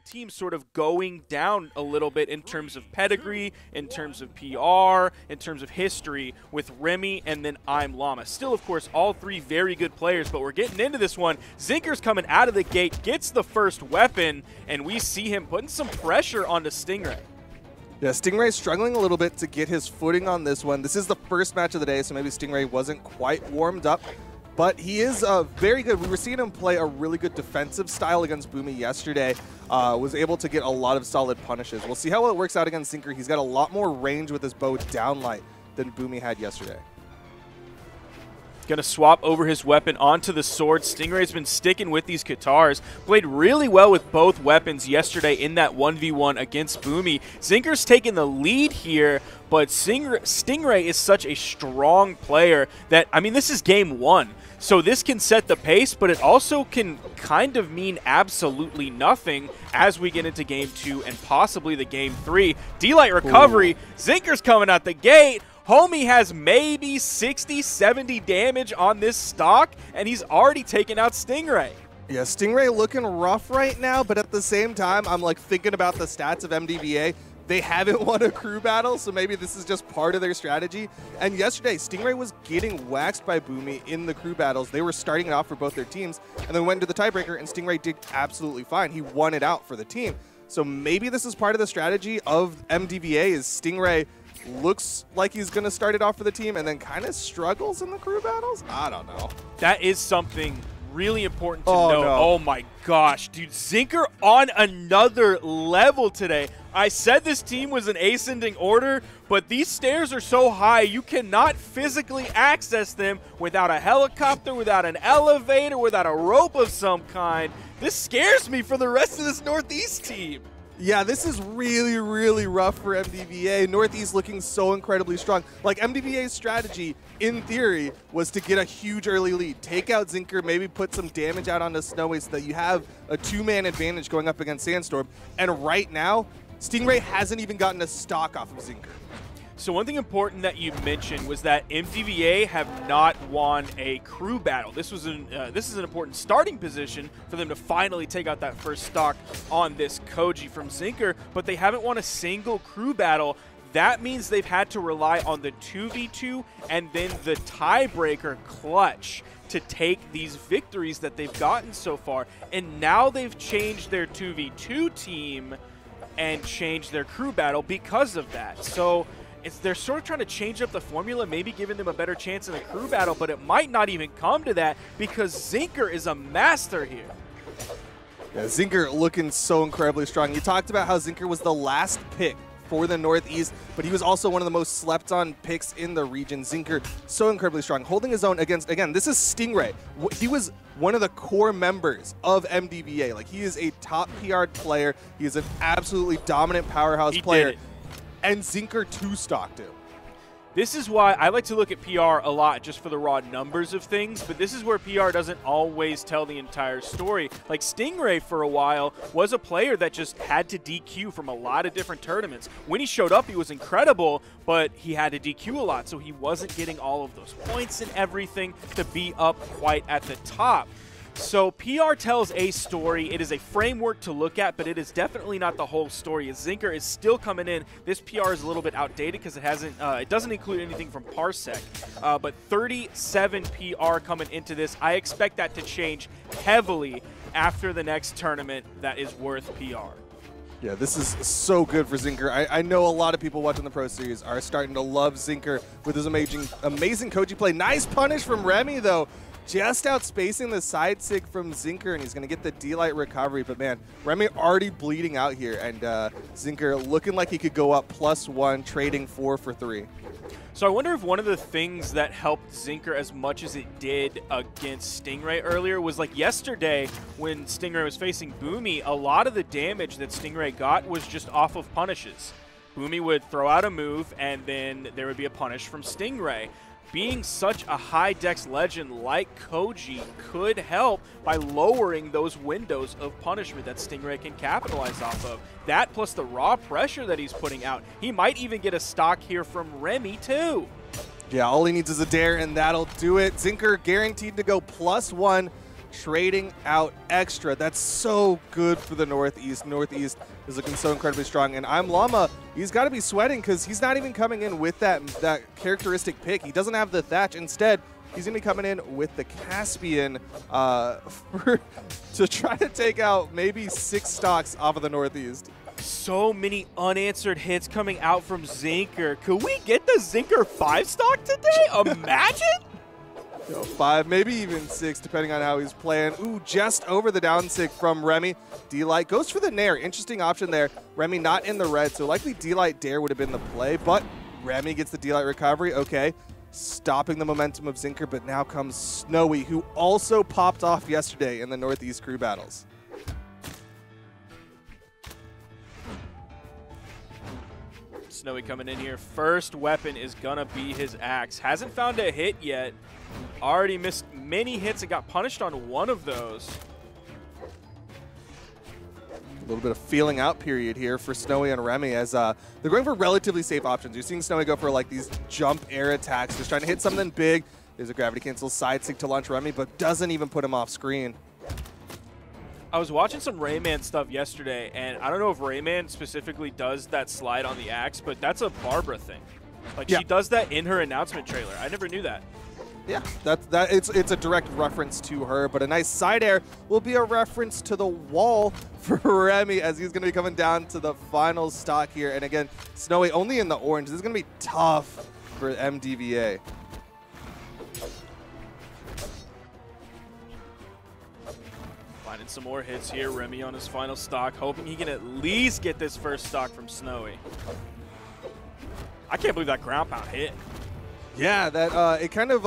teams sort of going down a little bit in terms of pedigree, in terms of PR, in terms of history with Remmy and then ImLlama. Still, of course, all three very good players, but we're getting into this one. Zinquer's coming out of the gate, gets the first weapon, and we see him putting some pressure onto Stingray. Yeah, Stingray struggling a little bit to get his footing on this one. This is the first match of the day, so maybe Stingray wasn't quite warmed up. But he is very good. We were seeing him play a really good defensive style against Boomie yesterday. Was able to get a lot of solid punishes. We'll see how well it works out against Zinquer. He's got a lot more range with his bow downlight than Boomie had yesterday. Going to swap over his weapon onto the sword. Stingray's been sticking with these Katars. Played really well with both weapons yesterday in that 1v1 against Boomie. Zinquer's taking the lead here, but Stingray is such a strong player that, I mean, this is game one. So this can set the pace, but it also can kind of mean absolutely nothing as we get into game two and possibly the game three. D-Light recovery. Ooh. Zinquer's coming out the gate. Homie has maybe 60, 70 damage on this stock, and he's already taken out Stingray. Yeah, Stingray looking rough right now, but at the same time, I'm like thinking about the stats of MDVA. They haven't won a crew battle, so maybe this is just part of their strategy. And yesterday, Stingray was getting waxed by Boomie in the crew battles. They were starting it off for both their teams, and then went into the tiebreaker, and Stingray did absolutely fine. He won it out for the team. So maybe this is part of the strategy of MDVA is Stingray looks like he's going to start it off for the team and then kind of struggles in the crew battles? I don't know. That is something really important to know. No. Oh my gosh, dude. Zinquer on another level today. I said this team was an ascending order, but these stairs are so high you cannot physically access them without a helicopter, without an elevator, without a rope of some kind. This scares me for the rest of this Northeast team. Yeah, this is really, really rough for MDVA. Northeast looking so incredibly strong. Like, MDVA's strategy, in theory, was to get a huge early lead. Take out Zinquer, maybe put some damage out onto Snowy so that you have a two-man advantage going up against Sandstorm. And right now, Stingray hasn't even gotten a stock off of Zinquer. So one thing important that you mentioned was that MDVA have not won a crew battle. This is an important starting position for them to finally take out that first stock on this Koji from Zinquer, but they haven't won a single crew battle. That means they've had to rely on the 2v2 and then the tiebreaker clutch to take these victories that they've gotten so far. And now they've changed their 2v2 team and changed their crew battle because of that. So they're sort of trying to change up the formula, maybe giving them a better chance in a crew battle, but it might not even come to that because Zinquer is a master here. Yeah, Zinquer looking so incredibly strong. You talked about how Zinquer was the last pick for the Northeast, but he was also one of the most slept on picks in the region. Zinquer, so incredibly strong, holding his own against, again, this is Stingray. He was one of the core members of MDVA. Like, he is a top PR'd player. He is an absolutely dominant powerhouse player. And Zinquer two-stocked him. This is why I like to look at PR a lot just for the raw numbers of things, but this is where PR doesn't always tell the entire story. Like Stingray for a while was a player that just had to DQ from a lot of different tournaments. When he showed up, he was incredible, but he had to DQ a lot, so he wasn't getting all of those points and everything to be up quite at the top. So PR tells a story. It is a framework to look at, but it is definitely not the whole story. As Zinquer is still coming in, this PR is a little bit outdated because it doesn't include anything from Parsec. But 37 PR coming into this. I expect that to change heavily after the next tournament that is worth PR. Yeah, this is so good for Zinquer. I know a lot of people watching the Pro Series are starting to love Zinquer with his amazing Koji play. Nice punish from Remmy, though. Just outspacing the side sig from Zinquer, and he's going to get the D-Light recovery. But, man, Remmy already bleeding out here, and Zinquer looking like he could go up +1, trading 4 for 3. So I wonder if one of the things that helped Zinquer as much as it did against Stingray earlier was like yesterday when Stingray was facing Boomie, a lot of the damage that Stingray got was just off of punishes. Boomie would throw out a move, and then there would be a punish from Stingray. Being such a high dex legend like Koji could help by lowering those windows of punishment that Stingray can capitalize off of. That plus the raw pressure that he's putting out. He might even get a stock here from Remmy too. Yeah, all he needs is a dare, and that'll do it. Zinquer guaranteed to go +1 trading out extra. That's so good for the Northeast. Northeast is looking so incredibly strong. And ImLlama, he's got to be sweating because he's not even coming in with that characteristic pick. He doesn't have the Thatch. Instead, he's going to be coming in with the Caspian to try to take out maybe 6 stocks off of the Northeast. So many unanswered hits coming out from Zinquer. Could we get the Zinquer 5-stock today? Imagine! 5, maybe even 6, depending on how he's playing. Ooh, just over the down sig from Remmy. D-Light goes for the Nair. Interesting option there. Remmy not in the red, so likely D-Light Dare would have been the play, but Remmy gets the D-Light recovery. Okay, stopping the momentum of Zinquer, but now comes Snowy, who also popped off yesterday in the Northeast crew battles. Snowy coming in here. First weapon is gonna be his axe. Hasn't found a hit yet. Already missed many hits and got punished on one of those. A little bit of feeling out period here for Snowy and Remmy as they're going for relatively safe options. You're seeing Snowy go for like these jump air attacks, just trying to hit something big. There's a gravity cancel side sig to launch Remmy, but doesn't even put him off screen. I was watching some Rayman stuff yesterday, and I don't know if Rayman specifically does that slide on the axe, but that's a Barbara thing. Like, she does that in her announcement trailer. I never knew that. Yeah, it's a direct reference to her, but a nice side air will be a reference to the wall for Remmy as he's going to be coming down to the final stock here. And again, Snowy only in the orange. This is going to be tough for MDVA. Finding some more hits here. Remmy on his final stock, hoping he can at least get this first stock from Snowy. I can't believe that ground pound hit. Yeah, that it kind of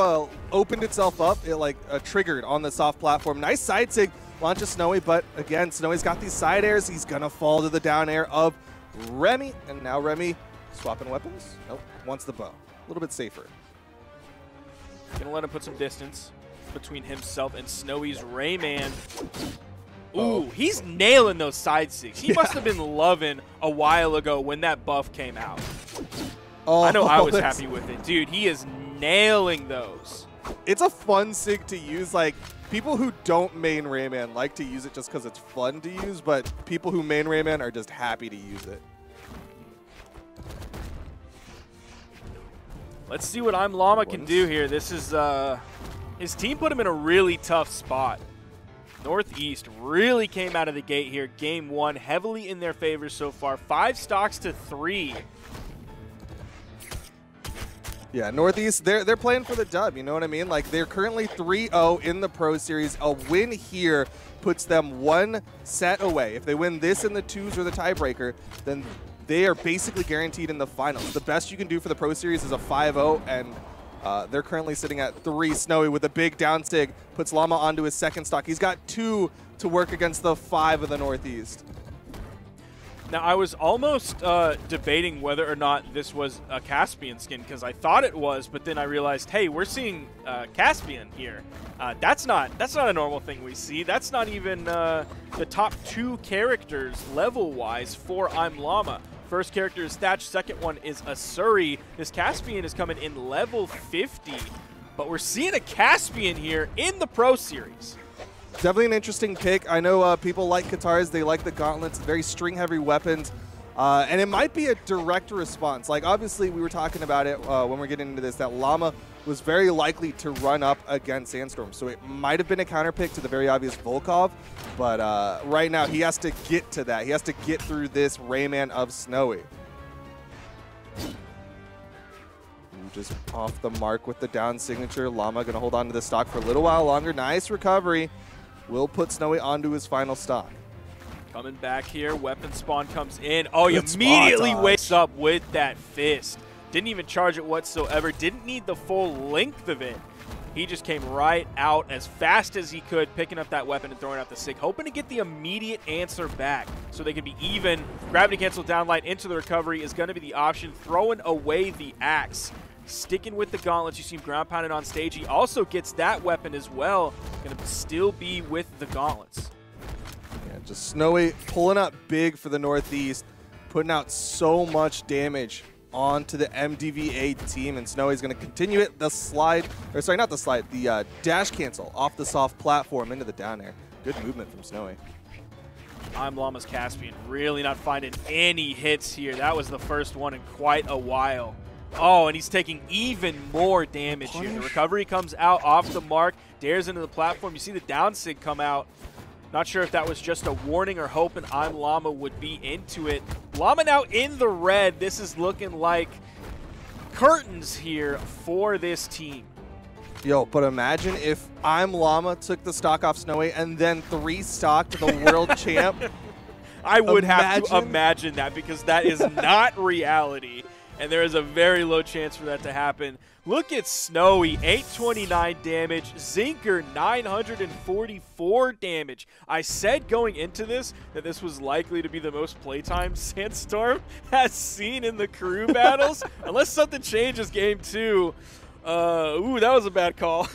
opened itself up. It like triggered on the soft platform. Nice side sig launches Snowy, but again, Snowy's got these side airs. He's gonna fall to the down air of Remmy, and now Remmy swapping weapons. Nope, wants the bow. A little bit safer. Gonna let him put some distance between himself and Snowy's Rayman. Ooh, he's nailing those side sigs. He must have been loving a while ago when that buff came out. Oh, I know I was happy with it. Dude, he is nailing those. It's a fun sig to use. Like, people who don't main Rayman like to use it just because it's fun to use, but people who main Rayman are just happy to use it. Let's see what ImLlama can do here. This is, his team put him in a really tough spot. Northeast really came out of the gate here. Game 1 heavily in their favor so far. 5 stocks to 3. Yeah, Northeast, they're playing for the dub, you know what I mean? Like, they're currently 3-0 in the Pro Series. A win here puts them 1 set away. If they win this in the 2s or the tiebreaker, then they are basically guaranteed in the finals. The best you can do for the Pro Series is a 5-0, and they're currently sitting at 3. Snowy with a big down sig puts Llama onto his second stock. He's got 2 to work against the 5 of the Northeast. Now, I was almost debating whether or not this was a Caspian skin because I thought it was, but then I realized, hey, we're seeing Caspian here. That's not a normal thing we see. That's not even the top 2 characters level-wise for ImLlama. First character is Thatch, second one is Asuri. This Caspian is coming in level 50, but we're seeing a Caspian here in the Pro Series. Definitely an interesting pick. I know people like Katars. They like the gauntlets, very string-heavy weapons. And it might be a direct response. Like, obviously, we were talking about it when we're getting into this, that Llama was very likely to run up against Sandstorm. So it might have been a counter pick to the very obvious Volkov. But right now, he has to get to that. He has to get through this Rayman of Snowy. Just off the mark with the down signature. Llama going to hold on to the stock for a little while longer. Nice recovery. Will put Snowy onto his final stock. Coming back here, weapon spawn comes in. Oh, he immediately wakes up with that fist. Didn't even charge it whatsoever. Didn't need the full length of it. He just came right out as fast as he could, picking up that weapon and throwing out the sig, hoping to get the immediate answer back so they could be even. Gravity cancel downlight into the recovery is going to be the option. Throwing away the axe. Sticking with the gauntlets, you see him ground pounded on stage. He also gets that weapon as well. Going to still be with the gauntlets. Yeah, just Snowy pulling up big for the Northeast, putting out so much damage onto the MDVA team, and Snowy's going to continue it. The slide, or sorry, not the slide, the dash cancel off the soft platform into the down air. Good movement from Snowy. ImLlama's Caspian really not finding any hits here. That was the first one in quite a while. Oh, and he's taking even more damage here. The recovery comes out off the mark, dares into the platform. You see the down sig come out. Not sure if that was just a warning or hoping ImLlama would be into it. Llama now in the red. This is looking like curtains here for this team. Yo, but imagine if ImLlama took the stock off Snowy and then 3-stocked the world champ. I would have to imagine that, because that is not reality. And there is a very low chance for that to happen. Look at Snowy, 829 damage. Zinquer, 944 damage. I said going into this that this was likely to be the most playtime Sandstorm has seen in the crew battles. Unless something changes game 2. Ooh, that was a bad call.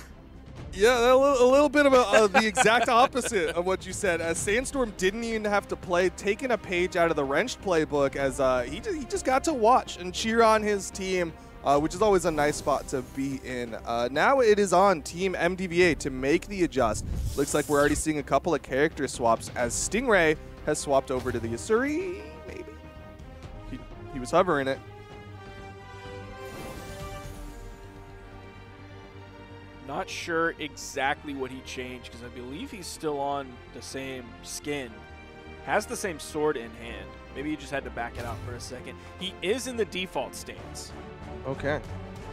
Yeah, a little bit of the exact opposite of what you said, as Sandstorm didn't even have to play, taking a page out of the Wrenched playbook, as he just got to watch and cheer on his team, which is always a nice spot to be in. Now it is on Team MDVA to make the adjust. Looks like we're already seeing a couple of character swaps, as Stingray has swapped over to the Yasuri, maybe? He was hovering it. Not sure exactly what he changed, because I believe he's still on the same skin. Has the same sword in hand. Maybe he just had to back it out for a second. He is in the default stance. Okay.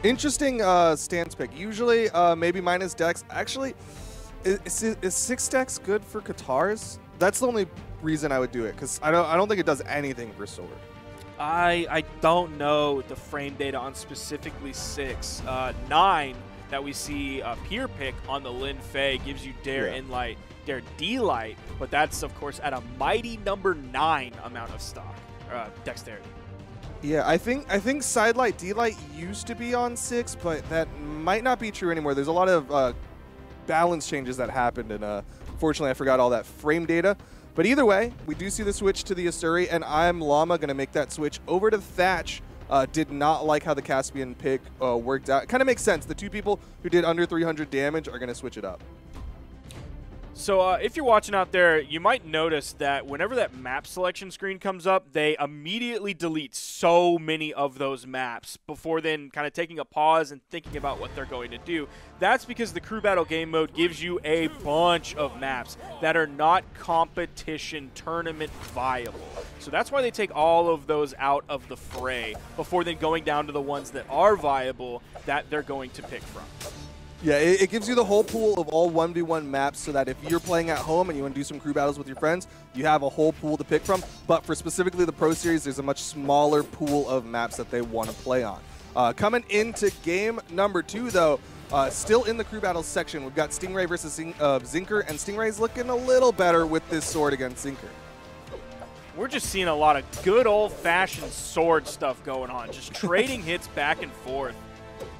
Interesting stance pick. Usually maybe minus dex. Actually, is 6 dex good for Katars? That's the only reason I would do it, because I don't think it does anything for sword. I don't know the frame data on specifically 6. 9 that we see Pier pick on the Lin Fei gives you Dare Inlight, Dare D-Light, but that's of course at a mighty number 9 amount of stock, dexterity. Yeah, I think Sidelight D-Light used to be on 6, but that might not be true anymore. There's a lot of balance changes that happened, and unfortunately I forgot all that frame data. But either way, we do see the switch to the Yasuri, and ImLlama going to make that switch over to Thatch. Did not like how the Caspian pick worked out. It kind of makes sense. The two people who did under 300 damage are going to switch it up. So if you're watching out there, you might notice that whenever that map selection screen comes up, they immediately delete so many of those maps before then kind of taking a pause and thinking about what they're going to do. That's because the crew battle game mode gives you a bunch of maps that are not competition tournament viable. So that's why they take all of those out of the fray before then going down to the ones that are viable that they're going to pick from. Yeah, it gives you the whole pool of all 1v1 maps, so that if you're playing at home and you want to do some crew battles with your friends, you have a whole pool to pick from. But for specifically the Pro Series, there's a much smaller pool of maps that they want to play on. Coming into game number 2, though, still in the crew battles section, we've got Stingray versus Zinquer, and Stingray's looking a little better with this sword against Zinquer. We're just seeing a lot of good old-fashioned sword stuff going on, just trading hits back and forth.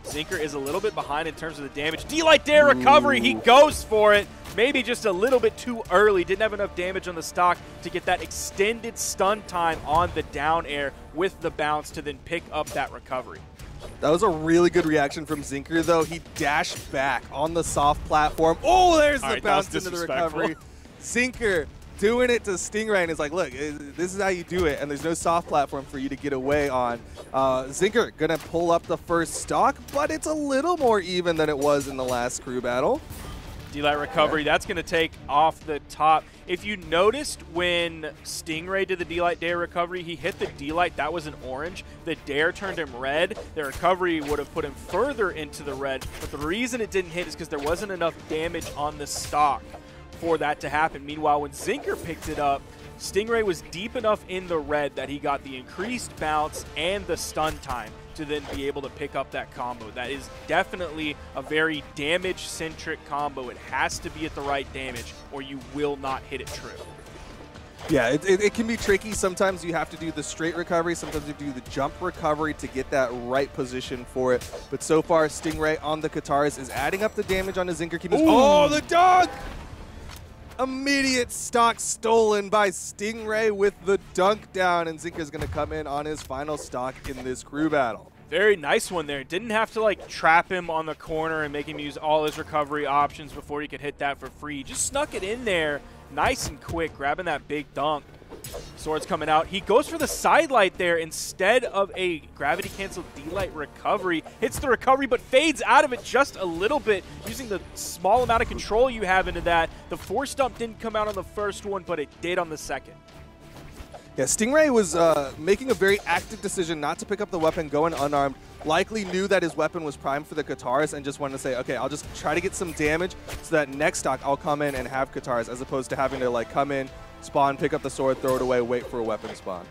Zinquer is a little bit behind in terms of the damage. D-Light Dare recovery, he goes for it. Maybe just a little bit too early. Didn't have enough damage on the stock to get that extended stun time on the down air with the bounce to then pick up that recovery. That was a really good reaction from Zinquer, though. He dashed back on the soft platform. Oh, there's the bounce into the recovery. Zinquer doing it to Stingray, and it's like, look, this is how you do it, and there's no soft platform for you to get away on. Zinquer gonna pull up the first stock, but it's a little more even than it was in the last crew battle. D-Light recovery, that's gonna take off the top. If you noticed when Stingray did the D-Light Dare recovery, he hit the D-Light, that was an orange. The Dare turned him red. The recovery would have put him further into the red, but the reason it didn't hit is because there wasn't enough damage on the stock for that to happen. Meanwhile, when Zinquer picked it up, Stingray was deep enough in the red that he got the increased bounce and the stun time to then be able to pick up that combo. That is definitely a very damage-centric combo. It has to be at the right damage or you will not hit it true. Yeah, it can be tricky. Sometimes you have to do the straight recovery. Sometimes you do the jump recovery to get that right position for it. But so far, Stingray on the Katars is adding up the damage on the Zinquer. Oh, the dunk! Immediate stock stolen by Stingray with the dunk down, and Zinquer's going to come in on his final stock in this crew battle. Very nice one there. Didn't have to like trap him on the corner and make him use all his recovery options before he could hit that for free. Just snuck it in there nice and quick, grabbing that big dunk. Sword's coming out. He goes for the sidelight there instead of a gravity canceled D-light recovery. Hits the recovery but fades out of it just a little bit using the small amount of control you have into that. The force dump didn't come out on the first one, but it did on the second. Yeah, Stingray was making a very active decision not to pick up the weapon going unarmed. Likely knew that his weapon was primed for the Katars and just wanted to say, okay, I'll just try to get some damage so that next stock I'll come in and have Katars, as opposed to having to like come in, spawn, pick up the sword, throw it away, wait for a weapon spawn.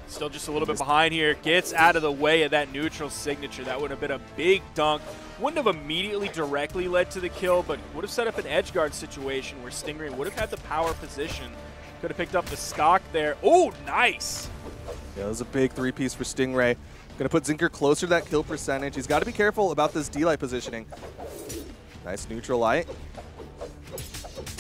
Still just a little bit behind here. Gets out of the way of that neutral signature. That would have been a big dunk. Wouldn't have immediately directly led to the kill, but would have set up an edge guard situation where Stingray would have had the power position. Could have picked up the stock there. Oh, nice. Yeah, that was a big three-piece for Stingray. Going to put Zinquer closer to that kill percentage. He's got to be careful about this D-light positioning. Nice neutral light.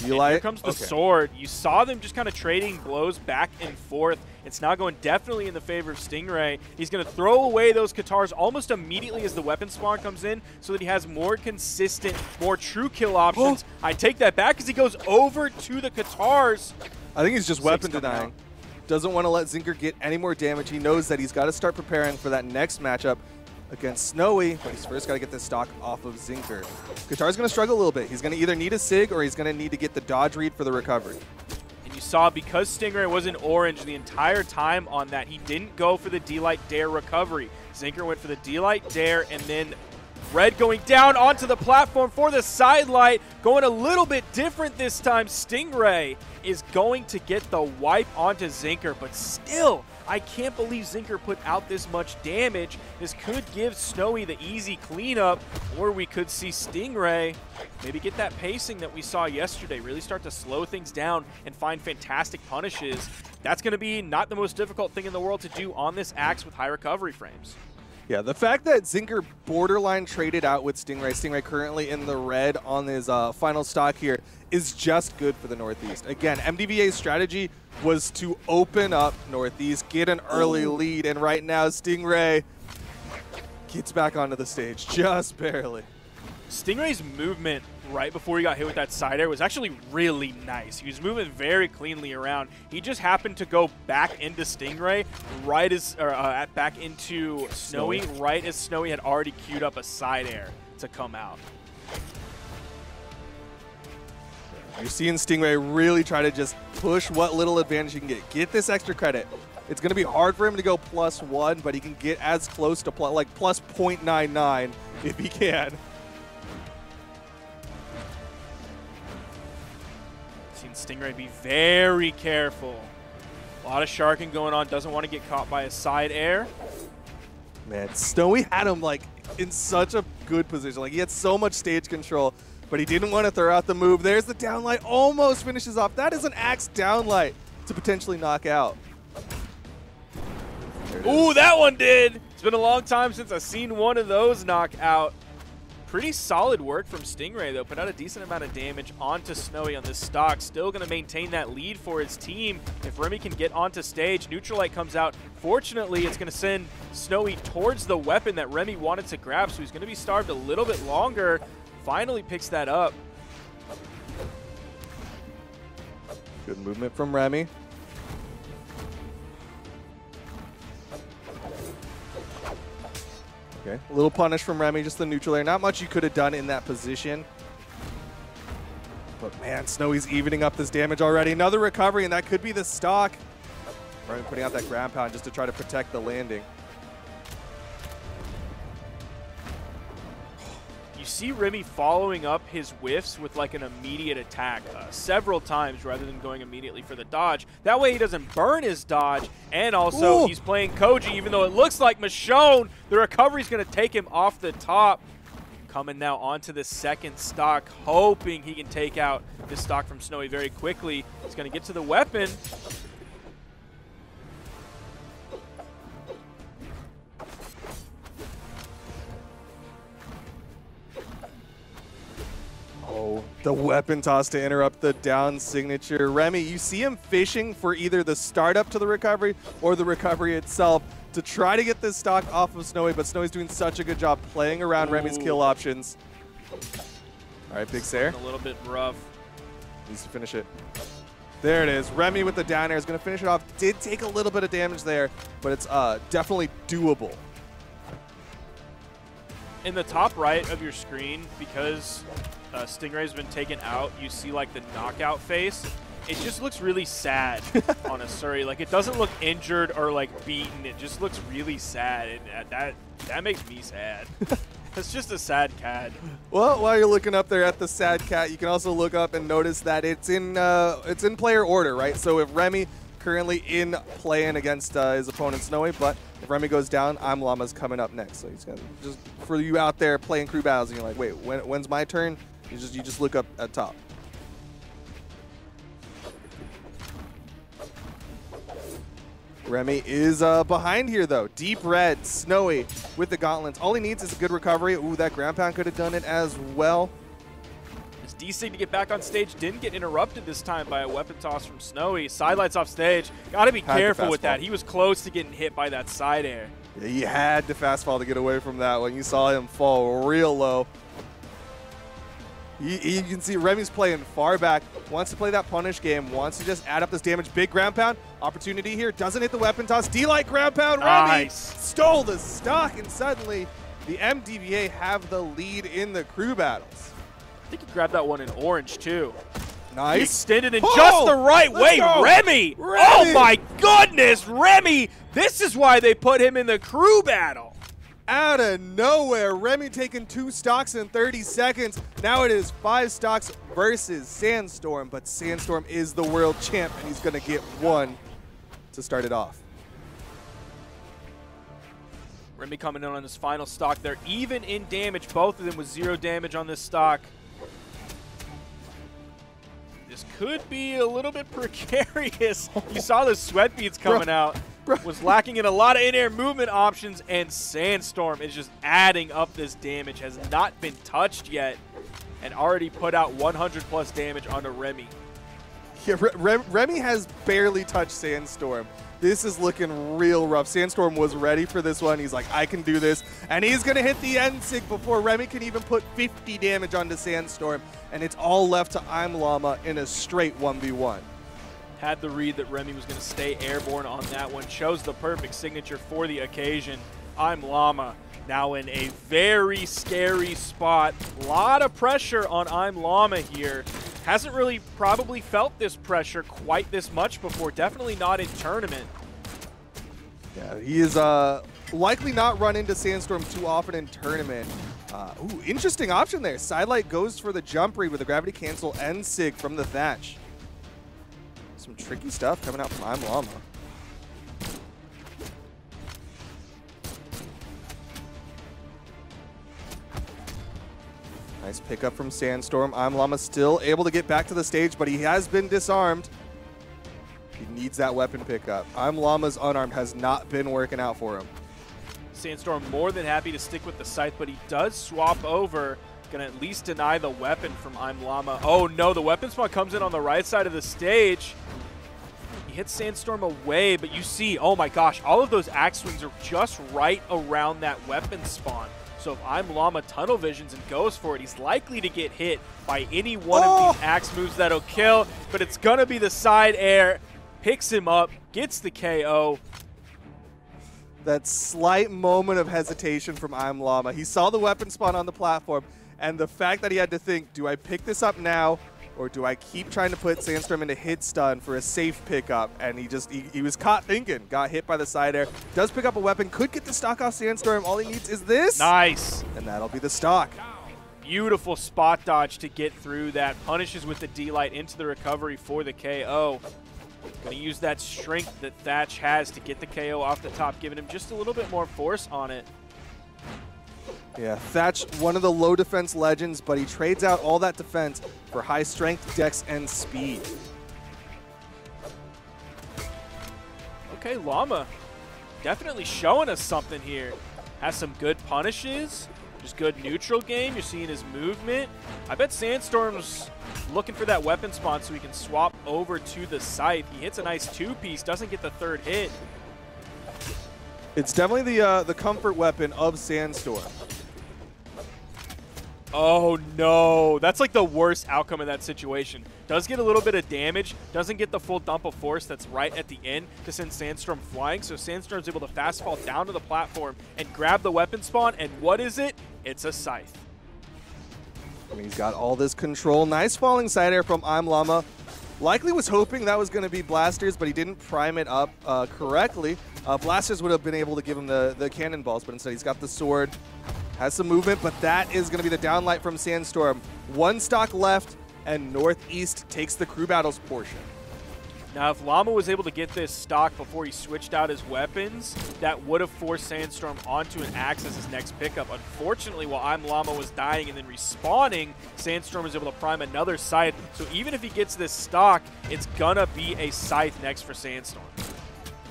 Here comes the sword. You saw them just kind of trading blows back and forth. It's now going definitely in the favor of Stingray. He's going to throw away those Katars almost immediately as the weapon spawn comes in so that he has more consistent, more true kill options. I take that back as he goes over to the Katars. I think he's just weapon denying. Doesn't want to let Zinquer get any more damage. He knows that he's got to start preparing for that next matchup against Snowy, but he's first got to get this stock off of Zinquer. Katar's going to struggle a little bit. He's going to either need a Sig or he's going to need to get the dodge read for the recovery. And you saw because Stingray was in orange the entire time on that, he didn't go for the D-Light Dare recovery. Zinquer went for the D-Light Dare and then Red going down onto the platform for the sidelight, going a little bit different this time. Stingray is going to get the wipe onto Zinquer, but still, I can't believe Zinquer put out this much damage. This could give Snowy the easy cleanup, or we could see Stingray maybe get that pacing that we saw yesterday, really start to slow things down and find fantastic punishes. That's going to be not the most difficult thing in the world to do on this axe with high recovery frames. Yeah, the fact that Zinquer borderline traded out with Stingray, Stingray currently in the red on his final stock here, is just good for the Northeast. Again, MDVA's strategy was to open up Northeast, get an early lead, and right now Stingray gets back onto the stage, just barely. Stingray's movement right before he got hit with that side air was actually really nice. He was moving very cleanly around. He just happened to go back into Stingray right as, back into Snowy right as Snowy had already queued up a side air to come out. You're seeing Stingray really try to just push what little advantage he can get. Get this extra credit. It's going to be hard for him to go +1, but he can get as close to like plus 0.99 if he can. Stingray be very careful. A lot of sharking going on. Doesn't want to get caught by a side air. Man, Snowy had him like in such a good position. Like he had so much stage control, but he didn't want to throw out the move. There's the downlight. Almost finishes off. That is an axe downlight to potentially knock out. Ooh, that one did. It's been a long time since I've seen one of those knock out. Pretty solid work from Stingray, though. Put out a decent amount of damage onto Snowy on this stock. Still going to maintain that lead for his team. If Remmy can get onto stage, Neutralite comes out. Fortunately, it's going to send Snowy towards the weapon that Remmy wanted to grab, so he's going to be starved a little bit longer. Finally picks that up. Good movement from Remmy. Okay, a little punish from Remmy, just the neutral air. Not much you could have done in that position. But man, Snowy's evening up this damage already. Another recovery, and that could be the stock. Remmy putting out that ground pound just to try to protect the landing. You see Remmy following up his whiffs with like an immediate attack several times rather than going immediately for the dodge. That way he doesn't burn his dodge, and also he's playing Koji, even though it looks like Michonne, the recovery's going to take him off the top. Coming now onto the second stock, hoping he can take out this stock from Snowy very quickly. He's going to get to the weapon. Oh, The weapon toss to interrupt the down signature. Remmy, you see him fishing for either the startup to the recovery or the recovery itself to try to get this stock off of Snowy, but Snowy's doing such a good job playing around Remmy's kill options. All right, Big Sair. A little bit rough. Needs to finish it. There it is. Remmy with the down air is going to finish it off. Did take a little bit of damage there, but it's definitely doable. In the top right of your screen, because Stingray's been taken out, you see like the knockout face. It just looks really sad on a Surrey. Like, it doesn't look injured or like beaten. It just looks really sad, and that makes me sad. It's just a sad cat. Well, while you're looking up there at the sad cat, you can also look up and notice that it's in player order, right? So if Remmy currently in playing against his opponent Snowy, but if Remmy goes down, ImLlama's coming up next. So he's gonna just, for you out there playing crew battles, and you're like, wait, when's my turn? You just look up at top. Remmy is behind here, though. Deep red, Snowy with the gauntlets. All he needs is a good recovery. Ooh, that ground pound could have done it as well. As D-Sig to get back on stage, didn't get interrupted this time by a weapon toss from Snowy. Sidelights off stage. Got to be careful with that. He was close to getting hit by that side air. Yeah, he had to fast fall to get away from that one. You saw him fall real low. You can see Remmy's playing far back, wants to play that punish game, wants to just add up this damage. Big ground pound, opportunity here, doesn't hit the weapon toss. D-Light ground pound, Remmy stole the stock, and suddenly the MDVA have the lead in the crew battles. I think he grabbed that one in orange, too. Nice. He extended in just the right way. Remmy! Oh, my goodness, Remmy! This is why they put him in the crew battle. Out of nowhere, Remmy taking 2 stocks in 30 seconds. Now it is 5 stocks versus Sandstorm, but Sandstorm is the world champ, and he's going to get 1 to start it off. Remmy coming in on his final stock. They're even in damage, both of them with 0 damage on this stock. This could be a little bit precarious. You saw the sweat beads coming out. Was lacking in a lot of in-air movement options, and Sandstorm is just adding up this damage. Has not been touched yet, and already put out 100+ damage onto Remmy. Yeah, Remmy has barely touched Sandstorm. This is looking real rough. Sandstorm was ready for this one. He's like, I can do this. And he's going to hit the end sig before Remmy can even put 50 damage onto Sandstorm. And it's all left to ImLlama in a straight 1v1. Had the read that Remmy was going to stay airborne on that one. Chose the perfect signature for the occasion. ImLlama now in a very scary spot. A lot of pressure on ImLlama here. Hasn't really probably felt this pressure quite this much before. Definitely not in tournament. Yeah, he is likely not run into Sandstorm too often in tournament. Ooh, interesting option there. Sidelight goes for the jump read with a gravity cancel and sig from the Thatch. Some tricky stuff coming out from ImLlama. Nice pickup from Sandstorm. ImLlama still able to get back to the stage, but he has been disarmed. He needs that weapon pickup. ImLlama's unarmed has not been working out for him. Sandstorm more than happy to stick with the scythe, but he does swap over. Gonna at least deny the weapon from ImLlama. Oh no, the weapon spawn comes in on the right side of the stage. He hits Sandstorm away, but you see, oh my gosh, all of those axe swings are just right around that weapon spawn. So if ImLlama tunnel visions and goes for it, he's likely to get hit by any one of these axe moves that'll kill, but it's gonna be the side air, picks him up, gets the KO. That slight moment of hesitation from ImLlama. He saw the weapon spawn on the platform, and the fact that he had to think, do I pick this up now, or do I keep trying to put Sandstorm into hit stun for a safe pickup? And he was caught thinking, got hit by the side air. Does pick up a weapon, could get the stock off Sandstorm. All he needs is this. Nice. And that'll be the stock. Beautiful spot dodge to get through that. Punishes with the D-Light into the recovery for the KO. Going to use that strength that Thatch has to get the KO off the top, giving him just a little bit more force on it. Yeah, Thatch, one of the low defense legends, but he trades out all that defense for high strength, dex, and speed. Okay, Llama definitely showing us something here. Has some good punishes. Just good neutral game. You're seeing his movement. I bet Sandstorm's looking for that weapon spawn so he can swap over to the scythe. He hits a nice 2-piece, doesn't get the third hit. It's definitely the comfort weapon of Sandstorm. Oh no, that's like the worst outcome in that situation. Does get a little bit of damage, doesn't get the full dump of force that's right at the end to send Sandstorm flying, so Sandstorm's able to fast fall down to the platform and grab the weapon spawn, and what is it? It's a scythe. I mean, he's got all this control. Nice falling side air from ImLlama. Likely was hoping that was going to be Blasters, but he didn't prime it up correctly. Blasters would have been able to give him the cannonballs, but instead he's got the sword. Has some movement, but that is going to be the downlight from Sandstorm. One stock left, and Northeast takes the crew battles portion. Now, if Llama was able to get this stock before he switched out his weapons, that would have forced Sandstorm onto an axe as his next pickup. Unfortunately, while ImLlama was dying and then respawning, Sandstorm was able to prime another scythe. So even if he gets this stock, it's gonna be a scythe next for Sandstorm.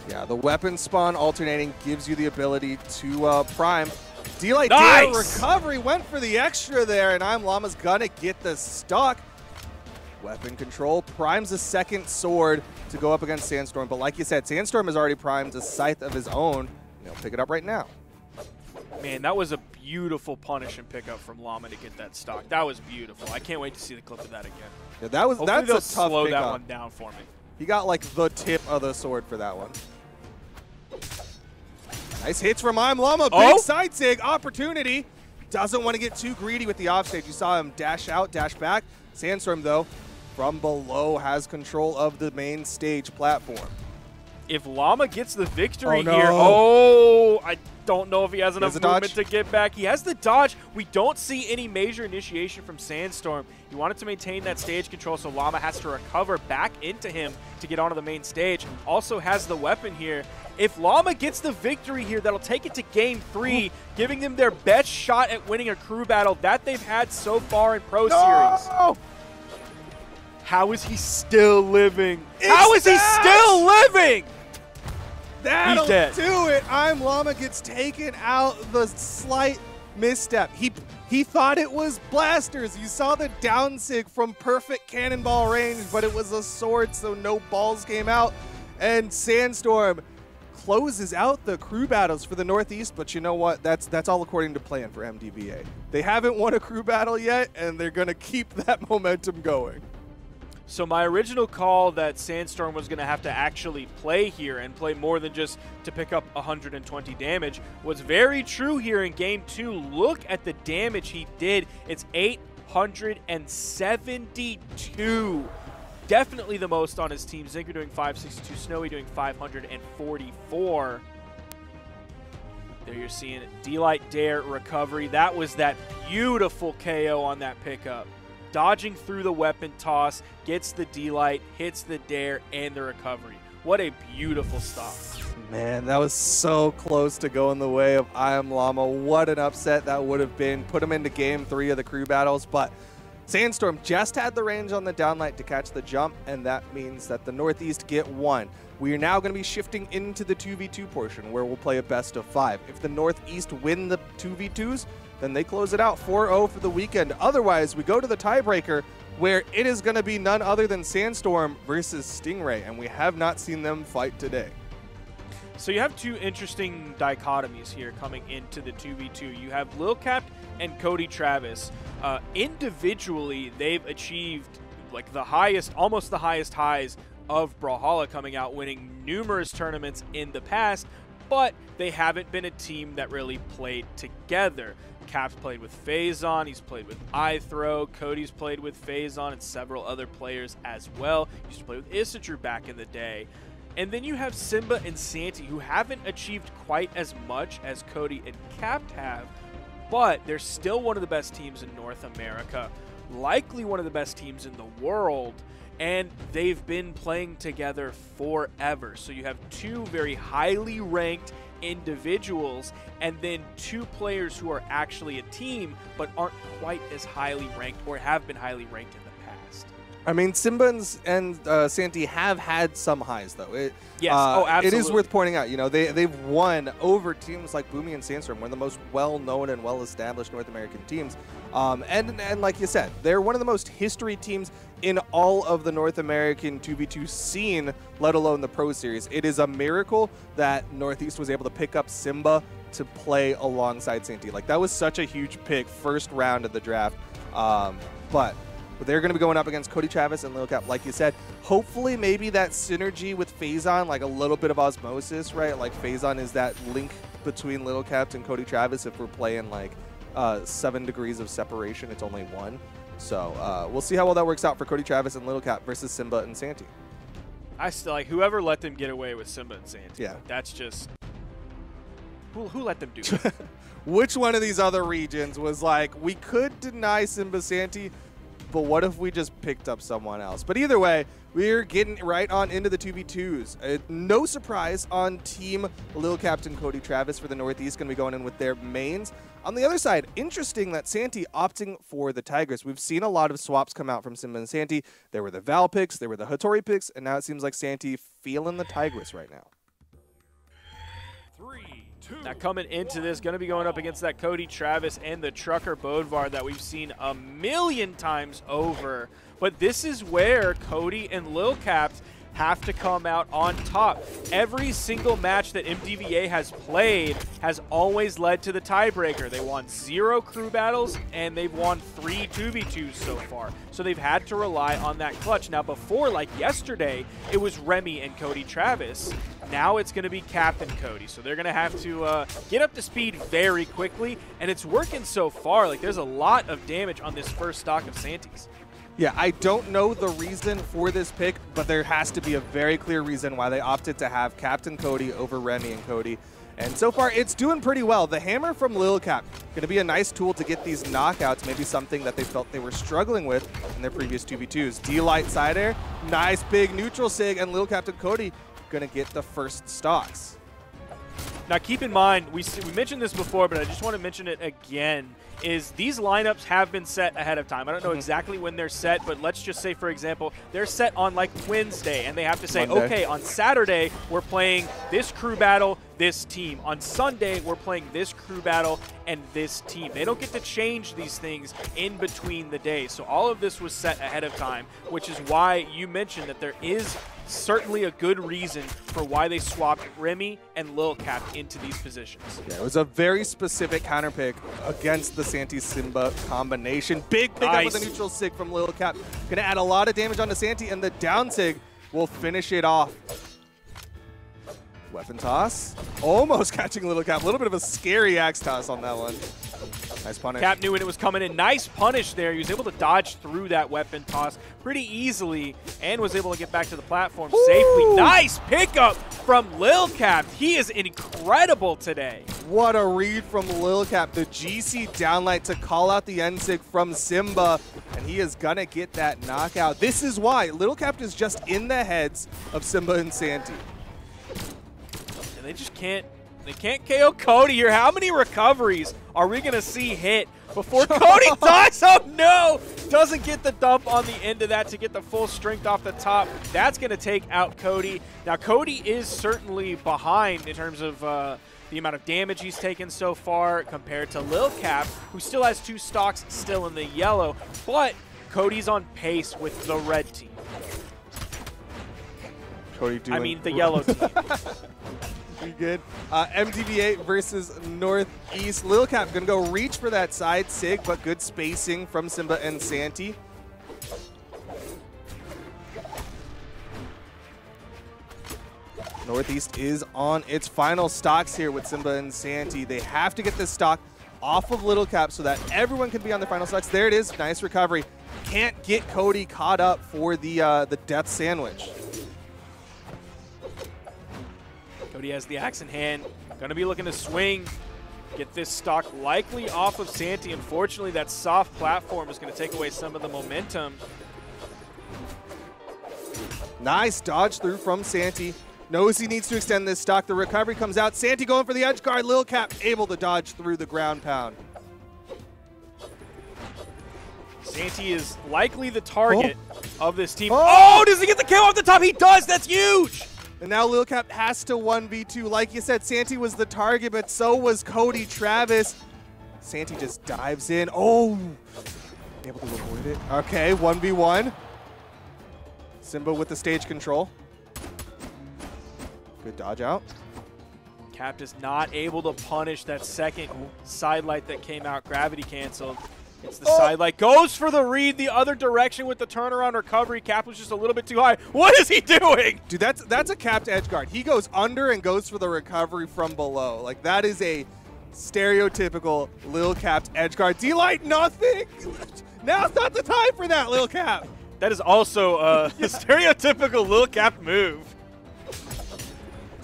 Yeah, the weapon spawn alternating gives you the ability to prime. D-Light nice! recovery went for the extra there, and ImLlama's gonna get the stock. Weapon control primes a second sword to go up against Sandstorm, but like you said, Sandstorm has already primed a scythe of his own. He'll pick it up right now. Man, that was a beautiful punish and pickup from Llama to get that stock. That was beautiful. I can't wait to see the clip of that again. Yeah, that's they'll a tough slow pickup. that one down for me. He got like the tip of the sword for that one. Nice hits from ImLlama. Big side sig opportunity. Doesn't want to get too greedy with the offstage. You saw him dash out, dash back. Sandstorm, though, from below has control of the main stage platform. If Llama gets the victory no. here, I don't know if he has enough movement dodge to get back. He has the dodge. We don't see any major initiation from Sandstorm. He wanted to maintain that stage control, so Llama has to recover back into him to get onto the main stage. Also has the weapon here. If Llama gets the victory here, that'll take it to game 3, giving them their best shot at winning a crew battle that they've had so far in Pro Series. How is he still living? How is he still living? That'll He's dead. do it. ImLlama gets taken out. The slight misstep. He thought it was Blasters. You saw the down sig from perfect cannonball range, but it was a sword, so no balls came out. And Sandstorm closes out the crew battles for the Northeast, but you know what? That's all according to plan for MDVA. They haven't won a crew battle yet, and they're going to keep that momentum going. So my original call that Sandstorm was going to have to actually play here and play more than just to pick up 120 damage was very true here in Game 2. Look at the damage he did. It's 872. Definitely the most on his team. Zinquer doing 562, Snowy doing 544. There you're seeing D-Light Dare recovery. That was that beautiful KO on that pickup. Dodging through the weapon toss, gets the D-Light, hits the Dare, and the recovery. What a beautiful stop. Man, that was so close to going the way of ImLlama. What an upset that would have been. Put him into game 3 of the crew battles, but Sandstorm just had the range on the downlight to catch the jump, and that means that the Northeast get 1. We are now going to be shifting into the 2v2 portion where we'll play a best of 5. If the Northeast win the 2v2s, then they close it out 4-0 for the weekend. Otherwise, we go to the tiebreaker where it is going to be none other than Sandstorm versus Stingray, and we have not seen them fight today. So you have two interesting dichotomies here coming into the 2v2. You have Lil Capped and Cody Travis. Individually, they've achieved like the highest, almost the highest highs of Brawlhalla, coming out winning numerous tournaments in the past, but they haven't been a team that really played together. Cap's played with Phazon, he's played with iThrowow, Cody's played with Phazon and several other players as well. He used to play with Isidroo back in the day. And then you have Simba and Santy, who haven't achieved quite as much as Cody and Cap have, but they're still one of the best teams in North America, likely one of the best teams in the world, and they've been playing together forever. So you have two very highly ranked individuals and then two players who are actually a team but aren't quite as highly ranked or have been highly ranked in the past. I mean, Simba and Santy have had some highs, though. Yes, absolutely. It is worth pointing out, you know, they've won over teams like Boomie and Sandstorm, one of the most well-known and well-established North American teams. And like you said, they're one of the most history teams in all of the North American 2v2 scene, let alone the Pro Series. It is a miracle that Northeast was able to pick up Simba to play alongside Santy. Like, that was such a huge pick, first round of the draft. But they're going to be going up against Cody Travis and Lil Capped, like you said. Hopefully, maybe that synergy with Phazon, like a little bit of osmosis, right? Like, Phazon is that link between Lil Capped and Cody Travis. If we're playing, like, 7 degrees of separation, it's only 1. So, we'll see how well that works out for Cody Travis and Lil Capped versus Simba and Santy. I still, like, whoever let them get away with Simba and Santy. Yeah. That's just... Who let them do that? Which one of these other regions was like, we could deny Simba Santy, but what if we just picked up someone else? But either way, we're getting right on into the 2v2s. No surprise on Team Lil Capped and Cody Travis for the Northeast, going to be going in with their mains. On the other side, interesting that Santy opting for the Tigers. We've seen a lot of swaps come out from Simba and Santy. There were the Val picks, there were the Hattori picks, and now it seems like Santy feeling the Tigers right now. 3, 2, Now coming into this, going to be going up against that Cody Travis and the Trucker Bodvar that we've seen a million times over. But this is where Cody and Lil Capped have to come out on top. Every single match that MDVA has played has always led to the tiebreaker. They won 0 crew battles, and they've won 3 2v2s so far. So they've had to rely on that clutch. Now before, like yesterday, it was Remmy and Cody Travis. Now it's going to be Capped and Cody. So they're going to have to get up to speed very quickly, and it's working so far. Like, there's a lot of damage on this first stock of Santies. Yeah, I don't know the reason for this pick, but there has to be a very clear reason why they opted to have Captain Cody over Remmy and Cody. And so far, it's doing pretty well. The hammer from Lil Capped, going to be a nice tool to get these knockouts, maybe something that they felt they were struggling with in their previous 2v2s. D-Light side air, nice big neutral sig, and Lil Capped and Cody going to get the first stocks. Now keep in mind, we mentioned this before, but I just want to mention it again, is these lineups have been set ahead of time. I don't know exactly when they're set, but let's just say, for example, they're set on like Wednesday, and they have to say, Monday. okay, on Saturday, we're playing this crew battle, this team. On Sunday, we're playing this crew battle and this team. They don't get to change these things in between the days. So all of this was set ahead of time, which is why you mentioned that there is certainly a good reason for why they swapped Remmy and Lil Capped into these positions. Yeah, it was a very specific counter pick against the Santy Simba combination. Big pick up with the neutral sig from Lil Capped. Gonna add a lot of damage onto Santy, and the down sig will finish it off. Weapon toss. Almost catching Lil Capped. A little bit of a scary axe toss on that one. Nice punish. Cap knew when it was coming in. Nice punish there. He was able to dodge through that weapon toss pretty easily and was able to get back to the platform safely. Nice pickup from Lil Capped. He is incredible today. What a read from Lil Capped. The GC downlight to call out the end sig from Simba, and he is going to get that knockout. This is why Lil Capped is just in the heads of Simba and Santy. And they just can't. They can't KO Cody here. How many recoveries are we going to see hit before Cody dies? Oh, no! Doesn't get the dump on the end of that to get the full strength off the top. That's going to take out Cody. Now, Cody is certainly behind in terms of the amount of damage he's taken so far compared to Lil Capped, who still has 2 stocks still in the yellow. But Cody's on pace with the red team. Cody doing... I mean, the yellow team. Pretty good. MDVA versus Northeast. Lil Capped gonna go reach for that side sig, but good spacing from Simba and Santy. Northeast is on its final stocks here with Simba and Santy. They have to get this stock off of Lil Capped so that everyone can be on their final stocks. There it is. Nice recovery. Can't get Cody caught up for the death sandwich. Cody has the axe in hand, gonna be looking to swing, get this stock likely off of Santy. Unfortunately, that soft platform is gonna take away some of the momentum. Nice dodge through from Santy. Knows he needs to extend this stock. The recovery comes out. Santy going for the edge guard. Lil Capped able to dodge through the ground pound. Santy is likely the target of this team. Oh, does he get the kill off the top? He does. That's huge. And now Lil Capped has to 1v2. Like you said, Santy was the target, but so was Cody Travis. Santy just dives in. Oh, able to avoid it. Okay, 1v1. Simba with the stage control. Good dodge out. Capped is not able to punish that second sidelight that came out. Gravity canceled. It's the sidelight. Goes for the read the other direction with the turnaround recovery. Capped was just a little bit too high. What is he doing? Dude, that's a Capped edge guard. He goes under and goes for the recovery from below. Like, that is a stereotypical Lil Capped edge guard. D-Light, nothing. Now's not the time for that, Lil Capped. That is also a stereotypical Lil Capped move.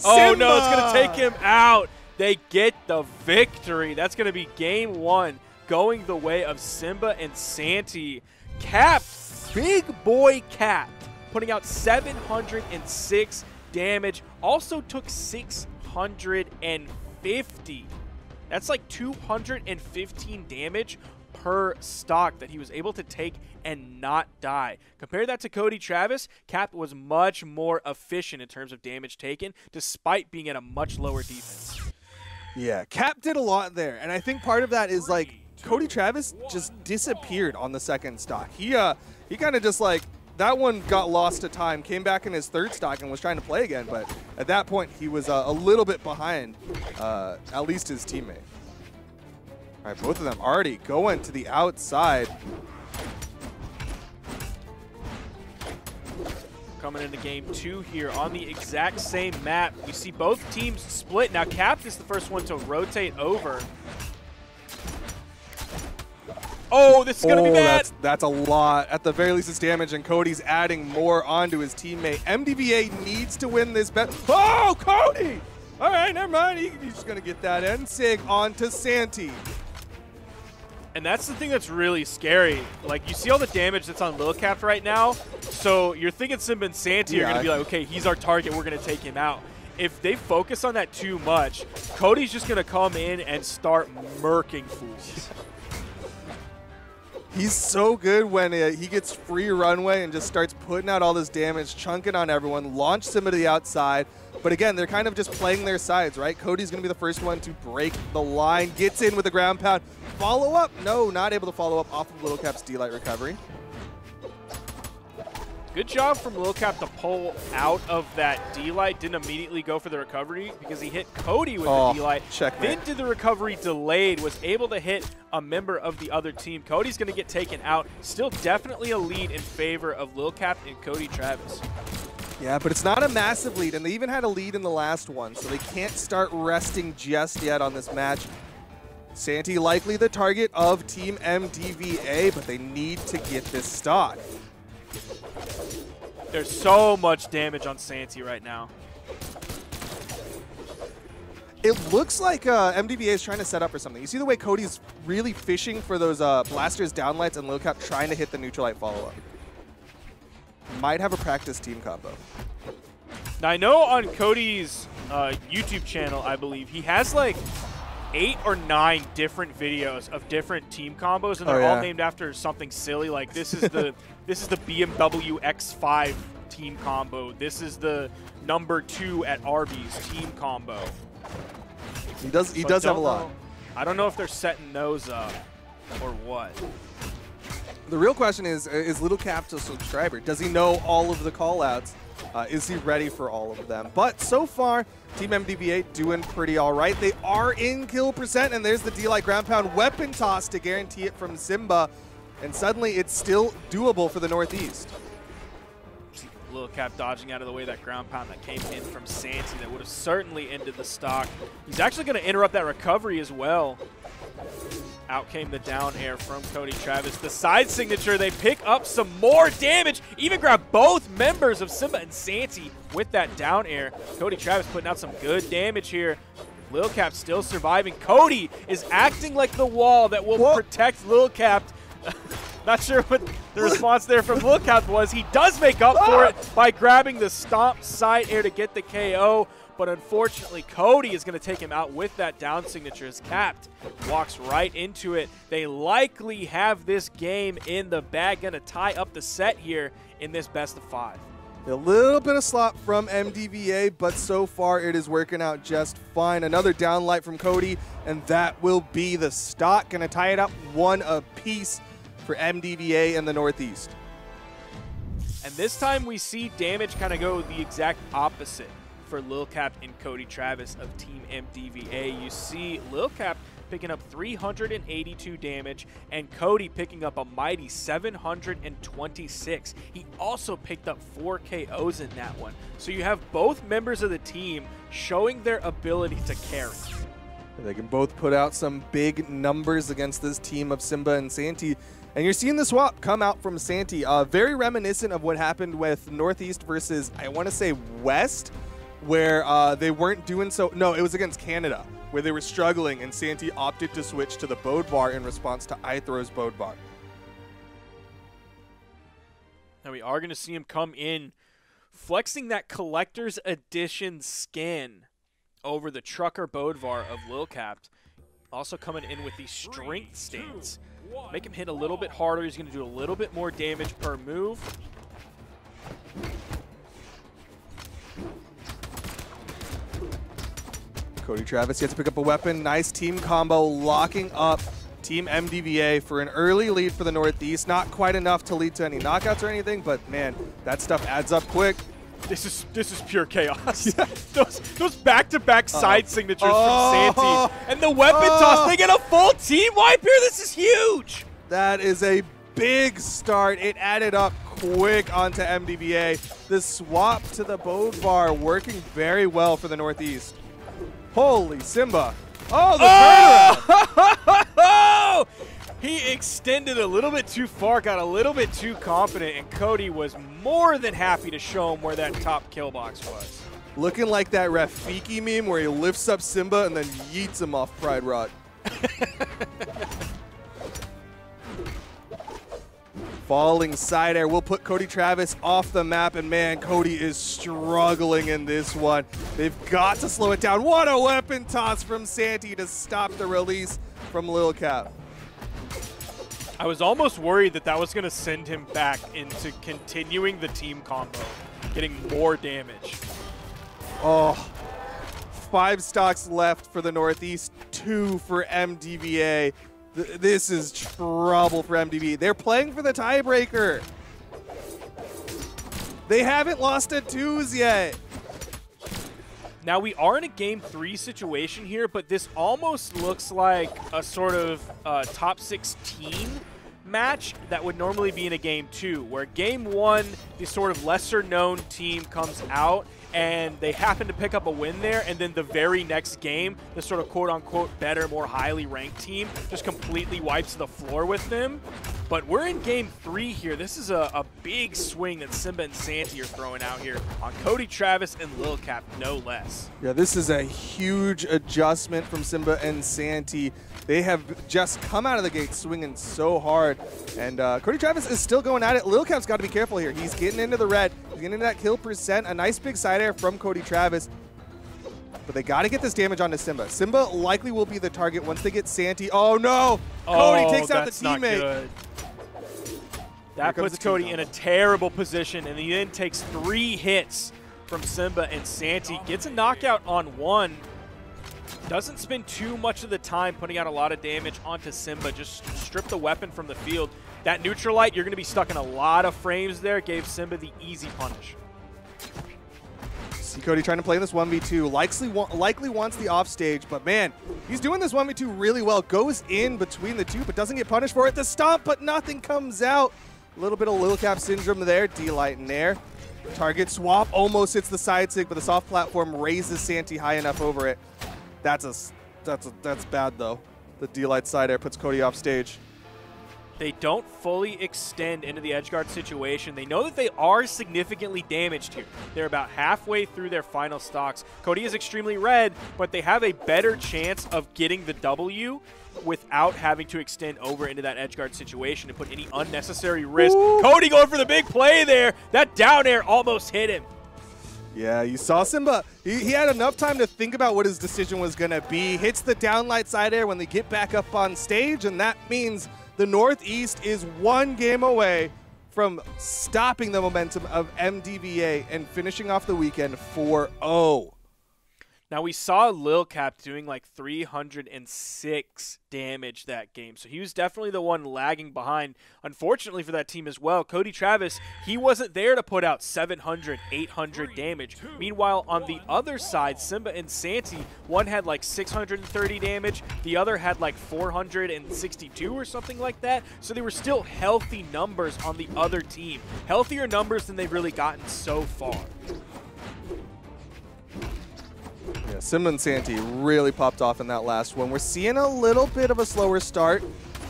Oh no, it's going to take him out. They get the victory. That's going to be game one, going the way of Simba and Santy. Capped, big boy Capped, putting out 706 damage. Also took 650. That's like 215 damage per stock that he was able to take and not die. Compare that to Cody Travis. Capped was much more efficient in terms of damage taken, despite being at a much lower defense. Yeah, Capped did a lot there, and I think part of that is like Cody Travis just disappeared on the second stock. He kind of just like, that one got lost to time, came back in his third stock and was trying to play again, but at that point he was a little bit behind at least his teammate. All right, both of them already going to the outside. Coming into game two here on the exact same map. We see both teams split. Now Capped is the first one to rotate over. Oh, this is going to be bad. That's a lot. At the very least, it's damage, and Cody's adding more onto his teammate. MDVA needs to win this bet. Oh, Cody! All right, never mind. He's just going to get that end sig onto Santy. And that's the thing that's really scary. Like, you see all the damage that's on Lil Capped right now, so you're thinking Simba and Santy are going to be like, okay, he's our target, we're going to take him out. If they focus on that too much, Cody's just going to come in and start murking fools. He's so good when he gets free runway and just starts putting out all this damage, chunking on everyone, launch Simba to the outside. But again, they're kind of just playing their sides, right? Cody's going to be the first one to break the line, gets in with the ground pound. Follow up? No, not able to follow up off of Lil Capped's D-Light recovery. Good job from Lil Capped to pull out of that D-Light. Didn't immediately go for the recovery because he hit Cody with the D-Light. Then did the recovery delayed, was able to hit a member of the other team. Cody's going to get taken out. Still definitely a lead in favor of Lil Capped and Cody Travis. Yeah, but it's not a massive lead, and they even had a lead in the last one, so they can't start resting just yet on this match. Santy likely the target of Team MDVA, but they need to get this stock. There's so much damage on Santy right now. It looks like MDVA is trying to set up for something. You see the way Cody's really fishing for those blasters downlights and Lil Capped trying to hit the neutral light follow-up. Might have a practice team combo. Now, I know on Cody's YouTube channel, I believe, he has like 8 or 9 different videos of different team combos, and they're all named after something silly. Like this is the BMW X5 team combo. This is the #2 at Arby's team combo. He does have a lot. I don't know if they're setting those up or what. The real question is Lil Capped a subscriber? Does he know all of the call-outs? Is he ready for all of them? But so far, Team MDVA doing pretty all right. They are in kill percent, and there's the D-Light ground pound weapon toss to guarantee it from Simba. And suddenly, it's still doable for the Northeast. Lil Capped dodging out of the way that ground pound that came in from Santy that would have certainly ended the stock. He's actually going to interrupt that recovery as well. Out came the down air from Cody Travis. The side signature, they pick up some more damage. Even grab both members of Simba and Santy with that down air. Cody Travis putting out some good damage here. Lil Capped still surviving. Cody is acting like the wall that will protect Lil Capped. Not sure what the response there from Lil Capped was. He does make up for it by grabbing the stomp side air to get the KO. but unfortunately, Cody is going to take him out with that down signature as Capped walks right into it. They likely have this game in the bag, going to tie up the set here in this best of 5. A little bit of slop from MDVA, but so far it is working out just fine. Another down light from Cody, and that will be the stock. Going to tie it up 1 apiece for MDVA in the Northeast. And this time we see damage kind of go the exact opposite for Lil Capped and Cody Travis of Team MDVA. You see Lil Capped picking up 382 damage, and Cody picking up a mighty 726. He also picked up 4 KOs in that one. So you have both members of the team showing their ability to carry. They can both put out some big numbers against this team of Simba and Santy. And you're seeing the swap come out from Santy. Very reminiscent of what happened with Northeast versus, I want to say, West, where they weren't doing so. No, it was against Canada, where they were struggling, and Santy opted to switch to the Bode Bar in response to iThrowow's Bode Bar. Now we are going to see him come in, flexing that Collector's Edition skin over the Trucker Bode Bar of Lil Capped. Also coming in with the Strength stance. Make him hit a little bit harder. He's going to do a little bit more damage per move. Cody Travis gets to pick up a weapon. Nice team combo, locking up Team MDVA for an early lead for the Northeast. Not quite enough to lead to any knockouts or anything, but man, that stuff adds up quick. This is pure chaos. Yeah. Those back-to-back side signatures from Santy and the weapon toss. They get a full team wipe here. This is huge. That is a big start. It added up quick onto MDVA. The swap to the Bode Bar working very well for the Northeast. Holy Simba. Oh, the turnaround. He extended a little bit too far, got a little bit too confident, and Cody was more than happy to show him where that top kill box was. Looking like that Rafiki meme where he lifts up Simba and then yeets him off Pride Rock. Falling side air will put Cody Travis off the map, and man, Cody is struggling in this one. They've got to slow it down. What a weapon toss from Santy to stop the release from Lil Capped. I was almost worried that that was going to send him back into continuing the team combo, getting more damage. Oh, 5 stocks left for the Northeast, 2 for MDVA. This is trouble for MDVA. They're playing for the tiebreaker. They haven't lost a 2s yet. Now, we are in a Game 3 situation here, but this almost looks like a sort of top 16 match that would normally be in a Game 2, where Game 1, the sort of lesser-known team comes out, and they happen to pick up a win there, and then the very next game, the sort of quote-unquote better, more highly ranked team just completely wipes the floor with them. But we're in Game 3 here. This is a big swing that Simba and Santy are throwing out here on Cody Travis and Lil Capped, no less. Yeah, this is a huge adjustment from Simba and Santy. They have just come out of the gate swinging so hard. And Cody Travis is still going at it. Lil Capped's got to be careful here. He's getting into the red. He's getting into that kill percent. A nice big side air from Cody Travis. But they got to get this damage onto Simba. Simba likely will be the target once they get Santy. Oh, no. Cody takes out the teammate. Not good. That puts Cody in a terrible position, and he then takes 3 hits from Simba and Santy. Gets a knockout on 1. Doesn't spend too much of the time putting out a lot of damage onto Simba. Just strip the weapon from the field. That Neutralite, you're going to be stuck in a lot of frames there. Gave Simba the easy punish. See Cody trying to play this 1v2. Likely wants the offstage, but man, he's doing this 1v2 really well. Goes in between the two, but doesn't get punished for it. The stomp, but nothing comes out. A little bit of Lil Capped syndrome there. D-Light in there. Target swap almost hits the side sig, but the soft platform raises Santy high enough over it. That's bad though. The D-Light side air puts Cody off stage. They don't fully extend into the edgeguard situation. They know that they are significantly damaged here. They're about halfway through their final stocks. Cody is extremely red, but they have a better chance of getting the W without having to extend over into that edgeguard situation and put any unnecessary risk. Ooh. Cody going for the big play there. That down air almost hit him. Yeah, you saw Simba. He had enough time to think about what his decision was going to be. Hits the downlight side air when they get back up on stage, and that means the Northeast is one game away from stopping the momentum of MDVA and finishing off the weekend 4-0. Now, we saw Lil Capped doing like 306 damage that game, so he was definitely the one lagging behind. Unfortunately for that team as well, Cody Travis, he wasn't there to put out 700, 800 damage. Meanwhile, on the other side, Simba and Santy, one had like 630 damage, the other had like 462 or something like that, so they were still healthy numbers on the other team. Healthier numbers than they've really gotten so far. Yeah, Simba and Santy really popped off in that last one. We're seeing a little bit of a slower start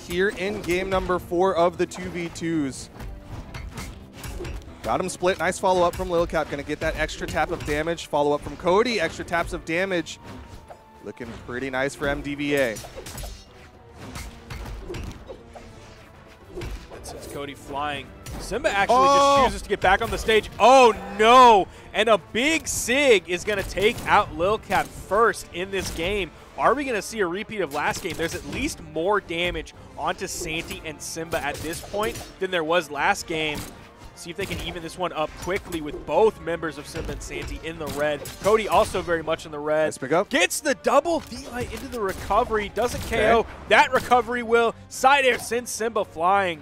here in game number 4 of the 2v2s. Got him split. Nice follow-up from Lil Capped. Going to get that extra tap of damage. Follow-up from Cody. Extra taps of damage. Looking pretty nice for MDVA. That sends Cody flying. Simba actually just chooses to get back on the stage. Oh, no. And a big Sig is going to take out Lil Capped first in this game. Are we going to see a repeat of last game? There's at least more damage onto Santy and Simba at this point than there was last game. See if they can even this one up quickly with both members of Simba and Santy in the red. Cody also very much in the red. Nice pick up. Gets the double D-Light into the recovery. Doesn't KO. That recovery will. Side air sends Simba flying.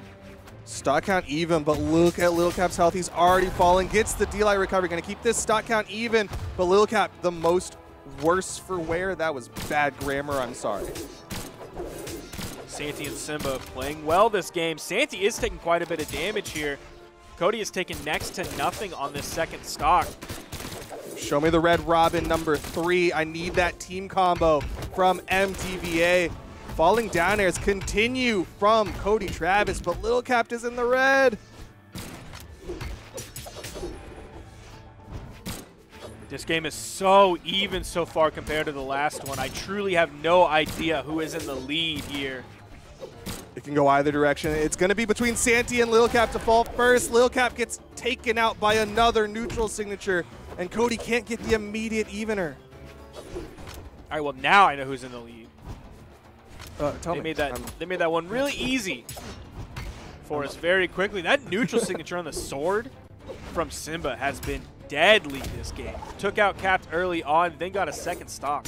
Stock count even, but look at Lil Capp's health. He's already falling. Gets the D-Light recovery. Going to keep this stock count even, but Lil Capp, the most worse for wear. That was bad grammar. I'm sorry. Santy and Simba playing well this game. Santy is taking quite a bit of damage here. Cody is taking next to nothing on this second stock. Show me the Red Robin number 3. I need that team combo from MDVA. Falling down airs continue from Cody Travis, but Lil Capped is in the red. This game is so even so far compared to the last one. I truly have no idea who is in the lead here. It can go either direction. It's going to be between Santy and Lil Capped to fall first. Lil Capped gets taken out by another neutral signature, and Cody can't get the immediate evener. All right, well, now I know who's in the lead. They made that one really easy for us very quickly. That neutral signature on the sword from Simba has been deadly this game. Took out Capped early on, then got a second stock.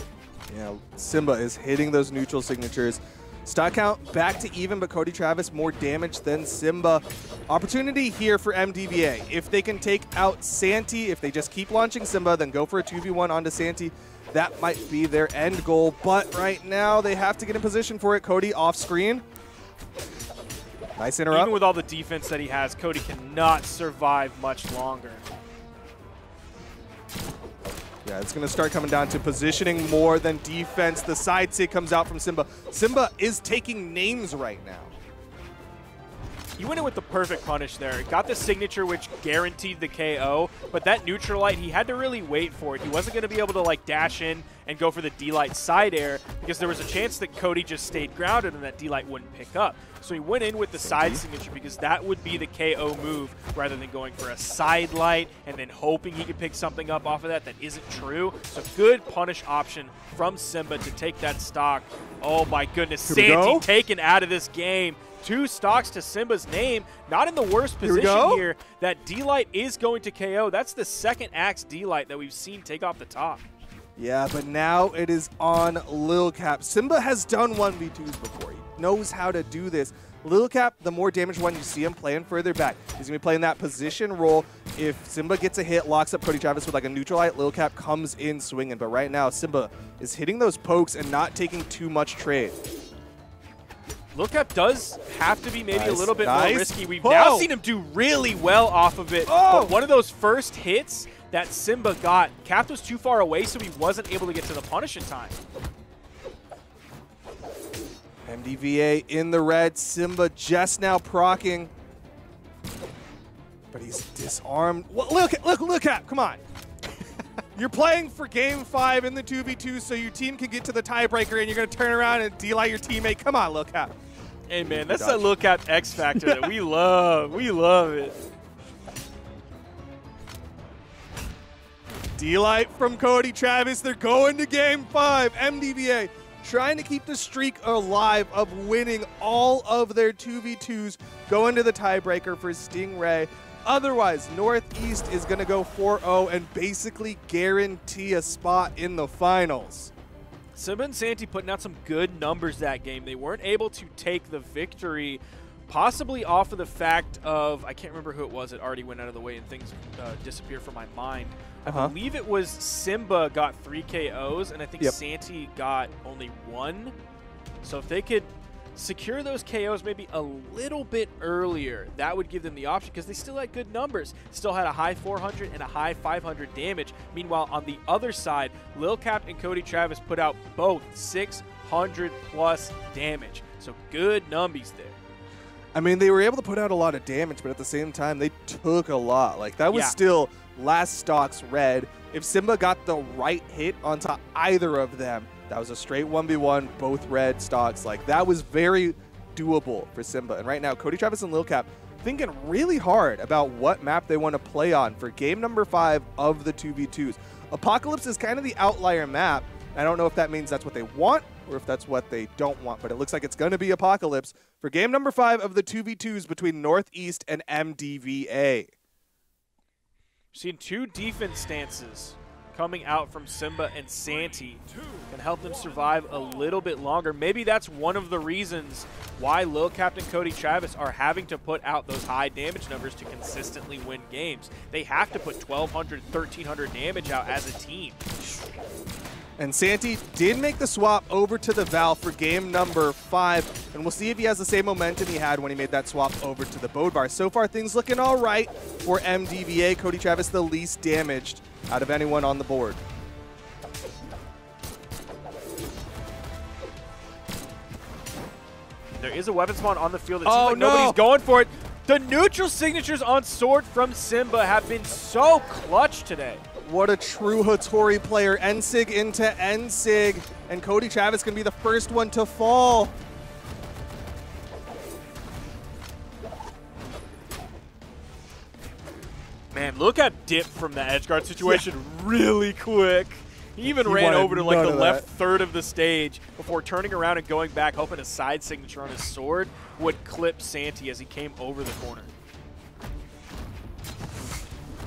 Yeah, Simba is hitting those neutral signatures. Stock count back to even, but Cody Travis more damage than Simba. Opportunity here for MDVA. If they can take out Santy, if they just keep launching Simba, then go for a 2v1 onto Santy. That might be their end goal, but right now they have to get in position for it. Cody off screen. Nice interrupt. Even with all the defense that he has, Cody cannot survive much longer. Yeah, it's going to start coming down to positioning more than defense. The side sig comes out from Simba. Simba is taking names right now. He went in with the perfect punish there. Got the signature, which guaranteed the KO, but that neutral light, he had to really wait for it. He wasn't going to be able to like dash in and go for the D-Light side air because there was a chance that Cody just stayed grounded and that D-Light wouldn't pick up. So he went in with the side signature because that would be the KO move rather than going for a side light and then hoping he could pick something up off of that. That isn't true. So good punish option from Simba to take that stock. Oh my goodness, Santy taken out of this game. 2 stocks to Simba's name. Not in the worst position here. That D-Light is going to KO. That's the second axe D-Light that we've seen take off the top. Yeah, but now it is on Lil Capped. Simba has done 1v2s before. He knows how to do this. Lil Capped, the more damage one, you see him playing further back. He's going to be playing that position role. If Simba gets a hit, locks up Cody Travis with like a neutral light, Lil Capped comes in swinging. But right now, Simba is hitting those pokes and not taking too much trade. Lil Capped does have to be maybe a little bit more risky. We've now seen him do really well off of it. But one of those first hits that Simba got, Capped was too far away, so he wasn't able to get to the punish in time. MDVA in the red. Simba just now proccing. But he's disarmed. Look at, come on. You're playing for game 5 in the 2v2 so your team can get to the tiebreaker and you're going to turn around and D-Light your teammate. Come on, Lil Capped. Hey, man, that's that Lil Capped X factor that we love. We love it. D-Light from Cody Travis. They're going to game 5. MDVA trying to keep the streak alive of winning all of their 2v2s, going to the tiebreaker for Stingray. Otherwise, Northeast is going to go 4-0 and basically guarantee a spot in the finals. Simba and Santy putting out some good numbers that game. They weren't able to take the victory, possibly off of the fact of, I can't remember who it was, it already went out of the way and things disappeared from my mind. I believe it was Simba got 3 KOs, and I think Santy got only 1. So if they could secure those KOs maybe a little bit earlier, that would give them the option, because they still had good numbers. Still had a high 400 and a high 500 damage. Meanwhile, on the other side, Lil Capped and Cody Travis put out both 600 plus damage. So good numbies there. I mean, they were able to put out a lot of damage, but at the same time, they took a lot. Like, that was still last stock's red. If Simba got the right hit onto either of them, that was a straight 1v1, both red stocks. Like, that was very doable for Simba. And right now, Cody Travis and Lil Capped thinking really hard about what map they want to play on for game number 5 of the 2v2s. Apocalypse is kind of the outlier map. I don't know if that means that's what they want or if that's what they don't want, but it looks like it's going to be Apocalypse for game number 5 of the 2v2s between Northeast and MDVA. Seen 2 defense stances coming out from Simba and Santy can help them survive a little bit longer. Maybe that's one of the reasons why Lil Capped and Cody Travis are having to put out those high damage numbers to consistently win games. They have to put 1,200, 1,300 damage out as a team. And Santy did make the swap over to the Val for game number 5, and we'll see if he has the same momentum he had when he made that swap over to the Bodvar. So far, things looking all right for MDVA. Cody Travis the least damaged out of anyone on the board. There is a weapon spawn on the field. It seems like nobody's going for it. The neutral signatures on Sword from Simba have been so clutch today. What a true Hattori player. Nsig into Nsig, and Cody Travis can be the first one to fall. Man, look at dip from the edge guard situation really quick. He even ran over to like the left third of the stage before turning around and going back, hoping a side signature on his sword would clip Santy as he came over the corner.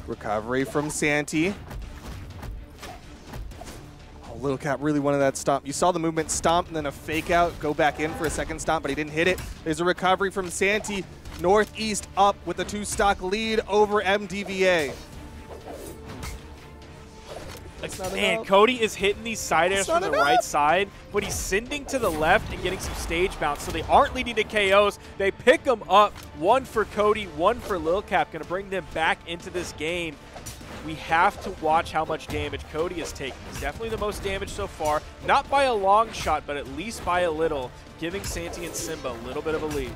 Recovery from Santy. Oh, Lil Capped really wanted that stomp. You saw the movement stomp and then a fake out, go back in for a second stomp, but he didn't hit it. There's a recovery from Santy. Northeast up with a 2-stock lead over MDVA. Man, Cody is hitting these side airs from the right side, but he's sending to the left and getting some stage bounce, so they aren't leading to KOs. They pick them up, 1 for Cody, 1 for Lil Capped, going to bring them back into this game. We have to watch how much damage Cody is taking. He's definitely the most damage so far, not by a long shot, but at least by a little, giving Santy and Simba a little bit of a lead.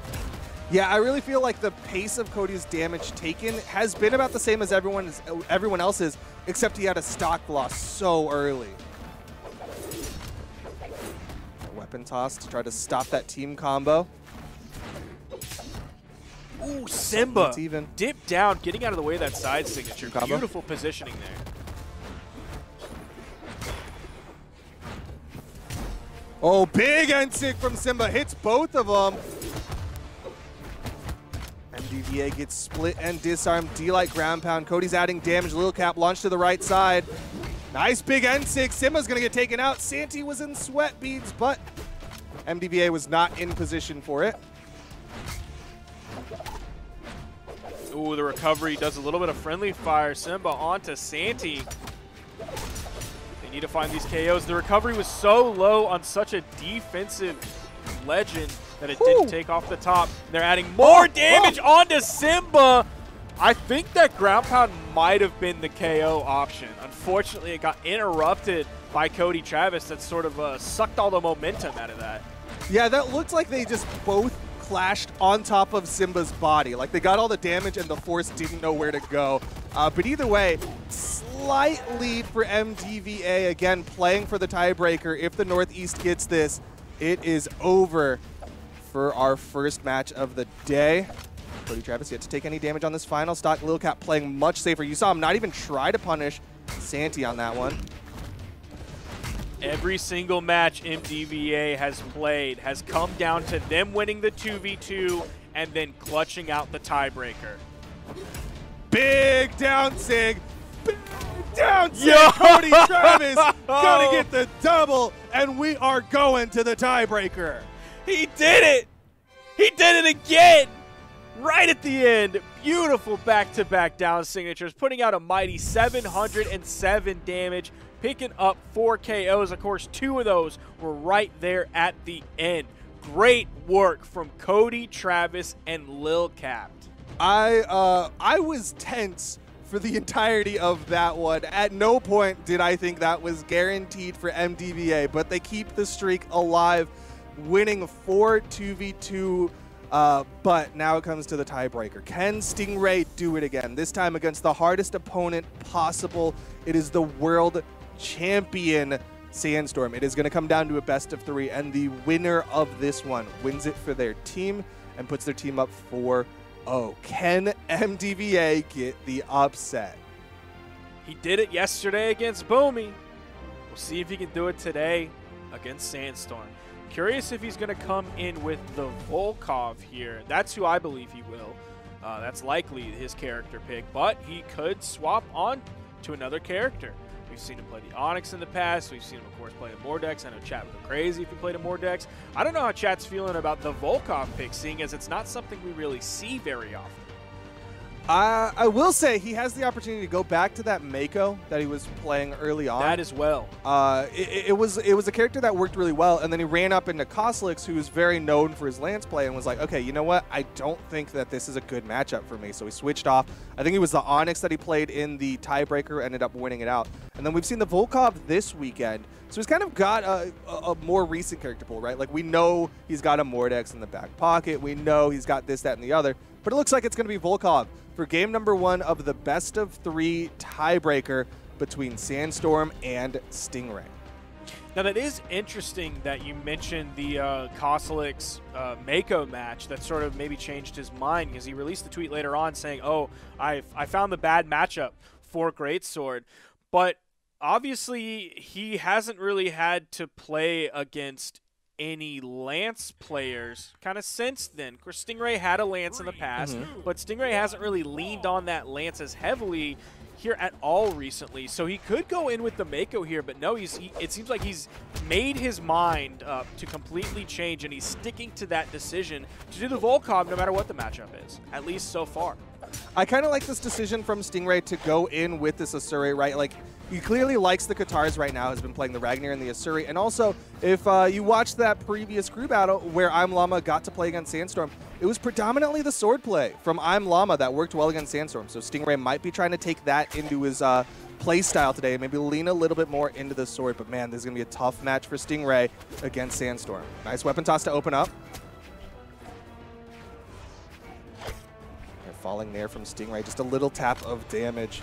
Yeah, I really feel like the pace of Cody's damage taken has been about the same as everyone else's, except he had a stock loss so early. Weapon toss to try to stop that team combo. Ooh, Simba dip down, getting out of the way of that side signature. Beautiful positioning there. Oh, big Nsig from Simba, hits both of them. MDVA gets split and disarmed. D-Light ground pound. Cody's adding damage. Lil Capped launched to the right side. Nice big N6. Simba's going to get taken out. Santy was in sweat beads, but MDVA was not in position for it. Ooh, the recovery does a little bit of friendly fire. Simba onto Santy. They need to find these KOs. The recovery was so low on such a defensive legend that it didn't take off the top. They're adding more damage onto Simba. I think that ground pound might have been the KO option. Unfortunately, it got interrupted by Cody Travis. That sort of sucked all the momentum out of that. Yeah, that looked like they just both clashed on top of Simba's body. Like, they got all the damage and the force didn't know where to go. But either way, slight lead for MDVA. Again, playing for the tiebreaker. If the Northeast gets this, it is over for our first match of the day. Cody Travis yet to take any damage on this final stock. Lil Capped playing much safer. You saw him not even try to punish Santy on that one. Every single match MDVA has played has come down to them winning the 2v2 and then clutching out the tiebreaker. Big down sig. Big down sig. Cody Travis gonna get the double, and we are going to the tiebreaker. He did it! He did it again! Right at the end. Beautiful back-to-back down signatures, putting out a mighty 707 damage, picking up 4 KOs. Of course, 2 of those were right there at the end. Great work from Cody Travis and Lil Capped. I was tense for the entirety of that one. At no point did I think that was guaranteed for MDVA, but they keep the streak alive, winning 4 2v2. But now it comes to the tiebreaker. Can Stingray do it again? This time against the hardest opponent possible. It is the world champion Sandstorm. It is going to come down to a best of 3, and the winner of this one wins it for their team and puts their team up 4-0. Can MDVA get the upset? He did it yesterday against Boomie. We'll see if he can do it today against Sandstorm. Curious if he's going to come in with the Volkov here. That's who I believe he will. That's likely his character pick, but he could swap on to another character. We've seen him play the Onyx in the past. We've seen him, of course, play a Mordex. I know Chat would go crazy if he played a Mordex. I don't know how Chat's feeling about the Volkov pick, seeing as it's not something we really see very often. I will say he has the opportunity to go back to that Mako that he was playing early on. That as well. It was a character that worked really well, and then he ran up into Cosolix, who is very known for his lance play, and was like, okay, you know what? I don't think that this is a good matchup for me, so he switched off. I think it was the Onyx that he played in the tiebreaker, ended up winning it out. And then we've seen the Volkov this weekend, so he's kind of got a more recent character pool, right? Like, we know he's got a Mordex in the back pocket. We know he's got this, that, and the other. But it looks like it's going to be Volkov for game number 1 of the best of 3 tiebreaker between Sandstorm and Stingray. Now, that is interesting that you mentioned the Cosolix Mako match that sort of maybe changed his mind, because he released the tweet later on saying, oh, I found the bad matchup for Greatsword. But obviously, he hasn't really had to play against any Lance players kind of since then. Of course, Stingray had a Lance in the past, but Stingray hasn't really leaned on that Lance as heavily here at all recently. So he could go in with the Mako here, but no, it seems like he's made his mind up to completely change, and he's sticking to that decision to do the Volkov no matter what the matchup is, at least so far. I kind of like this decision from Stingray to go in with this Asuri, right? Like, he clearly likes the Katars right now, has been playing the Ragnar and the Asuri. And also, if you watched that previous crew battle where ImLlama got to play against Sandstorm, it was predominantly the sword play from ImLlama that worked well against Sandstorm. So Stingray might be trying to take that into his play style today, maybe lean a little bit more into the sword. But man, this is going to be a tough match for Stingray against Sandstorm. Nice weapon toss to open up. They're falling there from Stingray, just a little tap of damage.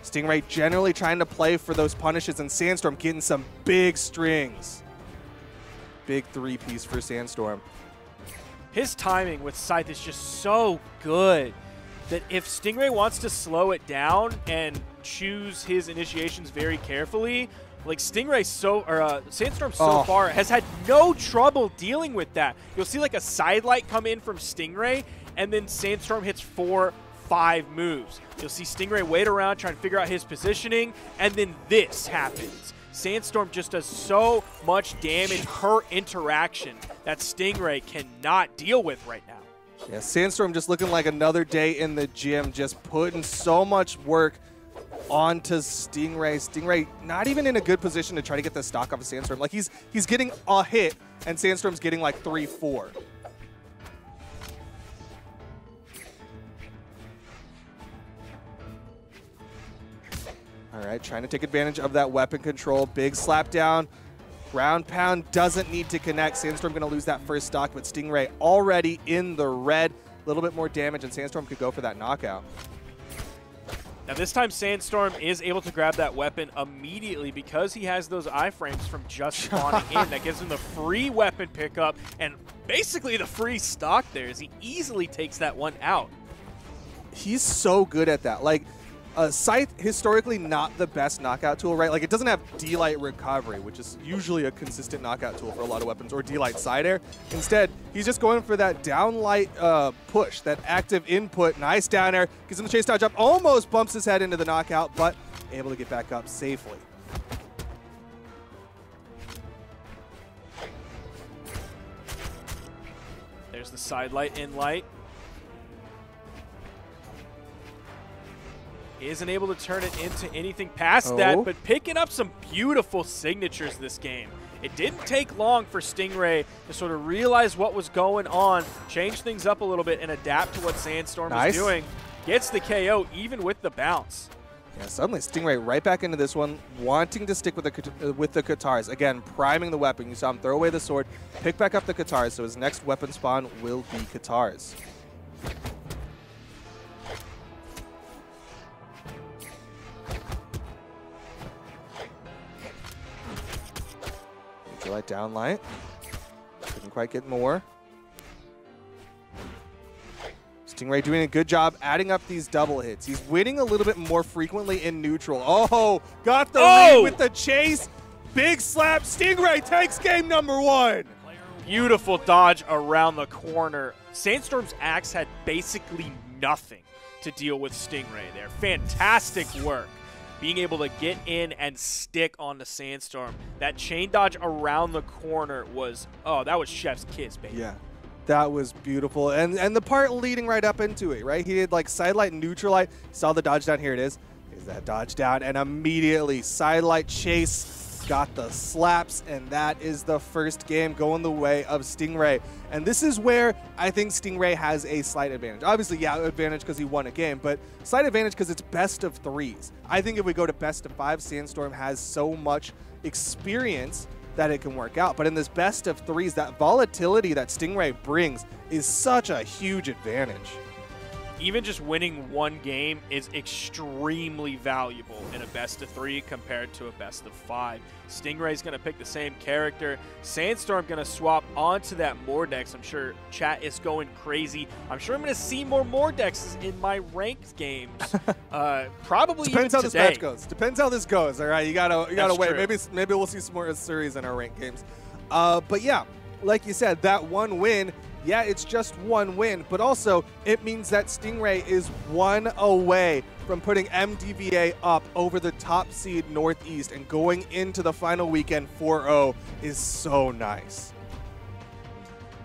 Stingray generally trying to play for those punishes, and Sandstorm getting some big strings. Big 3-piece for Sandstorm. His timing with Scythe is just so good that if Stingray wants to slow it down and choose his initiations very carefully, like Sandstorm so far has had no trouble dealing with that. You'll see like a side light come in from Stingray, and then Sandstorm hits 4-5 moves. You'll see Stingray wait around trying to figure out his positioning, and then this happens. Sandstorm just does so much damage per interaction that Stingray cannot deal with right now. Yeah, Sandstorm just looking like another day in the gym, just putting so much work onto Stingray. Stingray not even in a good position to try to get the stock off of Sandstorm. Like, he's getting a hit, and Sandstorm's getting like 3-4. All right, trying to take advantage of that weapon control. Big slap down. Ground pound doesn't need to connect. Sandstorm going to lose that first stock, but Stingray already in the red. A little bit more damage, and Sandstorm could go for that knockout. Now this time Sandstorm is able to grab that weapon immediately because he has those iframes from just spawning in. That gives him the free weapon pickup and basically the free stock there as he easily takes that one out. He's so good at that. Like, Scythe, historically not the best knockout tool, right? Like, it doesn't have D-Light recovery, which is usually a consistent knockout tool for a lot of weapons, or D-Light side air. Instead, he's just going for that downlight push, that active input. Nice down air, gives him the chase dodge up, almost bumps his head into the knockout, but able to get back up safely. There's the side light, in light. Isn't able to turn it into anything past that, but picking up some beautiful signatures this game. It didn't take long for Stingray to sort of realize what was going on, change things up a little bit, and adapt to what Sandstorm is doing. Gets the KO even with the bounce. Yeah, suddenly Stingray right back into this one, wanting to stick with the Katars. Again, priming the weapon. You saw him throw away the sword, pick back up the Katars, so his next weapon spawn will be Katars. Light down light. Couldn't quite get more. Stingray doing a good job adding up these double hits. He's winning a little bit more frequently in neutral. Oh, got the read with the chase. Big slap. Stingray takes game number 1. Beautiful dodge around the corner. Sandstorm's axe had basically nothing to deal with Stingray there. Fantastic work. Being able to get in and stick on the Sandstorm. That chain dodge around the corner was, oh, that was chef's kiss, baby. Yeah, that was beautiful. And the part leading right up into it, right? He did like side light, neutral light. Saw the dodge down, here it is. Is that dodge down, and immediately side light chase. Got the slaps, and that is the first game going the way of Stingray. And this is where I think Stingray has a slight advantage. Obviously, yeah, advantage because he won a game, but slight advantage because it's best of 3s. I think if we go to best of 5, Sandstorm has so much experience that it can work out. But in this best of 3s, that volatility that Stingray brings is such a huge advantage. Even just winning one game is extremely valuable in a best of 3 compared to a best of 5. Stingray's going to pick the same character. Sandstorm going to swap onto that Mordex. I'm sure chat is going crazy. I'm sure I'm going to see more Mordexes in my ranked games. Probably depends even how today. this match goes. Depends how this goes. All right, you gotta wait. True. Maybe we'll see some more series in our ranked games. But yeah, like you said, that one win. Yeah, it's just one win, but also it means that Stingray is 1 away from putting MDVA up over the top seed Northeast, and going into the final weekend 4-0 is so nice.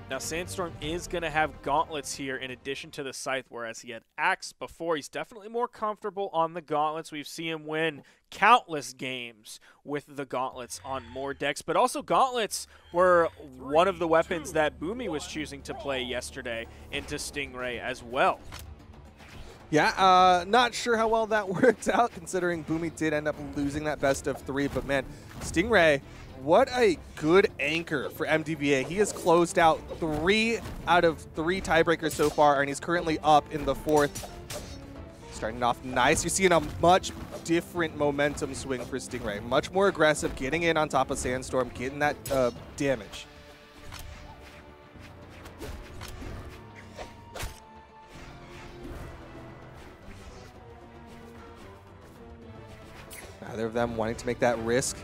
Now, Sandstorm is going to have gauntlets here in addition to the Scythe, whereas he had Axe before. He's definitely more comfortable on the gauntlets. We've seen him win countless games with the gauntlets on Mordex, but also gauntlets were one of the weapons that Boomie was choosing to play yesterday into Stingray as well. Yeah, not sure how well that worked out, considering Boomie did end up losing that best of 3, but man, Stingray, what a good anchor for MDVA. He has closed out 3 out of 3 tiebreakers so far, and he's currently up in the 4th. Starting off nice. You're seeing a much different momentum swing for Stingray. Much more aggressive, getting in on top of Sandstorm, getting that damage. Neither of them wanting to make that risk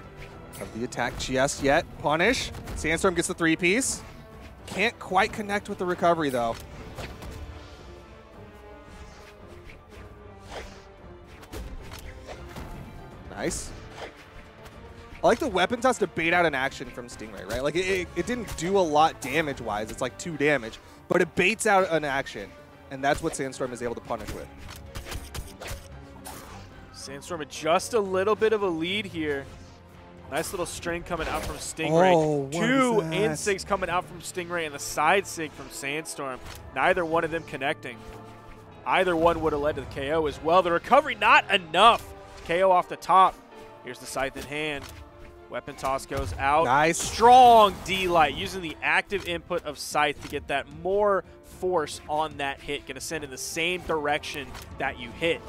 of the attack just yet. Punish. Sandstorm gets the 3-piece. Can't quite connect with the recovery, though. Nice. I like the weapon toss to bait out an action from Stingray, right? Like, it didn't do a lot damage-wise. It's like 2 damage, but it baits out an action, and that's what Sandstorm is able to punish with. Sandstorm with just a little bit of a lead here. Nice little string coming out from Stingray. Oh, 2 in-sigs coming out from Stingray and the side sig from Sandstorm. Neither one of them connecting. Either one would have led to the KO as well. The recovery not enough to KO off the top. Here's the scythe in hand. Weapon toss goes out. Nice. Strong D-Light using the active input of scythe to get that more force on that hit. Going to send in the same direction that you hit.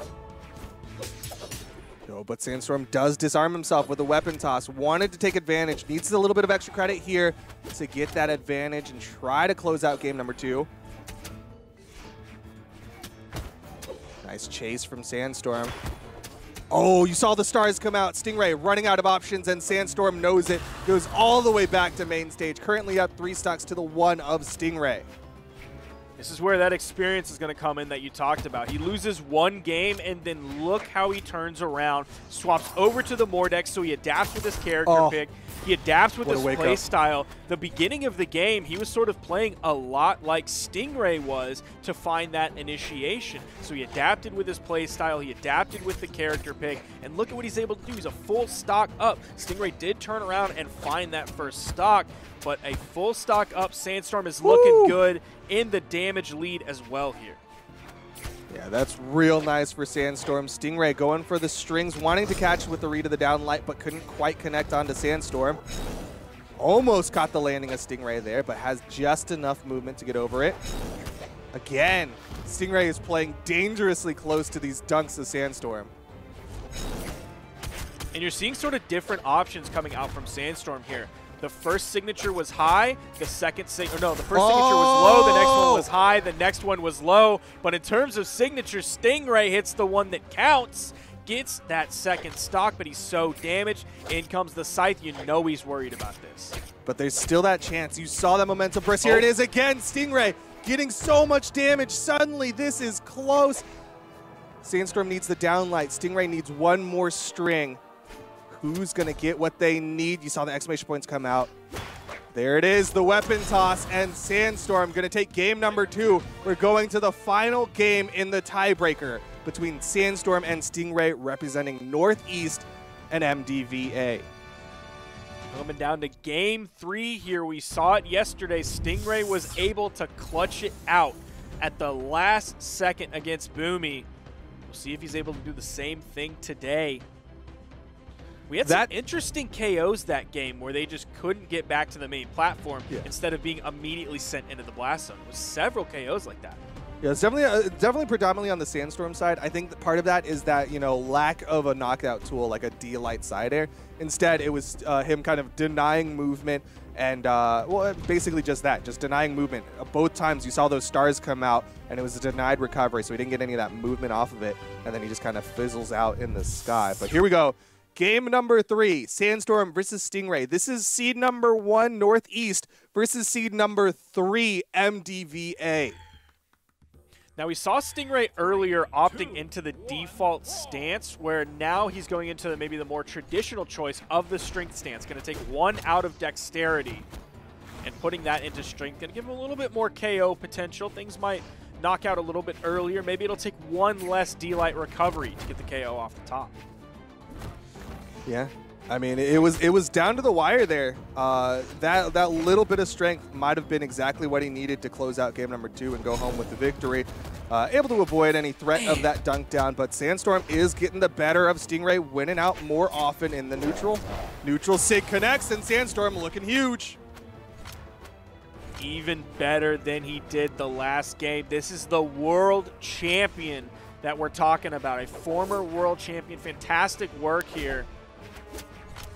No, but Sandstorm does disarm himself with a weapon toss. Wanted to take advantage. Needs a little bit of extra credit here to get that advantage and try to close out game number 2. Nice chase from Sandstorm. Oh, you saw the stars come out. Stingray running out of options, and Sandstorm knows it. Goes all the way back to main stage. Currently up 3 stocks to the 1 of Stingray. This is where that experience is going to come in that you talked about. He loses one game, and then look how he turns around, swaps over to the Mordex, so he adapts with his character pick. He adapts with his play style. The beginning of the game, he was sort of playing a lot like Stingray was to find that initiation. So he adapted with his play style. He adapted with the character pick. And look at what he's able to do. He's a full stock up. Stingray did turn around and find that first stock, but a full stock up. Sandstorm is looking good in the damage lead as well here. Yeah, that's real nice for Sandstorm. Stingray going for the strings, wanting to catch with the read of the downlight, but couldn't quite connect onto Sandstorm. Almost caught the landing of Stingray there, but has just enough movement to get over it. Again, Stingray is playing dangerously close to these dunks of Sandstorm. And you're seeing sort of different options coming out from Sandstorm here. The first signature was high, the second signature, no, the first signature was low, the next one was high, the next one was low. But in terms of signatures, Stingray hits the one that counts, gets that second stock, but he's so damaged. In comes the Scythe. You know he's worried about this. But there's still that chance. You saw that momentum burst. Here it is again. Stingray getting so much damage. Suddenly, this is close. Sandstorm needs the downlight. Stingray needs one more string. Who's going to get what they need? You saw the exclamation points come out. There it is, the weapon toss, and Sandstorm going to take game number 2. We're going to the final game in the tiebreaker between Sandstorm and Stingray, representing Northeast and MDVA. Coming down to game 3 here. We saw it yesterday. Stingray was able to clutch it out at the last second against Boomie. We'll see if he's able to do the same thing today. We had some interesting KOs that game where they just couldn't get back to the main platform instead of being immediately sent into the blast zone. It was several KOs like that. Yeah, it's definitely predominantly on the Sandstorm side. I think that part of that is that, you know, lack of a knockout tool like a D-Light side air. Instead, it was him kind of denying movement and, well, basically just that, just denying movement. Both times you saw those stars come out and it was a denied recovery, so he didn't get any of that movement off of it, and then he just kind of fizzles out in the sky. But here we go. Game number 3, Sandstorm versus Stingray. This is seed number 1, Northeast, versus seed number 3, MDVA. Now, we saw Stingray earlier opting into the default stance, where now he's going into maybe the more traditional choice of the strength stance. Going to take 1 out of dexterity and putting that into strength. Going to give him a little bit more KO potential. Things might knock out a little bit earlier. Maybe it'll take 1 less D-Light recovery to get the KO off the top. Yeah, I mean, it was down to the wire there. That little bit of strength might have been exactly what he needed to close out game number 2 and go home with the victory. Able to avoid any threat of that dunk down, but Sandstorm is getting the better of Stingray, winning out more often in the neutral. Neutral sig connects, and Sandstorm looking huge. Even better than he did the last game. This is the world champion that we're talking about, a former world champion. Fantastic work here.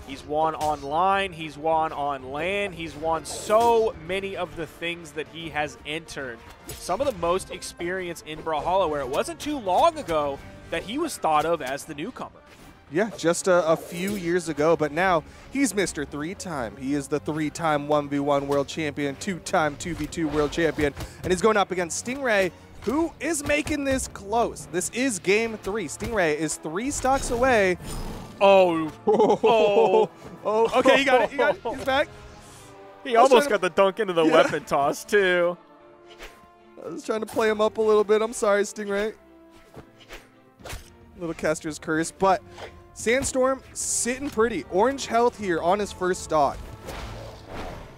He's won online, he's won on LAN, he's won so many of the things that he has entered. Some of the most experience in Brawlhalla, where it wasn't too long ago that he was thought of as the newcomer. Yeah, just a few years ago, but now he's Mr. 3-time. He is the 3-time 1v1 world champion, 2-time 2v2 world champion, and he's going up against Stingray, who is making this close. This is game 3. Stingray is 3 stocks away. Oh. Okay, you got it. He's back. He almost got the dunk into the weapon toss, too. I was trying to play him up a little bit. I'm sorry, Stingray. Little caster's curse. But Sandstorm sitting pretty. Orange health here on his first stock.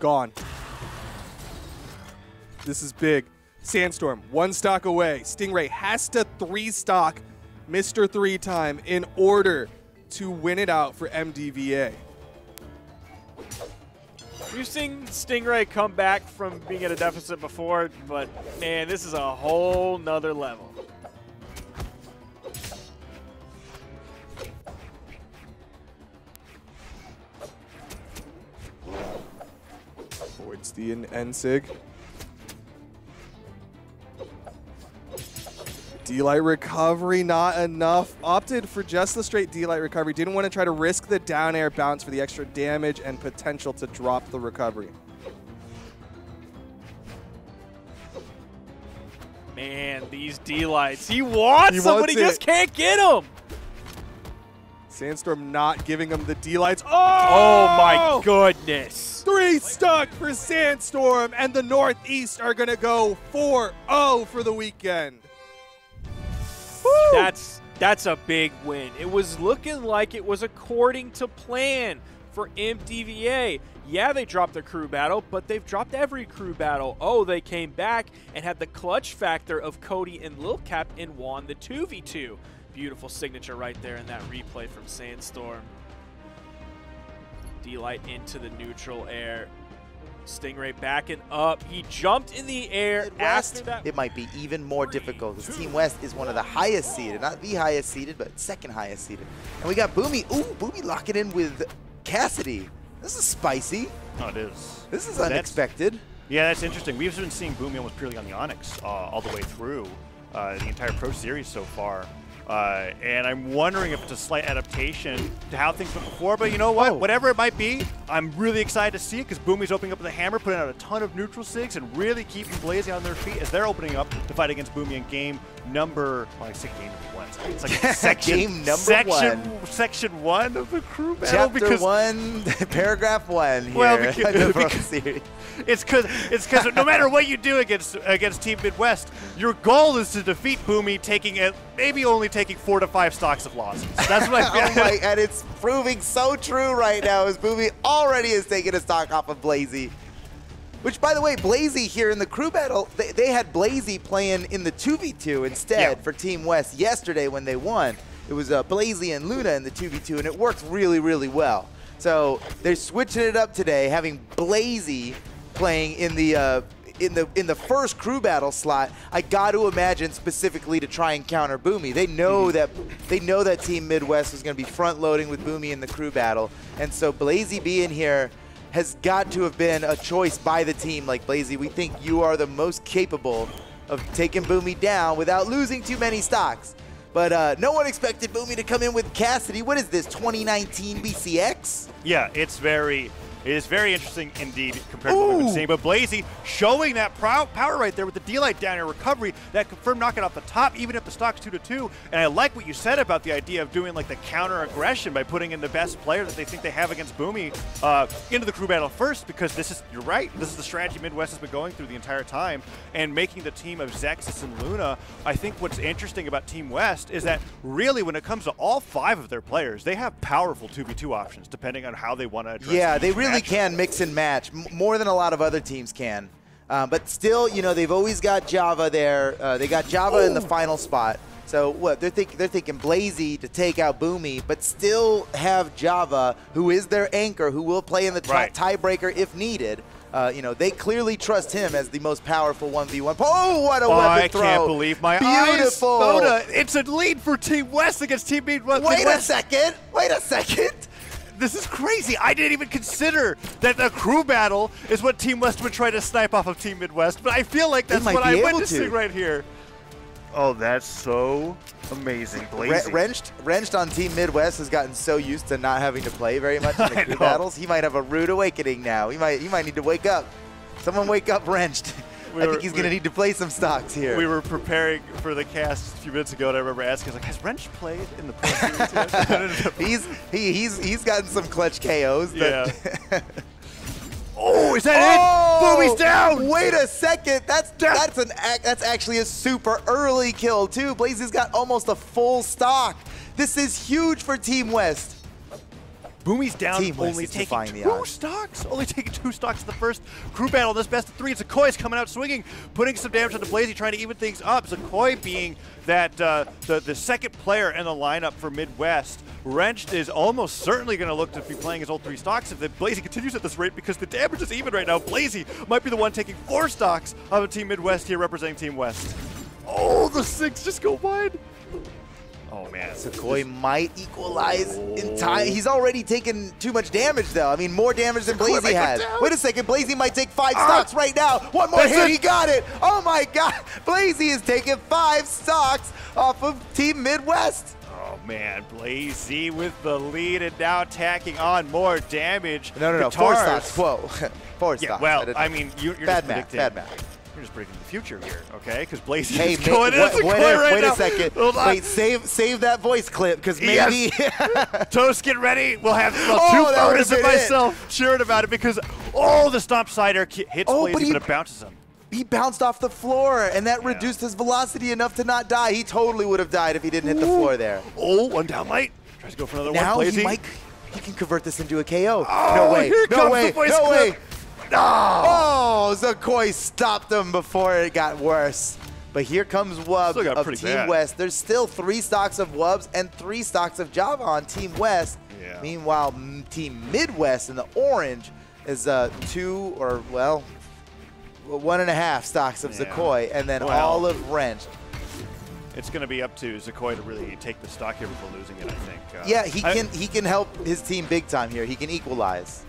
Gone. This is big. Sandstorm, 1 stock away. Stingray has to 3-stock Mr. 3-time in order to win it out for MDVA. We've seen Stingray come back from being at a deficit before, but man, this is a whole nother level. Avoids the N-Sig. D-Light recovery, not enough. Opted for just the straight D-Light recovery. Didn't want to try to risk the down air bounce for the extra damage and potential to drop the recovery. Man, these D-Lights. He wants them, but he just can't get them. Sandstorm not giving him the D-Lights. Oh my goodness. 3 stuck for Sandstorm, and the Northeast are going to go 4-0 for the weekend. Woo! That's a big win. It was looking like it was according to plan for MDVA. Yeah, they dropped the crew battle, but they've dropped every crew battle. Oh, they came back and had the clutch factor of Cody and Lil Capped and won the 2v2. Beautiful signature right there in that replay from Sandstorm. D-Light into the neutral air. Stingray backing up. He jumped in the air after that. It might be even more difficult because Team West is one of the highest seeded, not the highest seeded, but second highest seeded. And we got Boomie. Ooh, Boomie locking in with Cassidy. This is spicy. Oh, it is. This is unexpected. Yeah, that's interesting. We've been seeing Boomie almost purely on the Onyx all the way through the entire Pro Series so far. And I'm wondering if it's a slight adaptation to how things went before, but you know what? Whatever it might be, I'm really excited to see it because Boomie's opening up with a hammer, putting out a ton of neutral sigs, and really keeping Blaizzy on their feet as they're opening up to fight against Boomie in game number, well, I say game number 1. It's like section 1 of the crew battle. Chapter 1, paragraph 1 here. Well, it's because no matter what you do against Team Midwest, your goal is to defeat Boomie, maybe only taking 4 to 5 stocks of losses. That's what I feel. And it's proving so true right now as Boomie already is taking a stock off of Blaizzy. Which, by the way, Blaizzy here in the crew battle, they had Blaizzy playing in the 2v2 instead for Team West yesterday when they won. It was Blaizzy and Luna in the 2v2, and it worked really, really well. So they're switching it up today, having Blaizzy playing in the first crew battle slot. I got to imagine specifically to try and counter Boomie. They know that Team Midwest was going to be front loading with Boomie in the crew battle, and so Blaizzy being here has got to have been a choice by the team. Like, Blaizzy, we think you are the most capable of taking Boomie down without losing too many stocks. But no one expected Boomie to come in with Cassidy. What is this, 2019 BCX? Yeah, it is very interesting indeed compared to what we've been seeing. But Blaizzy showing that power right there with the D-Light down air recovery, that confirmed knocking off the top, even if the stock's 2-2. And I like what you said about the idea of doing like the counter aggression by putting in the best player that they think they have against Boomie into the crew battle first, because you're right, this is the strategy Midwest has been going through the entire time, and making the team of Zexis and Luna. I think what's interesting about Team West is that really when it comes to all 5 of their players, they have powerful 2v2 options depending on how they want to address. Yeah, they really can mix and match more than a lot of other teams can. But still, you know, they've always got Java there. They got Java in the final spot. So what they're thinking Blaizzy to take out Boomie, but still have Java, who is their anchor, who will play in the tiebreaker if needed. You know, they clearly trust him as the most powerful 1v1. Oh, what a weapon throw. I can't believe my Beautiful. eyes. Beautiful. It's a lead for Team West against Team Midwest. Wait a second. Wait a second. This is crazy. I didn't even consider that the crew battle is what Team West would try to snipe off of Team Midwest, but I feel like that's what I'm witnessing right here. Oh, that's so amazing. Wrenched on Team Midwest has gotten so used to not having to play very much in the crew battles. He might have a rude awakening now. He might need to wake up. Someone wake up Wrenched. I think he's going to need to play some stocks here. We were preparing for the cast a few minutes ago, and I remember asking, like, has Wrench played in the Pro Series yet? he's gotten some clutch KOs. Yeah. Oh, is that it? Boomie's down. Wait a second. That's actually a super early kill too. Blaizzy's got almost a full stock. This is huge for Team West. Boomie's down, only taking 2 stocks. Only taking 2 stocks in the first crew battle in this best of 3. Zacoi's coming out swinging, putting some damage onto Blaizzy, trying to even things up. Zacoi being that the second player in the lineup for Midwest. Wrenched is almost certainly going to look to be playing his old 3 stocks if Blaizzy continues at this rate, because the damage is even right now. Blaizzy might be the one taking 4 stocks of a Team Midwest here representing Team West. Oh, the 6 just go wide. Oh, man. Zacoi might equalize in time. He's already taken too much damage, though. I mean, more damage than Blaizzy has. Wait a second. Blaizzy might take 5 stocks right now. One more hit. He got it. Oh, my God. Blaizzy is taking 5 stocks off of Team Midwest. Oh, man. Blaizzy with the lead and now tacking on more damage. No. 4 stocks. Whoa. 4 stocks. Yeah, well, I mean, you're bad just math. predicting. Bad math. You're just predicting the future here, okay? Because Blaizzy Hey, is going in right wait now. a second. Wait, save that voice clip, because maybe... Yes. Toast, get ready. We'll have 2 that photos of would've been myself cheering about it because, the stomp sider hits Blaizzy, but it bounces him. He bounced off the floor, and that reduced his velocity enough to not die. He totally would have died if he didn't hit the floor there. Oh, one down light. Tries to go for another now one, Blaizzy. He can convert this into a KO. Oh, no way. Here No comes way. the voice No clip. way. Oh, Zacoi stopped him before it got worse. But here comes Wubz of Team bad. West. There's still 3 stocks of Wubz and 3 stocks of Java on Team West. Yeah. Meanwhile, Team Midwest in the orange is 2 or, well, 1.5 stocks of Zacoi, and then all of Wrench. It's going to be up to Zacoi to really take the stock here before losing it, I think. Yeah, he can help his team big time here. He can equalize.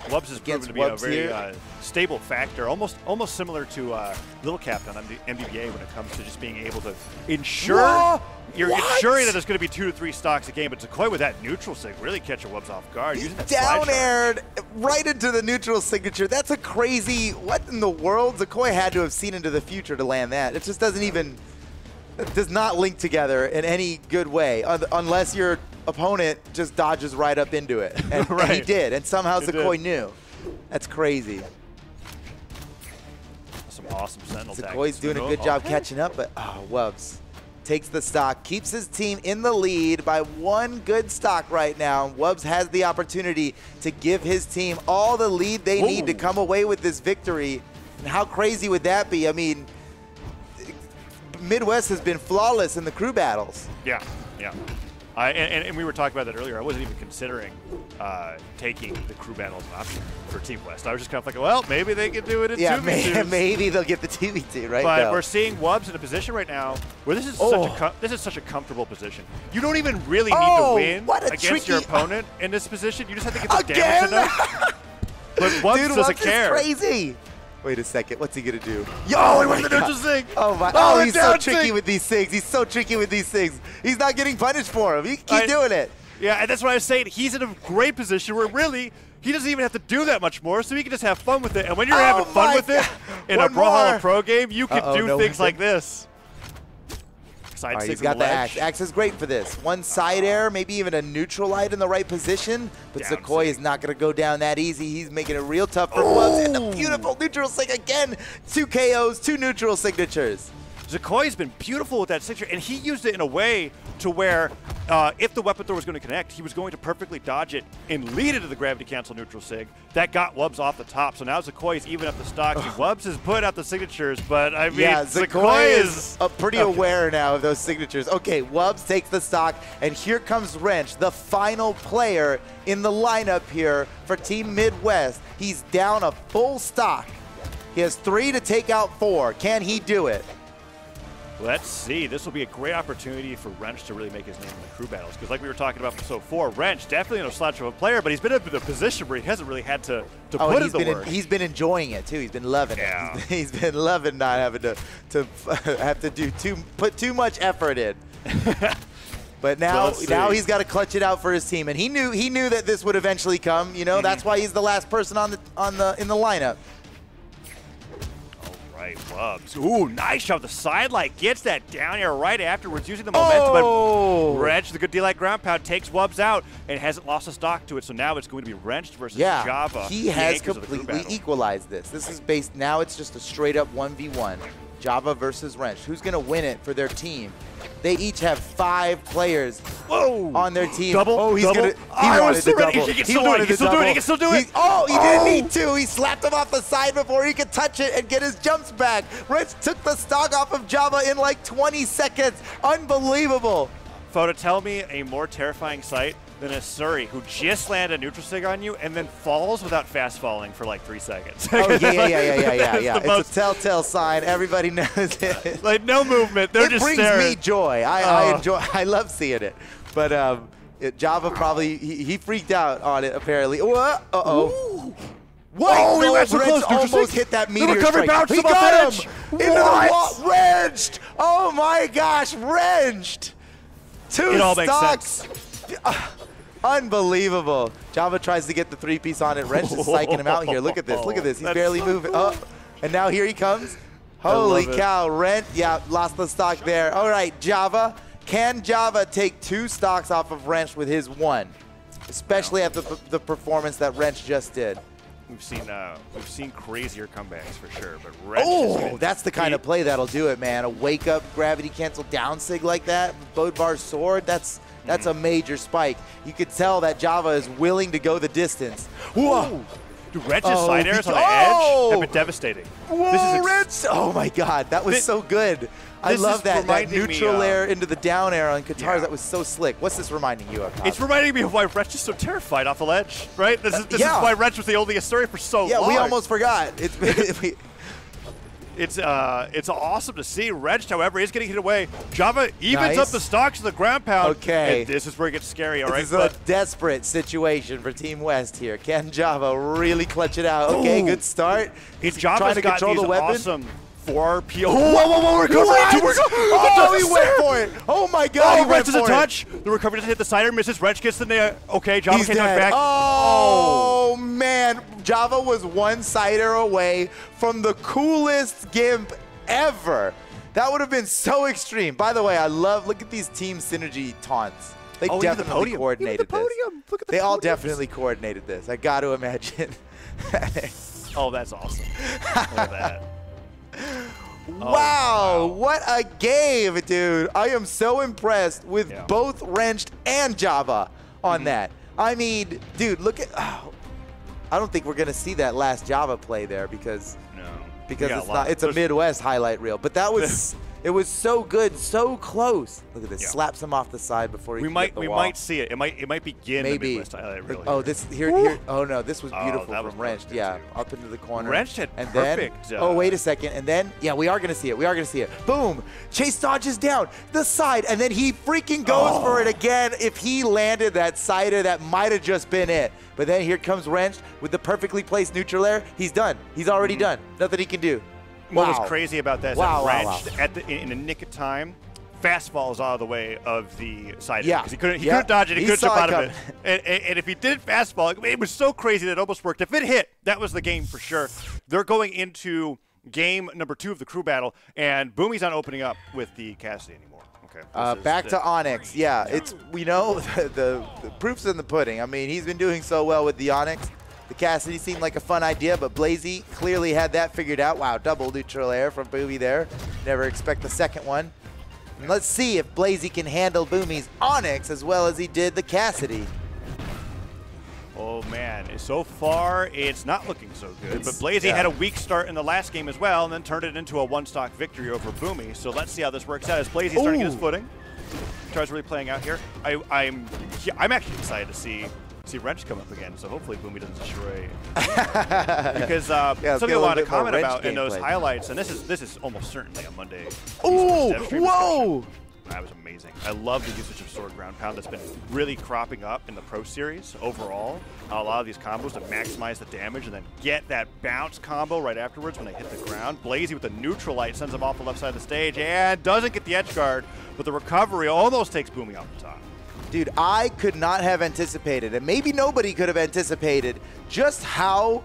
Wubz has proven to be a very stable factor, almost similar to Lil Capped on MDVA when it comes to just being able to ensure ensuring that there's going to be 2 to 3 stocks a game. But Zacoi with that neutral sig really catching Wubz off guard. He down aired right into the neutral signature. That's a crazy. What in the world? Zacoi had to have seen into the future to land that. It just doesn't even. It does not link together in any good way, unless your opponent just dodges right up into it. And, and he did, and somehow Zacoi knew. That's crazy. Some awesome sentinel tactics. Zacoi's doing a good job catching up, but Wubz takes the stock, keeps his team in the lead by 1 good stock right now. Wubz has the opportunity to give his team all the lead they need to come away with this victory. And how crazy would that be? I mean, Midwest has been flawless in the crew battles. Yeah. And we were talking about that earlier. I wasn't even considering taking the crew battle as an option for Team West. I was just kind of like, well, maybe they could do it in 2v2s. Maybe they'll get the 2v2, right? But we're seeing Wubz in a position right now where this is such a comfortable position. You don't even really need to win against your opponent in this position. You just have to get the damage enough. But Wubz doesn't care. Wubz is crazy. Wait a second, what's he gonna do? Yo, he went the neutral sig. Oh, he's so tricky with these sigs. He's so tricky with these sigs. He's not getting punished for him. He keep doing it. Yeah, and that's what I was saying. He's in a great position where really he doesn't even have to do that much more, so he can just have fun with it. And when you're having fun with it in a Brawlhalla Pro game, you can do things like this. He's got the axe. Axe is great for this. 1 side air, maybe even a neutral light in the right position. But Zacoi is not going to go down that easy. He's making it real tough for Wubz. And the beautiful neutral sig again. 2 KOs, 2 neutral signatures. Zacoi's been beautiful with that signature, and he used it in a way to where if the weapon throw was going to connect, he was going to perfectly dodge it and lead into the gravity cancel neutral sig. That got Wubz off the top. So now Zacoi is even up the stocks. Wubz has put out the signatures, but I mean, Zacoi is pretty aware now of those signatures. Okay, Wubz takes the stock, and here comes Wrench, the final player in the lineup here for Team Midwest. He's down a full stock. He has 3 to take out 4. Can he do it? Let's see. This will be a great opportunity for Wrench to really make his name in the crew battles. Because like we were talking about before, Wrench definitely no slouch of a player, but he's been in a position where he hasn't really had to put in the work. He's been enjoying it too. He's been loving it. He's been loving not having to put too much effort in. But now he's got to clutch it out for his team, and he knew that this would eventually come. You know, that's why he's the last person in the lineup. Right, Wubz. Ooh, nice shot. The sidelight gets that down air right afterwards, using the momentum. But Wrench, the good D-Light ground pound, takes Wubz out and hasn't lost a stock to it. So now it's going to be Wrench versus Java. He has completely equalized this. This is based, now it's just a straight up 1v1. Java versus Wrench. Who's going to win it for their team? They each have 5 players on their team. He wanted the double. He can still do it. He can still do it. He didn't need to. He slapped him off the side before he could touch it and get his jumps back. Wrench took the stock off of Java in like 20 seconds. Unbelievable. Foda, tell me a more terrifying sight than a Surrey who just landed a neutral sig on you and then falls without fast falling for like 3 seconds. Oh, yeah. It's It's a telltale sign. Everybody knows it. like no movement. They're It just brings staring. me joy. I enjoy. I love seeing it. But Java probably he freaked out on it apparently. What? Uh-oh. What? Oh, he went so close. Almost hit that meteor recovery strike. bounced He him off got the him edge. into the wall. Wrenched. Oh my gosh, wrenched. 2 It all makes stocks. sense. Unbelievable. Java tries to get the 3-piece on it. Wrench is psyching him out here. Look at this. Look at this. He's That's barely so moving. cool. Oh, and now here he comes. Holy love it. cow. Wrench. Yeah, lost the stock there. All right, Java. Can Java take 2 stocks off of Wrench with his 1? Especially after the performance that Wrench just did. We've seen crazier comebacks for sure, but Wrench Oh, that's the kind of play that'll do it, man. A wake-up gravity cancel down sig like that, Bodvar's sword, that's a major spike. You could tell that Java is willing to go the distance. Whoa! Dude, Wrench's side airs on the edge have been devastating. Whoa, Wrench! Oh my God, that was so good. I this love is that reminding me, neutral air into the down air on Katars. Yeah. That was so slick. What's this reminding you of, Tom? It's reminding me of why Wrench is so terrified off the ledge, right? This is yeah. why Wrench was the only Asuri for so long. Yeah, we almost forgot. It's awesome to see. Wrench, however, is getting hit away. Java evens Nice. up the stocks to the ground pound. Okay. And this is where it gets scary, all right? This is a desperate situation for Team West here. Can Java really clutch it out? Okay, good start. If He's Java's trying to got control these the weapon. awesome 4 PO. Whoa, recovery. What? Oh, he went for it. Oh my God, he Oh, went Wrench does a for it. touch. The recovery doesn't hit the sider, misses. Wrench gets the nail. Okay, Java He's can't touch dead. back. Oh, man. Java was 1 sider away from the coolest gimp ever. That would have been so extreme. By the way, look at these team synergy taunts. They even the definitely podium. coordinated Even the podium. Look at the They all podiums. definitely coordinated this. I got to imagine. Oh, that's awesome. Look at that. Wow, what a game, dude. I am so impressed with both Wrenched and Java on that. I mean, dude, look at... Oh, I don't think we're going to see that last Java play there because it's a Midwest highlight reel. But that was... It was so good, so close. Look at this. Yeah. Slaps him off the side before he can get the wall. We might see it. It might begin the Maybe. Midwest highlight reel. Oh, this here. Oh no, this was beautiful that was from Wrenched. perfect, Yeah, too. up into the corner. Wrenched had and perfect, Then, oh wait a second, and then we are gonna see it. We are gonna see it. Boom! Chase dodges down the side, and then he freaking goes for it again. If he landed that sider, that might have just been it. But then here comes Wrenched with the perfectly placed neutral air. He's done. He's already done. Nothing he can do. What Wow. was crazy about that is that Wrenched in the nick of time, fast falls out of the way of the side. Yeah. Because he couldn't dodge it. He couldn't saw jump it out of it. And if he did fast fall, it was so crazy that it almost worked. If it hit, that was the game for sure. They're going into game number 2 of the crew battle, and Boomie's not opening up with the Cassidy anymore. Okay. Back to Onyx. Yeah, it's the proof's in the pudding. I mean, he's been doing so well with the Onyx. The Cassidy seemed like a fun idea, but Blaizzy clearly had that figured out. Wow, double neutral air from Boomie there. Never expect the second one. And let's see if Blaizzy can handle Boomie's Onyx as well as he did the Cassidy. Oh man, so far it's not looking so good. But Blaizzy had a weak start in the last game as well, and then turned it into a 1-stock victory over Boomie. So let's see how this works out as Blaizzy's starting to get his footing. Tries really playing out here. I'm actually excited to see Wrench come up again, so hopefully Boomie doesn't destroy because something I wanted to comment about in those highlights, and this is almost certainly a Monday. Oh, whoa! That was amazing. I love the usage of sword ground pound that's been really cropping up in the Pro Series overall. A lot of these combos to maximize the damage and then get that bounce combo right afterwards when they hit the ground. Blaizzy with the neutral light sends him off the left side of the stage and doesn't get the edge guard, but the recovery almost takes Boomie off the top. Dude, I could not have anticipated, and maybe nobody could have anticipated, just how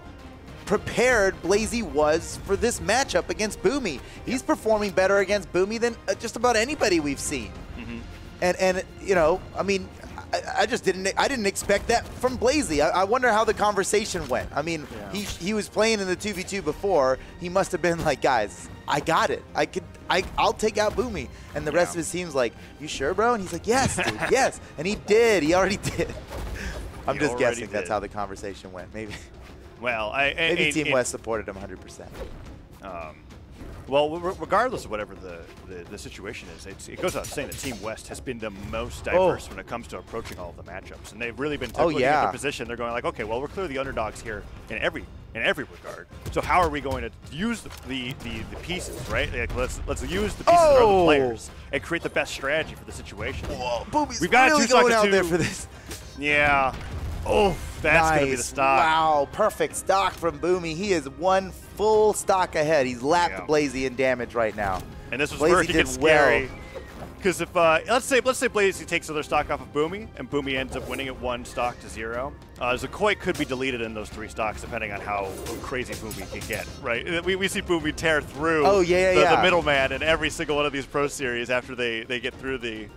prepared Blaizzy was for this matchup against Boomie. He's performing better against Boomie than just about anybody we've seen. And you know, I mean, I didn't expect that from Blaizzy. I wonder how the conversation went. I mean, he was playing in the 2v2 before. He must have been like, guys, I got it. I'll take out Boomie. And the rest of his team's like, you sure, bro? And he's like, yes, dude, yes. And he did. He already did. I'm just guessing that's how the conversation went. Maybe. Well, maybe Team West supported him 100%. Well, regardless of whatever the situation is, it goes without saying that Team West has been the most diverse when it comes to approaching all of the matchups, and they've really been looking at their position. They're going like, okay, well, we're clearly the underdogs here in every regard. So how are we going to use the pieces, right? Like, let's use the pieces of the other players and create the best strategy for the situation. Whoa, Boomie's We've got really going out there for this. Yeah. Oh, that's going to be the stock. Wow, perfect stock from Boomie. He is one full stock ahead. He's lapped Blaizzy in damage right now. And this was where it gets scary. Because if, let's say Blaizzy takes another stock off of Boomie, and Boomie ends up winning it 1 stock to 0, Zacoi could be deleted in those 3 stocks depending on how crazy Boomie can get, right? We see Boomie tear through the middleman in every single one of these Pro Series after they get through the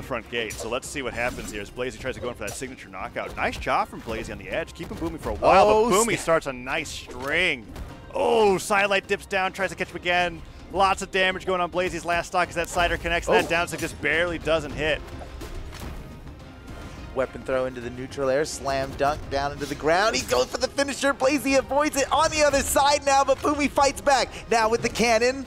front gate. So let's see what happens here as Blaizzy tries to go in for that signature knockout. Nice job from Blaizzy on the edge, keeping Boomie for a while, but Boomie starts a nice string. Oh, Starlight dips down, tries to catch him again. Lots of damage going on Blaizzy's last stock as that sider connects. That down stick just barely doesn't hit. Weapon throw into the neutral air, slam dunk down into the ground. He goes for the finisher. Blaizzy avoids it on the other side now, but Boomie fights back. Now with the cannon.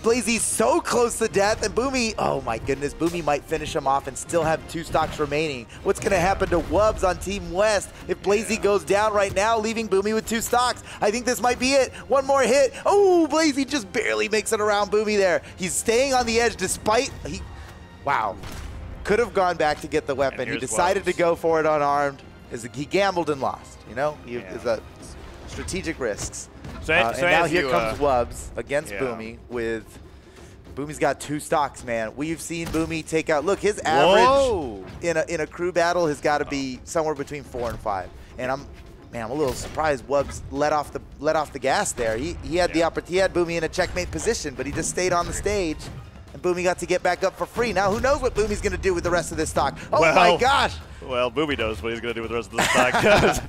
Blaizzy's so close to death, and Boomie, oh my goodness, Boomie might finish him off and still have 2 stocks remaining. What's going to happen to Wubz on Team West if Blaizzy goes down right now, leaving Boomie with 2 stocks? I think this might be it. One more hit. Oh, Blaizzy just barely makes it around Boomie there. He's staying on the edge despite, wow. Could have gone back to get the weapon. He decided to go for it unarmed. He gambled and lost, you know? Is a strategic risks. So and now here comes Wubz against Boomie with Boomie's got 2 stocks, man. We've seen Boomie take out. Look, his average in a crew battle has got to be somewhere between 4 and 5. And I'm a little surprised Wubz let off the gas there. He had the opportunity. He had Boomie in a checkmate position, but he just stayed on the stage. And Boomie got to get back up for free. Now who knows what Boomie's going to do with the rest of this stock? Oh my gosh! Well, Boomie knows what he's going to do with the rest of the stock.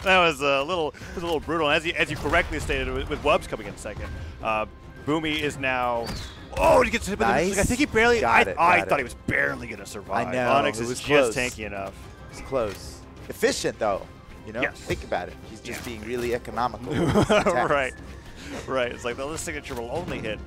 That was a little brutal. As you correctly stated, with Wubz coming in second, Boomie is now. Oh, he gets hit with the I think he barely. I thought he was barely going to survive. I know. Onyx is just tanky enough. It's close. Efficient though. You know. Yes. Think about it. He's just being really economical. Right. Right, it's like, well, this signature will only hit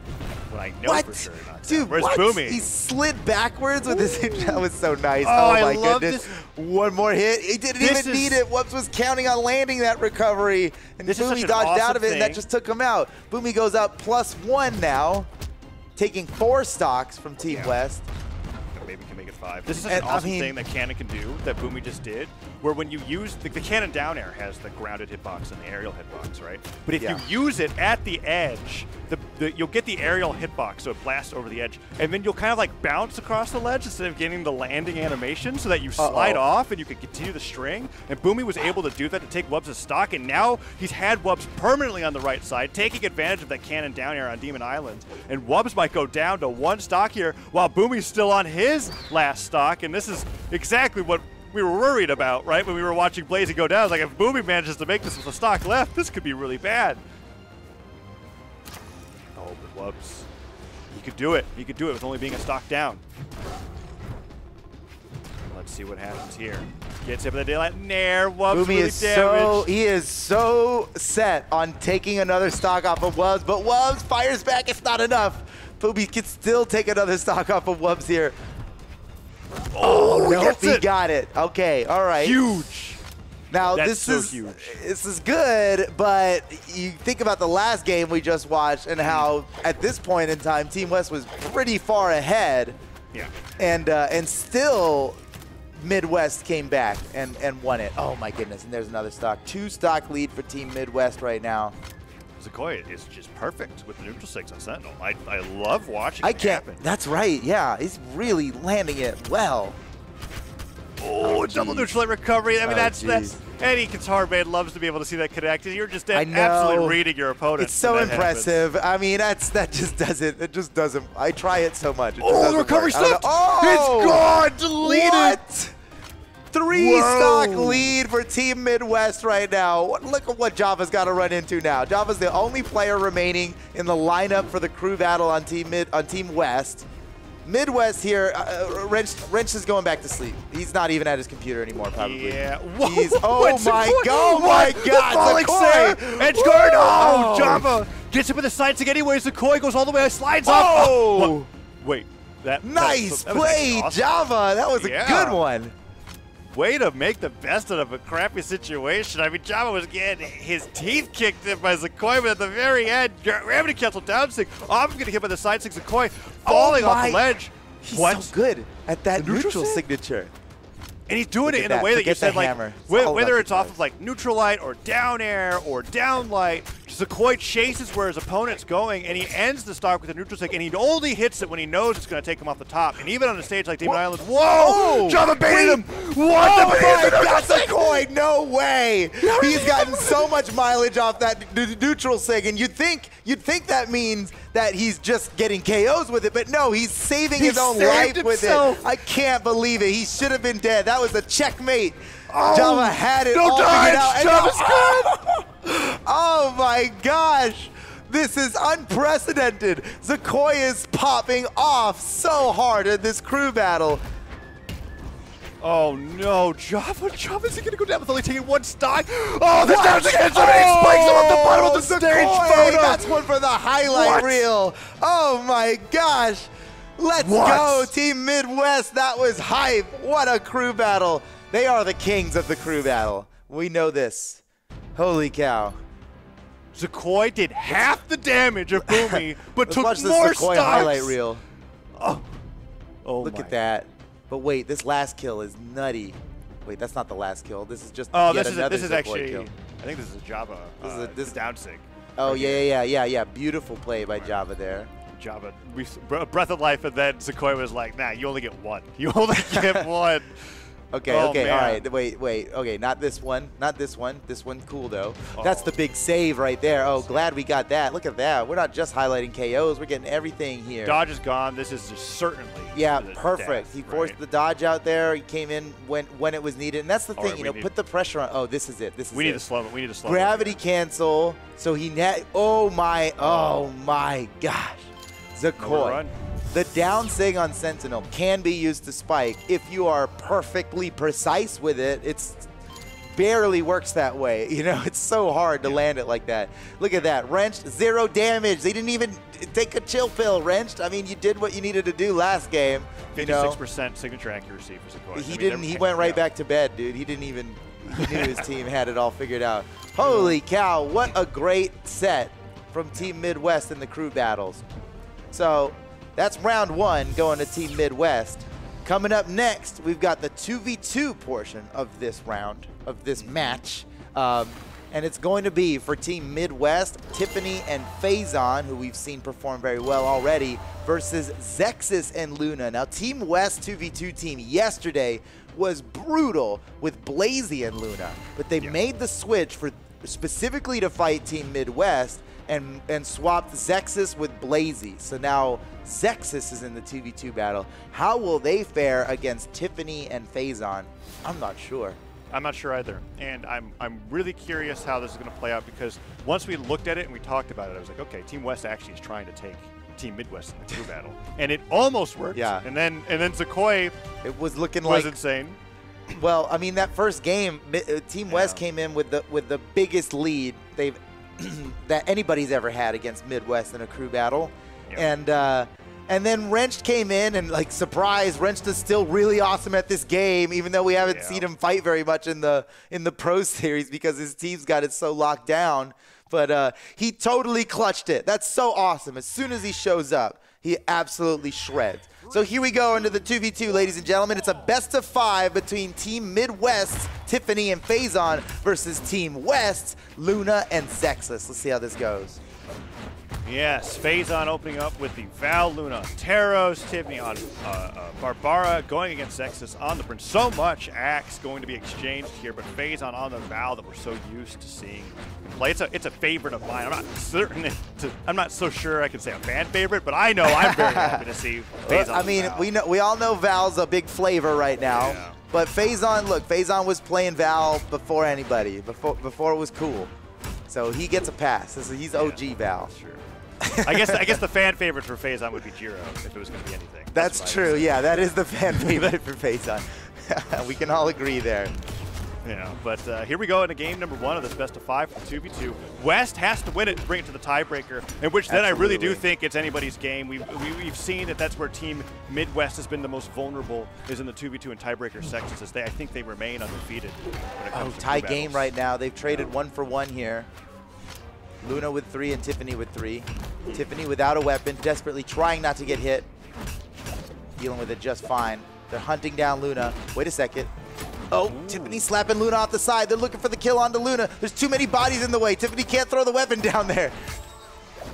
when I know for sure. Dude, where's what? Boomie? He slid backwards with his. That was so nice. Oh, my I love goodness. This. One more hit. He didn't even need it. Wubz was counting on landing that recovery. And Boomie dodged out of it, and that just took him out. Boomie goes up +1 now, taking 4 stocks from Team West. Maybe can make it 5. This is an awesome thing that Cannon can do, that Boomie just did, where when you use the Cannon down air has the grounded hitbox and the aerial hitbox, right? But if you use it at the edge, you'll get the aerial hitbox, so it blasts over the edge, and then you'll kind of like bounce across the ledge instead of getting the landing animation, so that you slide off and you can continue the string. And Boomie was able to do that to take Wubz' stock, and now he's had Wubz permanently on the right side, taking advantage of that Cannon down air on Demon Island. And Wubz might go down to 1 stock here, while Boomie's still on his last stock, and this is exactly what we were worried about, right? When we were watching Blaizzy go down, it's like, if Boomie manages to make this with a stock left, this could be really bad. Oh, but Wubz, he could do it. He could do it with only being a stock down. Let's see what happens here. Gets hit by the daylight. Nair, Wubz Boomie really is damaged. he is so set on taking another stock off of Wubz, but Wubz fires back. It's not enough. Boomie can still take another stock off of Wubz here. Oh, nope, he got it. Okay, all right. Huge. Now, That's this so is huge. This is good, but you think about the last game we just watched and how, at this point in time, Team West was pretty far ahead. Yeah. And still, Midwest came back and won it. Oh my goodness! And there's another stock. 2 stock lead for Team Midwest right now. Zacoi is just perfect with the neutral sticks on Sentinel. I love watching it happen. That's right, yeah. He's really landing it well. Oh, double neutral recovery. I mean, that's any guitar band loves to be able to see that connect. You're just absolutely reading your opponent. It's so impressive. I mean, that just doesn't. I try it so much. The recovery slipped. Oh, it's gone. Deleted. What? 3 stock lead for Team Midwest right now. Look at what Java's got to run into now. Java's the only player remaining in the lineup for the crew battle on Team West. Midwest here, Wrench is going back to sleep. He's not even at his computer anymore, probably. Yeah. Oh my God! Zacoi! Edge guard! Oh, Java Gets him with the side stick anyways. Zacoi goes all the way, slides off. Oh! Wait. Nice that was play, awesome. Java. That was a good one. Way to make the best out of a crappy situation. I mean, Java was getting his teeth kicked in by Zacoi, but at the very end, Remmy canceled down stick. I'm going to hit by the side stick. Zacoi falling off the ledge. He's so good at that neutral signature. And he's doing it in a way that you said, like, whether it's off of like neutral light or down air or down light, Zacoi chases where his opponent's going, and he ends the stock with a neutral stick, and he only hits it when he knows it's going to take him off the top. And even on a stage like Demon Island, whoa! Java baited him! What the my God, Zacoi, no way! He's gotten so much mileage off that neutral sig, and you'd think that means that he's just getting KOs with it, but no, he's saving his own life with it. I can't believe it. He should have been dead. That was a checkmate. Java had it all figured out. Java's good. Oh my gosh. This is unprecedented. Zacoi is popping off so hard in this crew battle. Oh no, Java's going to go down with only taking one stock. Oh, this down again. Somebody spikes him off the bottom of the stage photo. That's one for the highlight reel. Oh my gosh. Let's go, Team Midwest. That was hype. What a crew battle. They are the kings of the crew battle. We know this. Holy cow. Zacoi did half the damage of Boomie, but took more stocks. Let's watch this Zacoi highlight reel. Oh Look at that. But wait, this last kill is nutty. Wait, that's not the last kill. This is just this is actually kill. I think this is a Java. This is down sig. Oh yeah. Beautiful play by Java there. Java, breath of life, and then Zacoi was like, nah, you only get one. You only get one. Okay, all right. Wait. Okay, not this one. This one cool, though. That's the big save right there. Oh, glad we got that. Look at that. We're not just highlighting KOs. We're getting everything here. Dodge is gone. This is just certainly perfect. He forced the dodge out there. He came in when it was needed. And that's the thing, put the pressure on. Oh, this is it. We need to slow it. Gravity cancel. So he oh my gosh. Zacoi. The down sig on Sentinel can be used to spike if you are perfectly precise with it. It's barely works that way. It's so hard to land it like that. Look at that. Wrenched, 0 damage. They didn't even take a chill pill, Wrenched. I mean, you did what you needed to do last game. 56% signature accuracy for Zacoi. He went right back to bed, dude. He knew his team had it all figured out. Holy cow, what a great set from Team Midwest in the crew battles. So that's round 1 going to Team Midwest. Coming up next, we've got the 2v2 portion of this round, of this match. And it's going to be for Team Midwest, Tiffany and Phazon, who we've seen perform very well already, versus Zexis and Luna. Now, Team West 2v2 team yesterday was brutal with Blaizzy and Luna, but they made the switch specifically to fight Team Midwest and swapped Zexis with Blaizzy. So now Zexis is in the 2v2 battle. How will they fare against Tiffany and Phazon? I'm not sure. I'm not sure either. And I'm really curious how this is going to play out, because once we looked at it and we talked about it, I was like, okay, Team West actually is trying to take Team Midwest in the crew battle. And it almost worked. Yeah. And then Zacoi was looking was insane. Well, I mean, that first game, Team West came in with the biggest lead that anybody's ever had against Midwest in a crew battle. Yeah. And then Wrenched came in and, like, surprise, Wrenched is still really awesome at this game, even though we haven't seen him fight very much in the Pro Series because his team's got it so locked down. But he totally clutched it. That's so awesome. As soon as he shows up, he absolutely shreds. So here we go into the 2v2, ladies and gentlemen. It's a best-of-5 between Team Midwest, Tiffany and Phazon, versus Team West, Luna and Zexis. Let's see how this goes. Yes, Phazon opening up with the Val, Luna, Taros, Tiffany on Barbara, going against Zexis on the Prince. So much axe going to be exchanged here, but Phazon on the Val that we're so used to seeing play. It's a favorite of mine. I'm not so sure I can say a fan favorite, but I know I'm very happy to see Phazon. I mean, we all know Val's a big flavor right now. Yeah. But Phazon, look, Phazon was playing Val before anybody, before it was cool. So he gets a pass. He's OG Val. That's true. I guess the fan favorite for Phazon would be Jiro if it was going to be anything. That's true. Yeah, that is the fan favorite for Phazon. We can all agree there. Yeah, but here we go into game number 1 of this best of 5 for the 2v2. West has to win it to bring it to the tiebreaker, in which then I really do think it's anybody's game. We've seen that that's where Team Midwest has been the most vulnerable, is in the 2v2 and tiebreaker sections, as I think they remain undefeated when it comes to tie game right now. They've traded 1 for 1 here. Luna with 3 and Tiffany with 3. Tiffany without a weapon, desperately trying not to get hit. Dealing with it just fine. They're hunting down Luna. Wait a second. Oh, Tiffany slapping Luna off the side. They're looking for the kill onto Luna. There's too many bodies in the way. Tiffany can't throw the weapon down there.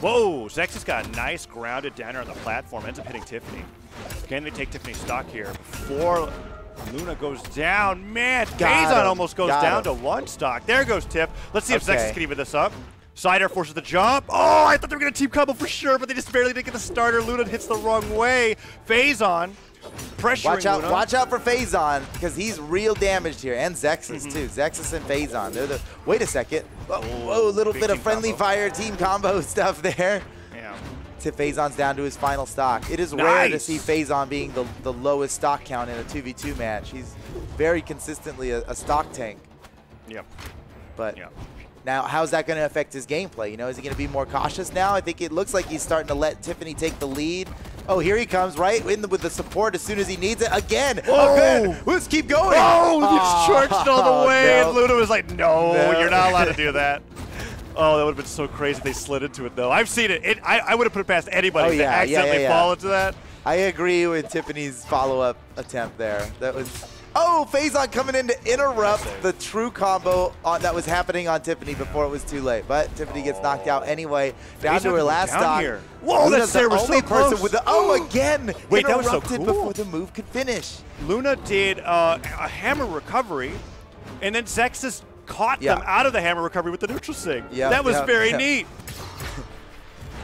Whoa, Zexis got a nice grounded downer on the platform. Ends up hitting Tiffany. Can they take Tiffany's stock here before Luna goes down? Man, Phazon almost goes down to 1 stock. There goes Tiff. Let's see if Zexis can even this up. Side air forces the jump. Oh, I thought they were going to team combo for sure, but they just barely didn't get the starter. Luna hits the wrong way. Phazon pressuring Luna. Watch out for Phazon, because he's real damaged here, and Zexis too. Zexis and Phazon. They're the. Wait a second. Whoa, a little bit of friendly fire team combo stuff there. Yeah. Phazon's down to his final stock. It is rare to see Phazon being the lowest stock count in a 2v2 match. He's very consistently a stock tank. Yep. But. Yep. Now, how's that going to affect his gameplay? You know, is he going to be more cautious now? I think it looks like he's starting to let Tiffany take the lead. Oh, here he comes, right? With the support as soon as he needs it. Again. Oh, let's keep going. Oh, he's charged all the way. No. And Luna was like, no, you're not allowed to do that. Oh, that would have been so crazy if they slid into it, though. I've seen it. I would have put it past anybody to accidentally fall into that. I agree with Tiffany's follow-up attempt there. That was... Oh, Phazon coming in to interrupt the true combo that was happening on Tiffany before it was too late. But Tiffany gets knocked out anyway, down to her last stock. Whoa, Luna's the only person with the again. Wait, that was so cool. Before the move could finish. Luna did a hammer recovery, and then Zexis caught them out of the hammer recovery with the neutral sig. That was very neat.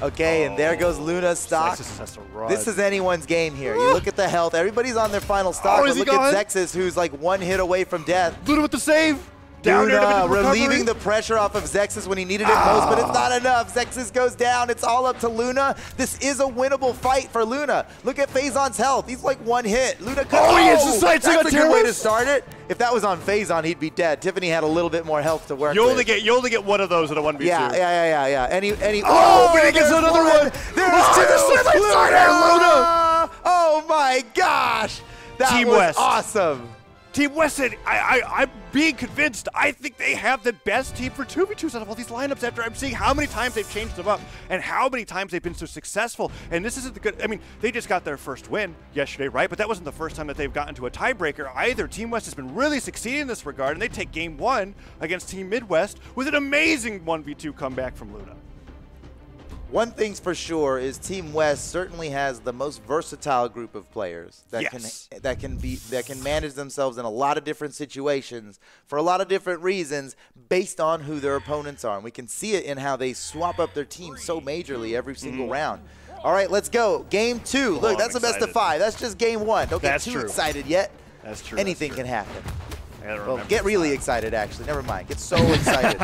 Okay, and there goes Luna's stock. This is anyone's game here. You look at the health. Everybody's on their final stock. But look at Zexis, who's like 1 hit away from death. Luna with the save. Down Luna relieving the pressure off of Zexis when he needed it most, but it's not enough. Zexis goes down. It's all up to Luna. This is a winnable fight for Luna. Look at Phazon's health. He's like 1 hit. Luna comes. That's a good way to start it. If that was on Phazon, he'd be dead. Tiffany had a little bit more health to work with. You only get 1 of those in a 1v2. Yeah. But he gets another one. There's Luna. Oh my gosh. That was awesome. Team West, I'm being convinced. I think they have the best team for 2v2s out of all these lineups after I'm seeing how many times they've changed them up and how many times they've been so successful. And this isn't the good. I mean, they just got their first win yesterday, right? But that wasn't the first time that they've gotten to a tiebreaker either. Team West has been really succeeding in this regard, and they take game 1 against Team Midwest with an amazing 1v2 comeback from Luna. One thing's for sure is Team West certainly has the most versatile group of players that can manage themselves in a lot of different situations for a lot of different reasons based on who their opponents are. And we can see it in how they swap up their team so majorly every single round. All right, let's go. Game 2. Look, that's a best of 5. That's just game 1. Don't get too excited yet. That's true. Anything can happen. Well, get really excited, actually. Never mind. Get so excited.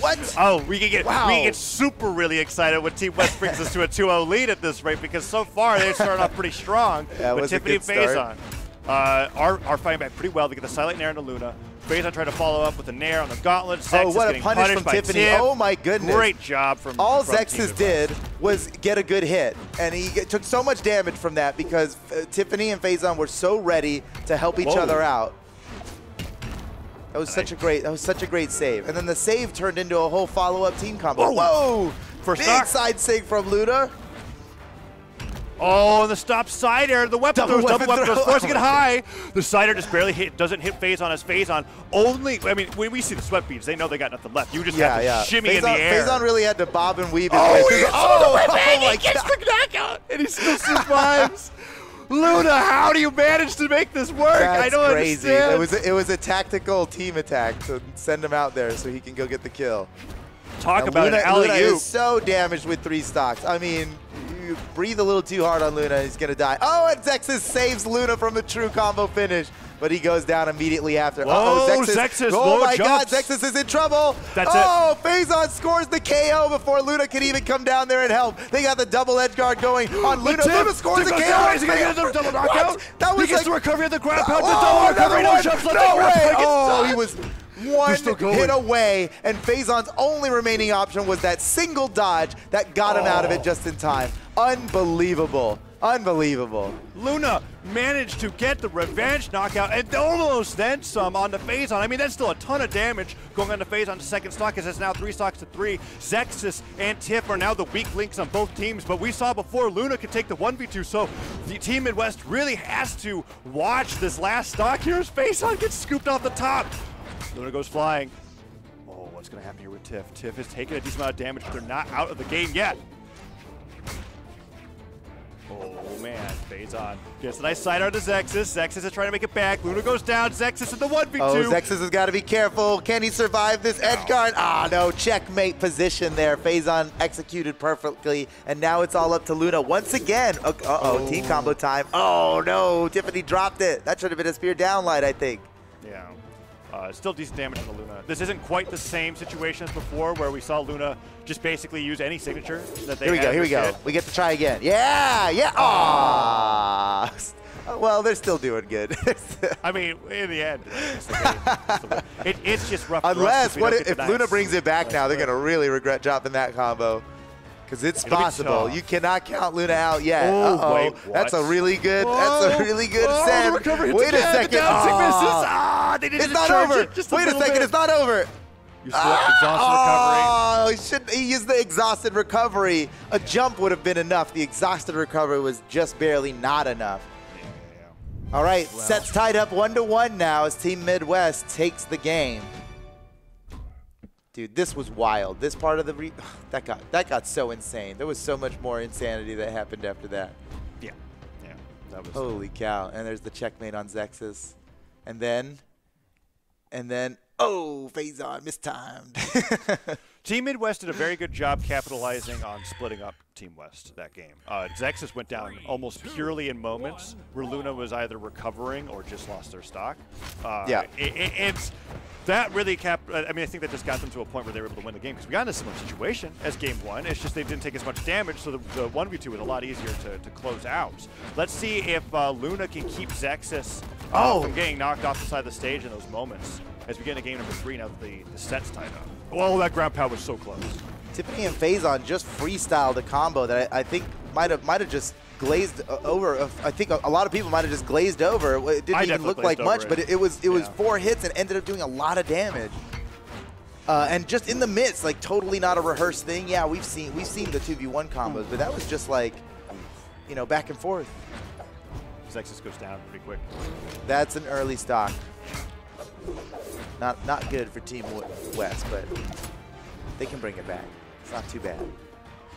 What? Oh, we can get super really excited when Team West brings us to a 2-0 lead at this rate, because so far they started off pretty strong. But Tiffany and Phazon are fighting back pretty well. They get the silent nair into Luna. Phazon trying to follow up with a nair on the gauntlet. Zexis what a punish from Tiffany. Tiff. Oh my goodness. Great job from All Zexis did was get a good hit, and he took so much damage from that because Tiffany and Phazon were so ready to help each other out. That was such a great save. And then the save turned into a whole follow-up team combo. Whoa! First big side sig from Luna. Oh, and the stop side air. The weapon throws, double weapon throws, forcing it high. The side air just barely doesn't hit Phazon as Phazon only. I mean, when we see the sweat beads, they know they got nothing left. You just have to shimmy in the air. Phazon really had to bob and weave his way through. He gets the knockout, and he still survives. Luna, how do you manage to make this work? That's I don't understand. It was a tactical team attack to send him out there so he can go get the kill. Talk about an alley-oop. Luna is so damaged with 3 stocks. I mean, you breathe a little too hard on Luna, he's going to die. Oh, and Zexis saves Luna from a true combo finish. but he goes down immediately after. Whoa, Zexis. Zexis, Oh my jumps. God, Zexis is in trouble. That's it. Phazon scores the KO before Luna can even come down there and help. They got the double edge guard going on Luna. Luna scores the KO. Is he going to get a double knockout? That was he gets like the recovery of the ground pound. The double recovery. No jumps. No way. Oh, he was one still going. hit away, and Phazon's only remaining option was that single dodge that got him out of it just in time. Unbelievable. Unbelievable. Luna managed to get the revenge knockout and almost then some on the Phazon. I mean, that's still a ton of damage going on to Phazon to second stock, as it's now 3 stocks to 3. Zexis and Tiff are now the weak links on both teams, but we saw before Luna could take the 1v2, so the Team Midwest really has to watch this last stock. Here's Phazon gets scooped off the top. Luna goes flying. Oh, what's going to happen here with Tiff? Tiff has taken a decent amount of damage, but they're not out of the game yet. Oh man, Phazon gets a nice side out to Zexis. Zexis is trying to make it back. Luna goes down. Zexis in the 1v2. Oh, Zexis has got to be careful. Can he survive this edge guard? Ah, no, checkmate position there. Phazon executed perfectly, and now it's all up to Luna once again. Uh-oh, team combo time. Oh no, Tiffany dropped it. That should have been a spear downlight, I think. Yeah. Still decent damage on the Luna. This isn't quite the same situation as before, where we saw Luna just basically use any signature that they Here we go. We get to try again. Yeah, yeah. Ah. Well, they're still doing good. I mean, in the end, it's just rough. Unless, if Luna brings it back now, they're going to really regret dropping that combo. Because it's possible. You cannot count Luna out yet. Oh, wait, that's a really good. That's a really good send. Wait a second. It's not over. Wait a second. It's not over. Exhausted recovery. He used the exhausted recovery. A jump would have been enough. The exhausted recovery was just barely not enough. All right, sets tied up 1-1 now as Team Midwest takes the game. Dude, this was wild. This part of the that got so insane. There was so much more insanity that happened after that. Yeah, that was. Holy cow! And there's the checkmate on Zexis, and then, oh, Phazon mistimed. Team Midwest did a very good job capitalizing on splitting up Team West that game. Zexis went down almost purely in moments where Luna was either recovering or just lost their stock. That really I mean, I think that just got them to a point where they were able to win the game, because we got in a similar situation as game 1. It's just they didn't take as much damage, so the 1v2 was a lot easier to close out. Let's see if Luna can keep Zexis from getting knocked off the side of the stage in those moments as we get into game number 3 now that the set's tied up. Oh, that ground pound was so close. Tiffany and Phazon just freestyled a combo that I think might have just glazed over. I think a lot of people might have just glazed over. It didn't even look like much, but it was 4 hits and ended up doing a lot of damage. And just in the midst, like totally not a rehearsed thing. Yeah, we've seen the 2v1 combos, but that was just like, you know, back and forth. Zexis goes down pretty quick. That's an early stock. Not good for Team West, but they can bring it back. It's not too bad.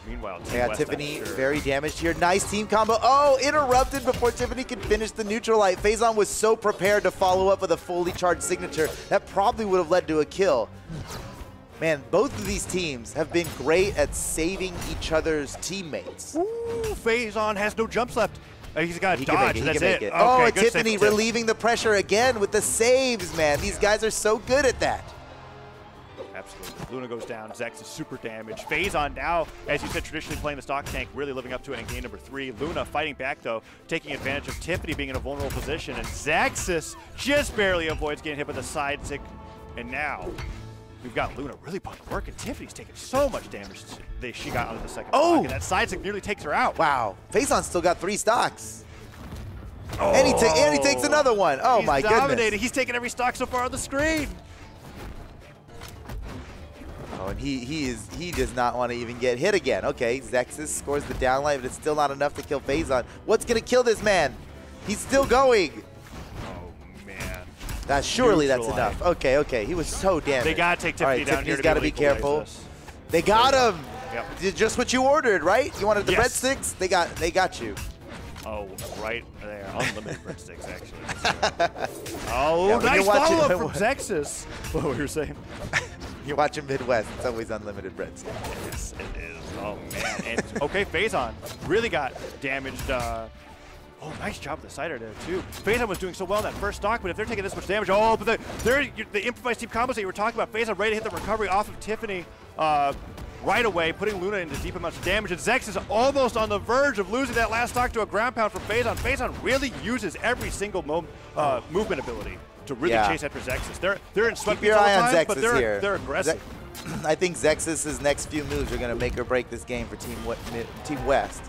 Meanwhile, Tiffany very damaged here. Nice team combo. Oh, interrupted before Tiffany could finish the neutral light. Phazon was so prepared to follow up with a fully charged signature. That probably would have led to a kill. Man, both of these teams have been great at saving each other's teammates. Ooh, Phazon has no jumps left. He's got to dodge. That's it. Oh, Tiffany relieving the pressure again with the saves, man. These guys are so good at that. Absolutely. Luna goes down. Zex is super damaged. Phazon now, as you said, traditionally playing the stock tank, really living up to it in game number 3. Luna fighting back, though, taking advantage of Tiffany being in a vulnerable position. And Zexis just barely avoids getting hit with a side stick. And now we've got Luna really putting work, and Tiffany's taking so much damage that she got out of the second stock, and that side stick nearly takes her out. Wow. Phazon's still got 3 stocks. Oh. And he takes another one. Oh, my goodness. He's taking every stock so far on the screen. Oh, and he does not want to even get hit again. Okay, Zexis scores the downlight, but it's still not enough to kill Phazon. What's going to kill this man? He's still going. Oh, man. Surely that's enough. Okay. He was so damaged. They got to take Tiffany down here. He's got to be careful. They got him. Yep. Did just what you ordered, right? You wanted the breadsticks? They got you. Oh, right there. Unlimited breadsticks, actually. Oh, yeah, nice follow-up from Zexis. What were you saying? You're watching Midwest. It's always unlimited breadsticks. Yes, it is. Oh, man. And, okay, Phazon really got damaged Oh, nice job with the sider there, too. Phazon was doing so well in that first stock, but if they're taking this much damage, oh, but the improvised team combos that you were talking about, Phazon ready to hit the recovery off of Tiffany right away, putting Luna into deep amounts of damage, and Zexis is almost on the verge of losing that last stock to a ground pound from Phazon. Phazon really uses every single movement ability to really chase after Zexis. They're in sweat Keep your eye on Zexis but here. They're aggressive. I think Zexis' next few moves are going to make or break this game for Team West.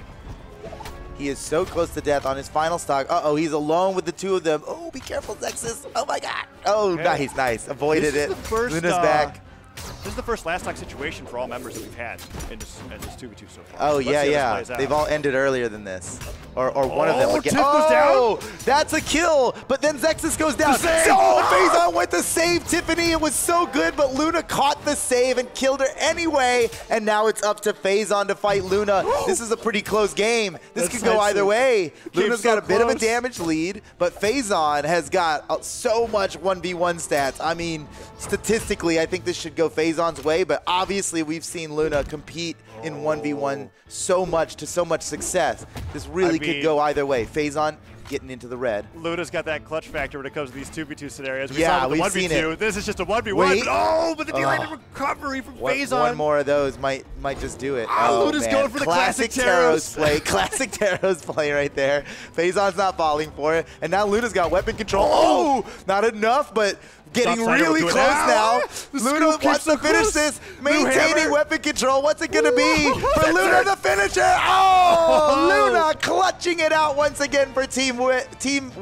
He is so close to death on his final stock. Uh-oh, he's alone with the two of them. Oh, be careful, Zexis. Oh, my God. Oh, okay. Nice. Avoided it. Luna's back. This is the first last stock situation for all members that we've had in this 2v2 so far. Oh, yeah. They've all ended earlier than this. Or one of them would get. Oh, that's a kill. But then Zexis goes down. Phazon went to save Tiffany. It was so good, but Luna caught the save and killed her anyway. And now it's up to Phazon to fight Luna. This is a pretty close game. This could go either way. Luna's got a bit of a damage lead, but Phazon has got so much 1v1 stats. I mean, statistically, I think this should go Phazon's way, but obviously we've seen Luna compete in 1v1 so much to so much success. This really could go either way. Phazon getting into the red. Luna's got that clutch factor when it comes to these 2v2 scenarios. We've seen it. This is just a 1v1. But the delayed recovery from Phazon. One more of those might just do it. Luna's going for the classic Taros play. Classic Taros play right there. Phazon's not falling for it. And now Luna's got weapon control. Oh, not enough, but getting really close now. Luna wants to finish this. Maintaining weapon control. What's it going to be for Luna, the finisher? Oh, Luna clutching it out once again for Team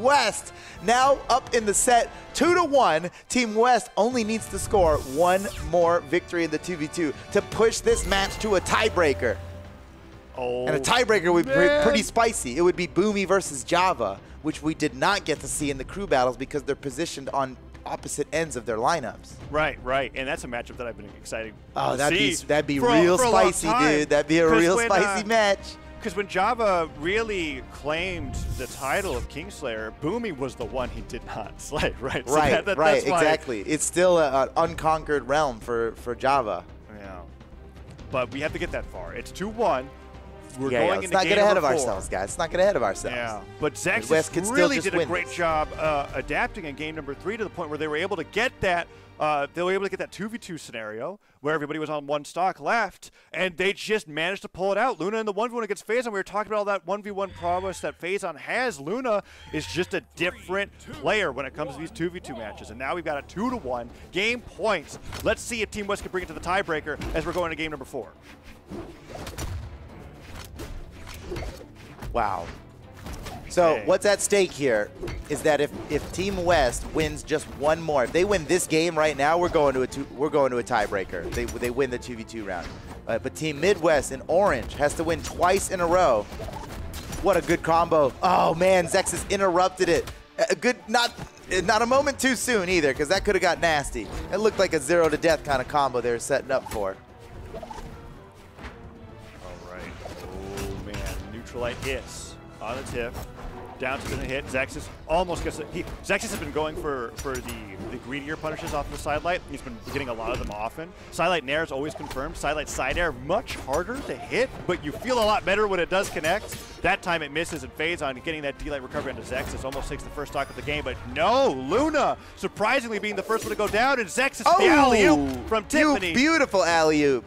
West. Now up in the set, 2-1. Team West only needs to score one more victory in the 2v2 to push this match to a tiebreaker. And a tiebreaker would be pretty spicy. It would be Boomie versus Java, which we did not get to see in the crew battles because they're positioned on opposite ends of their lineups. Right. And that's a matchup that I've been excited to see. Oh, that'd be real spicy, dude. That'd be a real spicy match. Because when Java really claimed the title of Kingslayer, Boomie was the one he did not slay, right? So right, exactly. It's still an unconquered realm for Java. Yeah. But we have to get that far. It's 2-1. We're going let's into not game get ahead of 4. ourselves, guys. Let's not get ahead of ourselves. Yeah, but Zexis really did a great job adapting in game number 3 to the point where they were able to get that. They were able to get that 2v2 scenario where everybody was on one stock left, and they just managed to pull it out. Luna in the 1v1 against Phazon. We were talking about all that 1v1 prowess that Phazon has. Luna is just a different player when it comes to these 2v2 matches, and now we've got a 2-1 game points. Let's see if Team West can bring it to the tiebreaker as we're going to game number 4. Wow. So what's at stake here is that if Team West wins just one more, if they win this game right now, we're going to a tiebreaker. They win the 2v2 round. But Team Midwest in orange has to win twice in a row. What a good combo! Oh man, Zexis interrupted it. A good, not a moment too soon either, because that could have got nasty. It looked like a 0 to death kind of combo they were setting up for. All right. Oh man, Neutralite hits on the tip. Down to the hit. Zexis almost gets it. Zexis has been going for the greedier punishes off the sidelight. He's been getting a lot of them often. Sidelight Nair is always confirmed. Sidelight side air much harder to hit, but you feel a lot better when it does connect. That time it misses and Phazon getting that D-Light recovery onto Zexis. Almost takes the first stock of the game, but no, Luna surprisingly being the first one to go down, and Zexis the alley-oop from Tiffany. Beautiful alley-oop.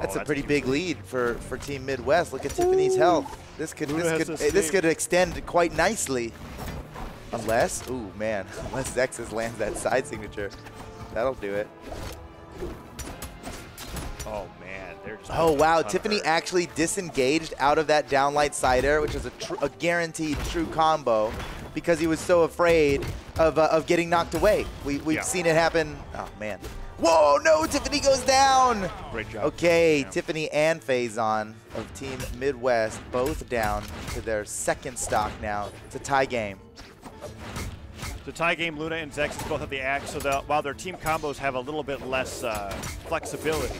That's a pretty big lead for Team Midwest. Look at Tiffany's health. This could extend quite nicely. Unless, ooh man, unless Zexis lands that side signature. That'll do it. Oh man, they're just wow, Tiffany actually disengaged out of that downlight side air, which is a guaranteed true combo because he was so afraid of getting knocked away. We've seen it happen. Oh man. Whoa, no, Tiffany goes down. Great job. Okay, Tiffany and Phazon of Team Midwest both down to their second stock now. It's a tie game. The tie game, Luna and Zexis both have the axe, so that while their team combos have a little bit less flexibility,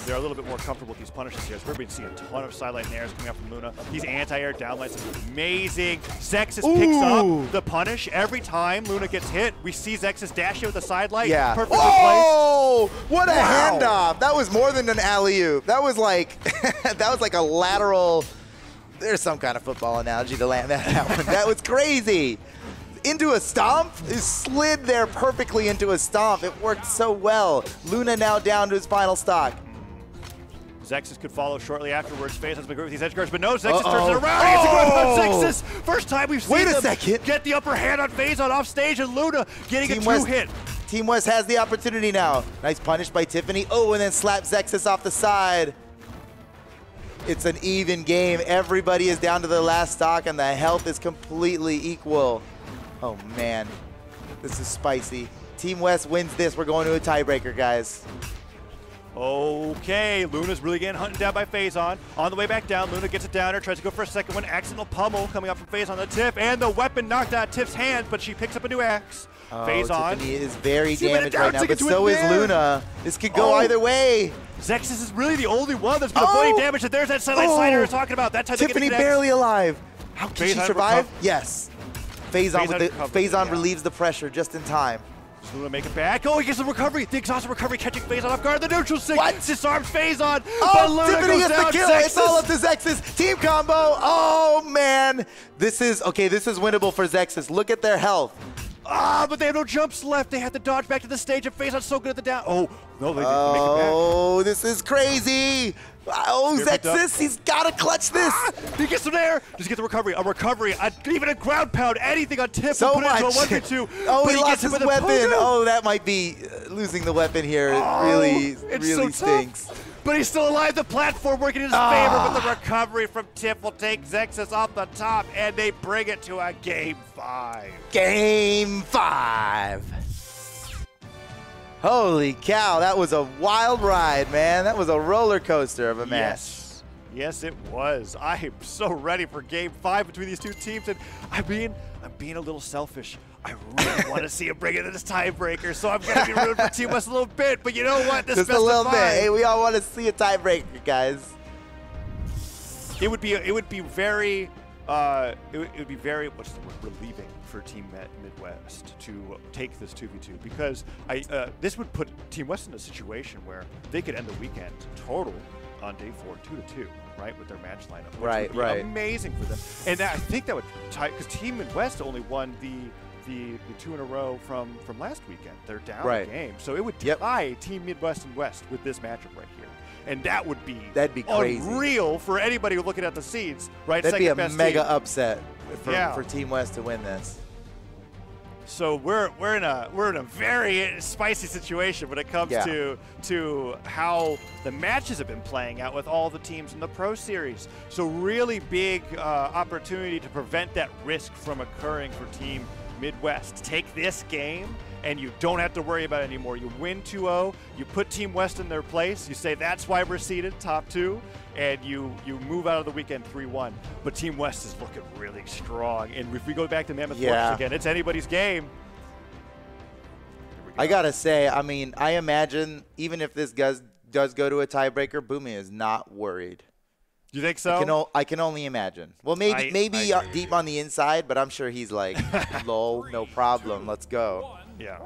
they're a little bit more comfortable with these punishes here. So we're going to see a ton of sidelight nairs coming out from Luna. These anti-air downlights are amazing. Zexis picks up the punish every time Luna gets hit. We see Zexis dash it with a sidelight. Yeah. Perfectly placed. What a handoff. That was more than an alley-oop. That was like that was like a lateral There's some kind of football analogy to land that one. That was crazy. Into a stomp? It slid there perfectly into a stomp. It worked so well. Luna now down to his final stock. Zexis could follow shortly afterwards. Phazon's been great with these edge guards, but no, Zexis turns it around. He gets a grab on Zexis. First time we've seen them get the upper hand on Phazon off stage, and Luna getting a two-hit. Team West has the opportunity now. Nice punish by Tiffany. Oh, and then slap Zexis off the side. It's an even game. Everybody is down to their last stock, and the health is completely equal. Oh, man. This is spicy. Team West wins this. We're going to a tiebreaker, guys. Okay, Luna's really getting hunted down by Phazon. On the way back down, Luna gets it down her, tries to go for a second one. Accidental pummel coming up from Phazon on the tip, and the weapon knocked out Tiff's hand, but she picks up a new axe. Phazon. Tiffany is very damaged right now, but so is Luna. This could go either way. Zexis is really the only one that's been avoiding damage, and there's that Starlight slider I was talking about. That's how Tiffany barely alive. How can she survive? Yes. Phazon relieves the pressure just in time. Luna make it back. Oh, he gets the recovery. The exhaustive recovery catching Phazon off guard. The neutral six disarms Phazon. Oh, Tiffany gets the kill. It's all up to Zexis. Team combo. Oh, man. This is winnable for Zexis. Look at their health. Ah, but they have no jumps left. They have to dodge back to the stage, and Phazon's so good at the down. Oh, no, they didn't make it back. Oh, this is crazy. Oh, Zexis, he's got to clutch this. He gets him there. Does he get the recovery? Even a ground pound, anything on Tiff. So put much. It into a 1v2. Oh, he lost his weapon. Oh, that might be losing the weapon here. It really stinks. Tough. But he's still alive. The platform working in his favor, but the recovery from Tiff will take Zexis off the top, and they bring it to a Game 5. Game 5. Holy cow, that was a wild ride, man. That was a roller coaster of a match. Yes, it was. I am so ready for Game 5 between these two teams, and I'm being a little selfish. I really want to see him bring it to this tiebreaker, so I'm going to be rooting for Team West a little bit. But you know what? This just a little bit. Hey, we all want to see a tiebreaker, guys. It would be very what's the word, relieving for Team Midwest to take this 2v2, because this would put Team West in a situation where they could end the weekend total on day 4 2-2, right, with their match lineup, which would be amazing for them. And I think that would tie, because Team Midwest only won the 2 in a row from last weekend. They're down a game, so it would tie Team Midwest and West with this matchup right here. And that'd be crazy, unreal for anybody looking at the seeds, right? That'd be a mega upset for Team West to win this. So we're in a very spicy situation when it comes to how the matches have been playing out with all the teams in the Pro Series. So really big opportunity to prevent that risk from occurring for Team Midwest. Take this game, and you don't have to worry about it anymore. You win 2-0, you put Team West in their place, you say that's why we're seeded top 2, and you move out of the weekend 3-1. But Team West is looking really strong, and if we go back to Mammoth Fortress again, it's anybody's game. I gotta say, I mean, I imagine even if this does go to a tiebreaker, Boomie is not worried. You think so? I can only imagine. Well, maybe deep on the inside, but I'm sure he's like, lol, no problem, let's go. Yeah.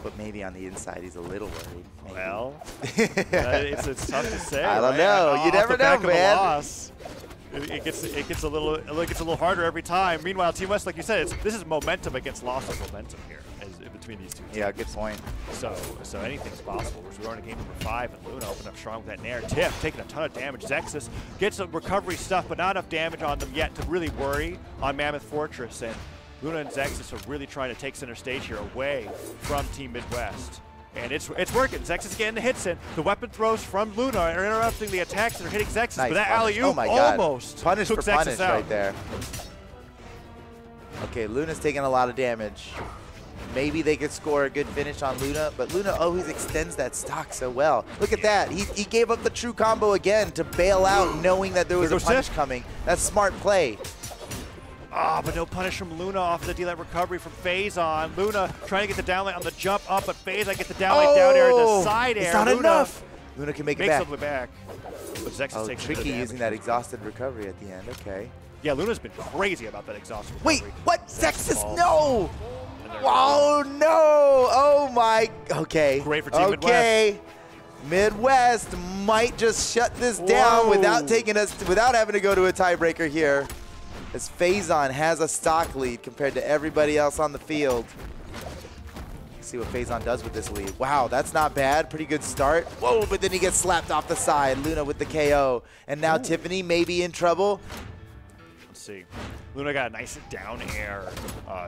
But maybe on the inside he's a little worried. Maybe. Well, it's tough to say. I don't know. You never know, man. It gets a little harder every time. Meanwhile, Team West, like you said, this is momentum against loss of momentum here between these two teams. Yeah, good point. So anything's possible. We're going to game number 5, and Luna opened up strong with that Nair. Tiff taking a ton of damage. Zexis gets some recovery stuff, but not enough damage on them yet to really worry on Mammoth Fortress. And Luna and Zexis are really trying to take center stage here away from Team Midwest. And it's working. Zexis getting the hits in. The weapon throws from Luna are interrupting the attacks that are hitting Zexis. Nice but that alley-oop almost punish took for Zexis punish out. right there. Okay, Luna's taking a lot of damage. Maybe they could score a good finish on Luna, but Luna always extends that stock so well. Look at that. He gave up the true combo again to bail out knowing that there was a punish coming. That's smart play. Ah, but no punish from Luna off of the D-Light recovery from Phazon. Luna trying to get the downlight on the jump up, but Phazon gets the downlight down air, the side air. It's not enough. Luna can make it back. Makes it back. But Zexis takes tricky using that exhausted recovery at the end. Okay. Yeah, Luna's been crazy about that exhausted recovery. Wait, what? Zexis, no! Oh, no! Oh, my. Okay. Great for Team Midwest. Midwest might just shut this down without having to go to a tiebreaker here, as Phazon has a stock lead compared to everybody else on the field. Let's see what Phazon does with this lead. Wow, that's not bad. Pretty good start. Whoa, but then he gets slapped off the side. Luna with the KO. And now Tiffany may be in trouble. Let's see. Luna got a nice down air,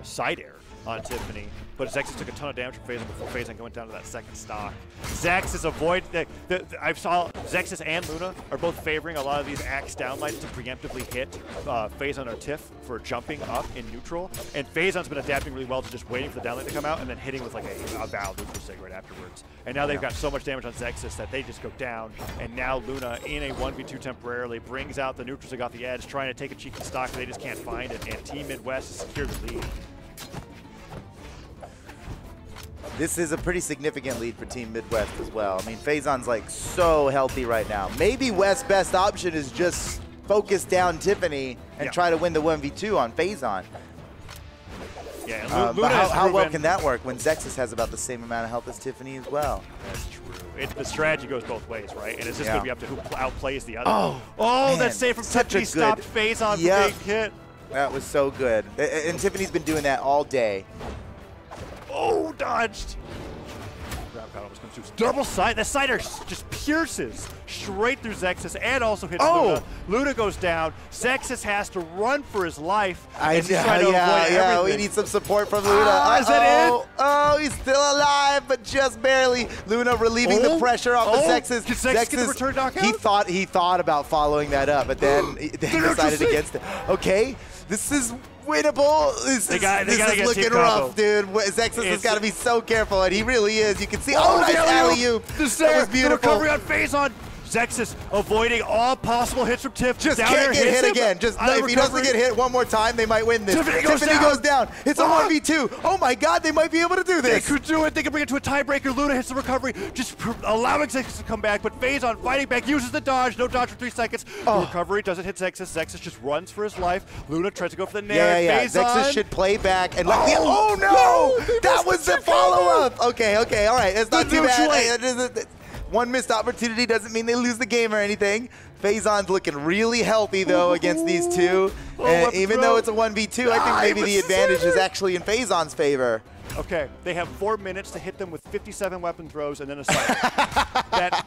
side air on Tiffany, but Zexis took a ton of damage from Phazon before Phazon going down to that second stock. Zexis I saw Zexis and Luna are both favoring a lot of these axe downlights to preemptively hit Phazon or Tiff for jumping up in neutral, and Phazon's been adapting really well to just waiting for the downlight to come out and then hitting with like a Val neutral sig right afterwards. And now they've got so much damage on Zexis that they just go down, and now Luna in a 1v2 temporarily brings out the neutral sig off the edge, trying to take a cheeky stock, but they just can't find it, and Team Midwest has secured the lead. This is a pretty significant lead for Team Midwest as well. I mean, Phazon's like so healthy right now. Maybe West's best option is just focus down Tiffany and try to win the 1v2 on Phazon. Yeah, but how well can that work when Zexis has about the same amount of health as Tiffany as well? That's true. The strategy goes both ways, right? And it's just going to be up to who outplays the other. Oh, man, that save from Tiffany stopped Phazon from being hit. That was so good. And Tiffany's been doing that all day. Oh, dodged. Grab caught almost comes through. Double side. That sider just pierces straight through Zexis and also hits Luna. Luna goes down. Zexis has to run for his life. We need some support from Luna. Is that it? Oh, he's still alive, but just barely. Luna relieving the pressure off of Zexis. Did Zexis get the return knockout? He thought about following that up, but then he decided against it. Okay, this is winnable. This is looking rough, dude. Zexis has got to be so careful, and he really is. You can see, nice alley-oop. That was beautiful. The recovery on Phazon. Zexis avoiding all possible hits from Tiff. Just can't get hit again. If he doesn't get hit one more time, they might win this. Tiffany goes down. It's a 1v2. Oh my God, they might be able to do this. They could do it. They could bring it to a tiebreaker. Luna hits the recovery, just allowing Zexis to come back. But Phazon fighting back, uses the dodge. No dodge for 3 seconds. The recovery doesn't hit Zexis. Zexis just runs for his life. Luna tries to go for the nair. Zexis should play back and oh no! That was the follow-up. Okay, all right. It's not too bad. One missed opportunity doesn't mean they lose the game or anything. Phazon's looking really healthy, though, against these two. And even though it's a 1v2, I think maybe the advantage is actually in Phazon's favor. Okay, they have 4 minutes to hit them with 57 weapon throws and then a side.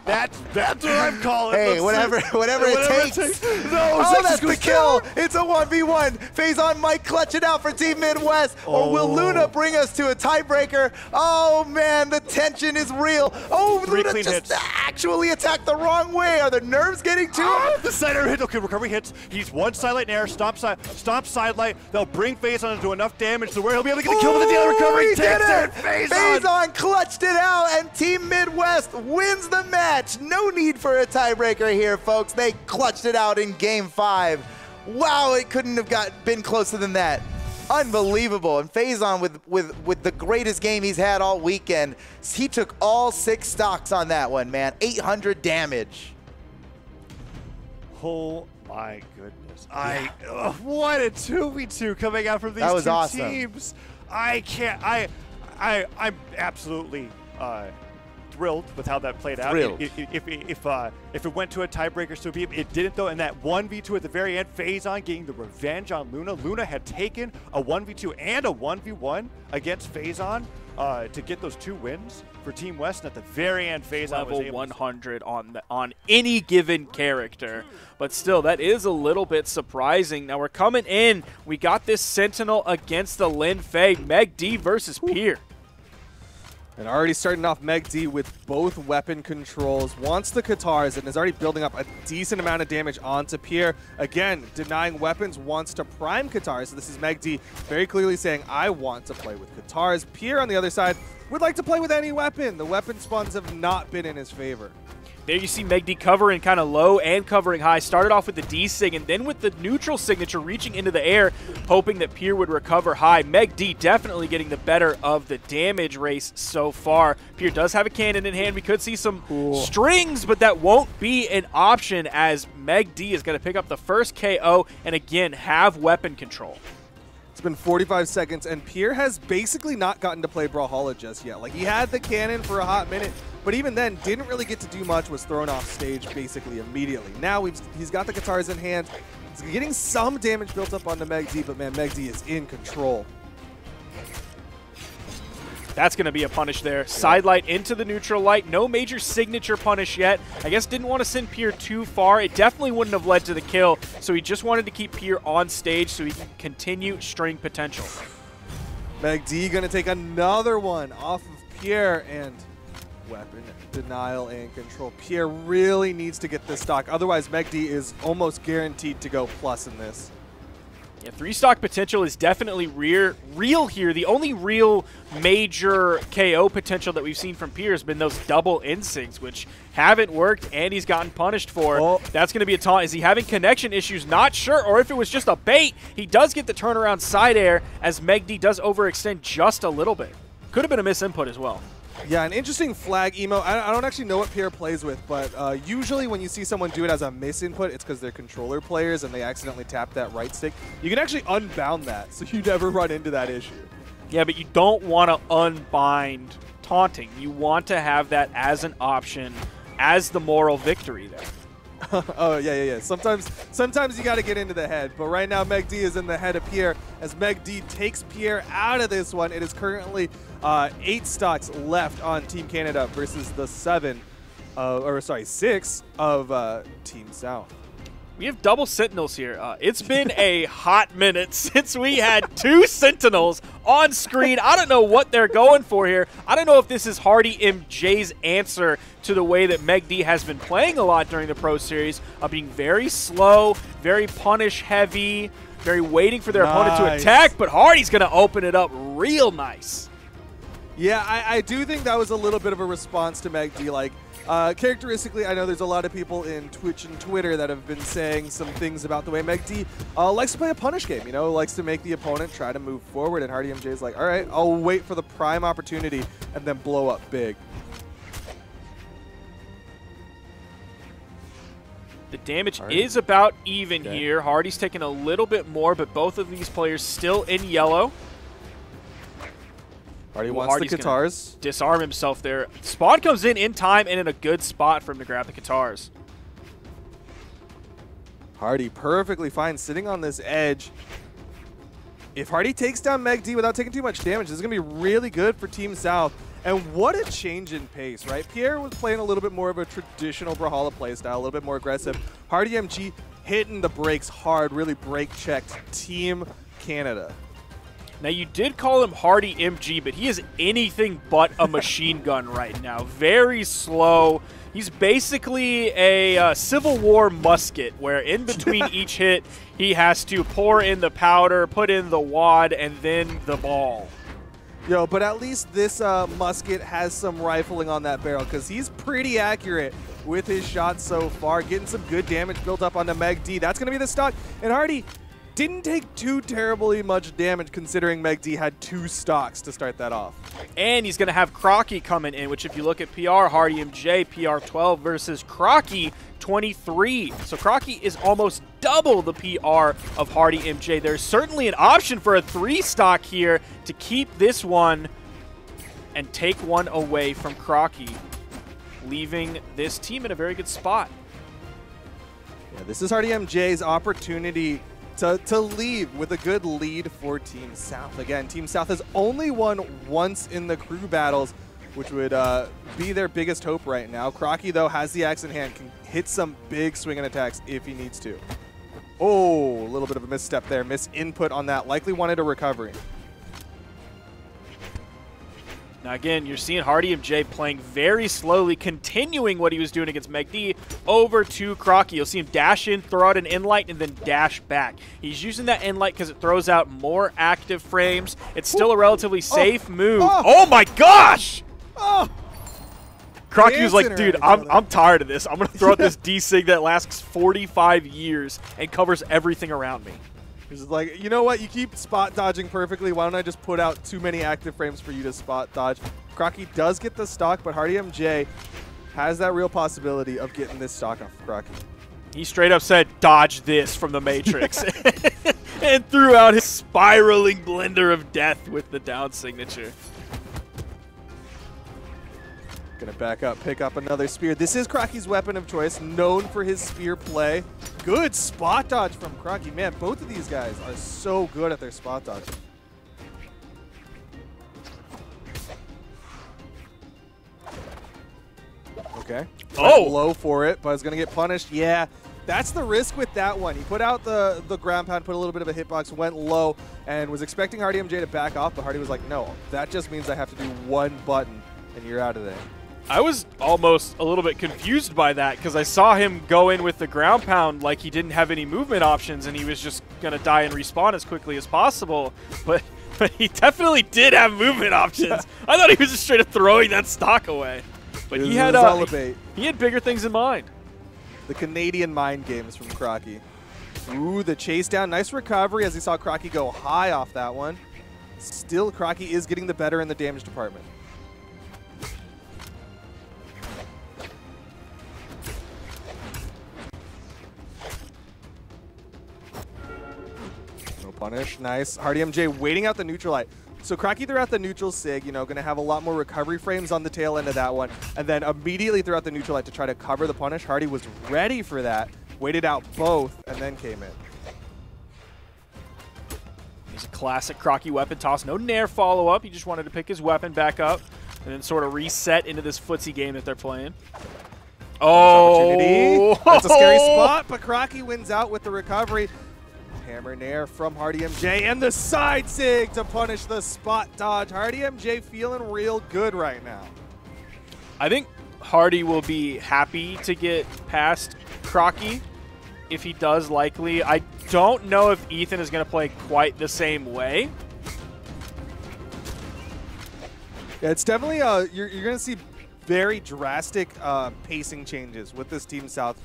That's what I'm calling. Hey, whatever it takes. No, that's the kill. It's a 1v1. Phazon might clutch it out for Team Midwest, or will Luna bring us to a tiebreaker? Oh man, the tension is real. Oh, Luna just actually attacked the wrong way. Are the nerves getting to him? The sider hit. Okay, recovery hits. He's one sidelight nair, stomp sidelight. They'll bring Phazon into enough damage to where he'll be able to get the kill with the dealer recovery. Phazon clutched it out, and Team Midwest wins the match. No need for a tiebreaker here, folks. They clutched it out in Game 5. Wow, it couldn't have been closer than that. Unbelievable. And Phazon with the greatest game he's had all weekend. He took all 6 stocks on that one, man. 800 damage. Oh my goodness. What a 2v2 coming out from these two teams. I'm absolutely thrilled with how that played out. If it went to a tiebreaker, so be it. It didn't though. And that 1v2 at the very end, Phazon getting the revenge on Luna. Luna had taken a 1v2 and a 1v1 against Phazon to get those 2 wins for Team West. And at the very end, Phazon was able 100 on any given character. But still, that is a little bit surprising. Now we're coming in. We got this Sentinel against the Lin Fei. megD versus Pier. And already starting off megD with both weapon controls, wants the Katars, and is already building up a decent amount of damage onto Pier. Again, denying weapons, wants to prime Katars. So this is megD very clearly saying, I want to play with Katars. Pier on the other side would like to play with any weapon. The weapon spawns have not been in his favor. There you see megD covering kind of low and covering high. Started off with the D-Sig and then with the neutral signature reaching into the air, hoping that Pier would recover high. megD definitely getting the better of the damage race so far. Pier does have a cannon in hand. We could see some strings, but that won't be an option as megD is going to pick up the first KO and again have weapon control. It's been 45 seconds, and Pier has basically not gotten to play Brawlhalla just yet. Like, he had the cannon for a hot minute, but even then, didn't really get to do much, was thrown off stage basically immediately. Now he's got the guitars in hand. He's getting some damage built up onto megD, but man, megD is in control. That's going to be a punish there. Sidelight into the neutral light. No major signature punish yet. I guess didn't want to send Pier too far. It definitely wouldn't have led to the kill, so he just wanted to keep Pier on stage so he can continue string potential. megD going to take another one off of Pier, and weapon denial and control. Pier really needs to get this stock. Otherwise, megD is almost guaranteed to go plus in this. Yeah, 3-stock potential is definitely real here. The only real major KO potential that we've seen from Pier has been those double instincts, which haven't worked, and he's gotten punished for. Oh. That's going to be a taunt. Is he having connection issues? Not sure. Or if it was just a bait, he does get the turnaround side air as megD does overextend just a little bit. Could have been a misinput as well. Yeah, an interesting flag emo. I don't actually know what Pier plays with, but usually when you see someone do it as a misinput, it's because they're controller players and they accidentally tap that right stick. You can actually unbound that, so you never run into that issue. Yeah, but you don't want to unbind taunting. You want to have that as an option, as the moral victory there. Oh, yeah. Sometimes you got to get into the head, but right now megD is in the head of Pier as megD takes Pier out of this one. It is currently 8 stocks left on Team Canada versus the 6 of Team South. We have double Sentinels here. It's been a hot minute since we had 2 Sentinels on screen. I don't know what they're going for here. I don't know if this is HardyMJ's answer to the way that megD has been playing a lot during the Pro Series, of being very slow, very punish heavy, very waiting for their opponent to attack, but Hardy's going to open it up real nice. Yeah, I do think that was a little bit of a response to megD. Like, characteristically, I know there's a lot of people in Twitch and Twitter that have been saying some things about the way megD likes to play a punish game, you know, likes to make the opponent try to move forward, and HardyMJ is like, all right, I'll wait for the prime opportunity and then blow up big. The damage is about even here. Hardy's taking a little bit more, but both of these players still in yellow. Hardy wants the guitars. Disarm himself there. Spawn comes in time and in a good spot for him to grab the guitars. Hardy perfectly fine sitting on this edge. If Hardy takes down megD without taking too much damage, this is going to be really good for Team South. And what a change in pace, right? Pier was playing a little bit more of a traditional Brawlhalla playstyle, a little bit more aggressive. HardyMJ hitting the brakes hard, really brake-checked Team Canada. Now, you did call him HardyMJ, but he is anything but a machine gun right now. Very slow. He's basically a Civil War musket, where in between each hit, he has to pour in the powder, put in the wad, and then the ball. Yo, but at least this musket has some rifling on that barrel, because he's pretty accurate with his shots so far, getting some good damage built up onto megD. That's going to be the stock. And Hardy didn't take too terribly much damage, considering megD had 2 stocks to start that off. And he's going to have Crockie coming in, which if you look at PR, HardyMJ, PR 12 versus Crockie 23. So Crockie is almost double the PR of HardyMJ. There's certainly an option for a 3-stock here to keep this one and take one away from Crockie, leaving this team in a very good spot. Yeah, this is HardyMJ's opportunity to leave with a good lead for Team South. Again, Team South has only won once in the crew battles, which would be their biggest hope right now. Crockie, though, has the axe in hand, can hit some big swinging attacks if he needs to. Oh, a little bit of a misstep there. Misinput on that. Likely wanted a recovery. Now again, you're seeing HardyMJ playing very slowly, continuing what he was doing against megD over to Crockie. You'll see him dash in, throw out an in-light, and then dash back. He's using that in-light because it throws out more active frames. It's still a relatively safe move. Oh my gosh! Crockie was like, dude, I'm tired of this. I'm going to throw out this D-Sig that lasts 45 years and covers everything around me. He's like, you know what? You keep spot dodging perfectly. Why don't I just put out too many active frames for you to spot dodge? Crockie does get the stock, but HardyMJ has that real possibility of getting this stock off of Crockie. He straight up said, dodge this from the Matrix. and threw out his spiraling blender of death with the down signature. Gonna back up, pick up another spear. This is Crockie's weapon of choice, known for his spear play. Good spot dodge from Crockie. Man, both of these guys are so good at their spot dodge. Okay. Oh! Low for it, but is gonna get punished. Yeah, that's the risk with that one. He put out the ground pound, put a little bit of a hitbox, went low, and was expecting HardyMJ to back off, but Hardy was like, no, that just means I have to do one button, and you're out of there. I was almost a little bit confused by that because I saw him go in with the ground pound like he didn't have any movement options and he was just going to die and respawn as quickly as possible. But he definitely did have movement options. I thought he was just straight up throwing that stock away. But he had bigger things in mind. The Canadian mind games from Crockie. Ooh, the chase down. Nice recovery as he saw Crockie go high off that one. Still, Crockie is getting the better in the damage department. Punish, nice. HardyMJ waiting out the neutral light. So Crockie threw out the neutral sig, you know, going to have a lot more recovery frames on the tail end of that one, and then immediately threw out the neutral light to try to cover the punish. Hardy was ready for that, waited out both, and then came in. He's a classic Crockie weapon toss. No nair follow-up. He just wanted to pick his weapon back up and then sort of reset into this footsie game that they're playing. Oh! That's a scary spot, but Crockie wins out with the recovery. Hammer nair from HardyMJ and the side sig to punish the spot dodge. HardyMJ feeling real good right now. I think Hardy will be happy to get past Crockie if he does, likely. I don't know if Ethan is going to play quite the same way. Yeah, it's definitely you're going to see very drastic pacing changes with this Team South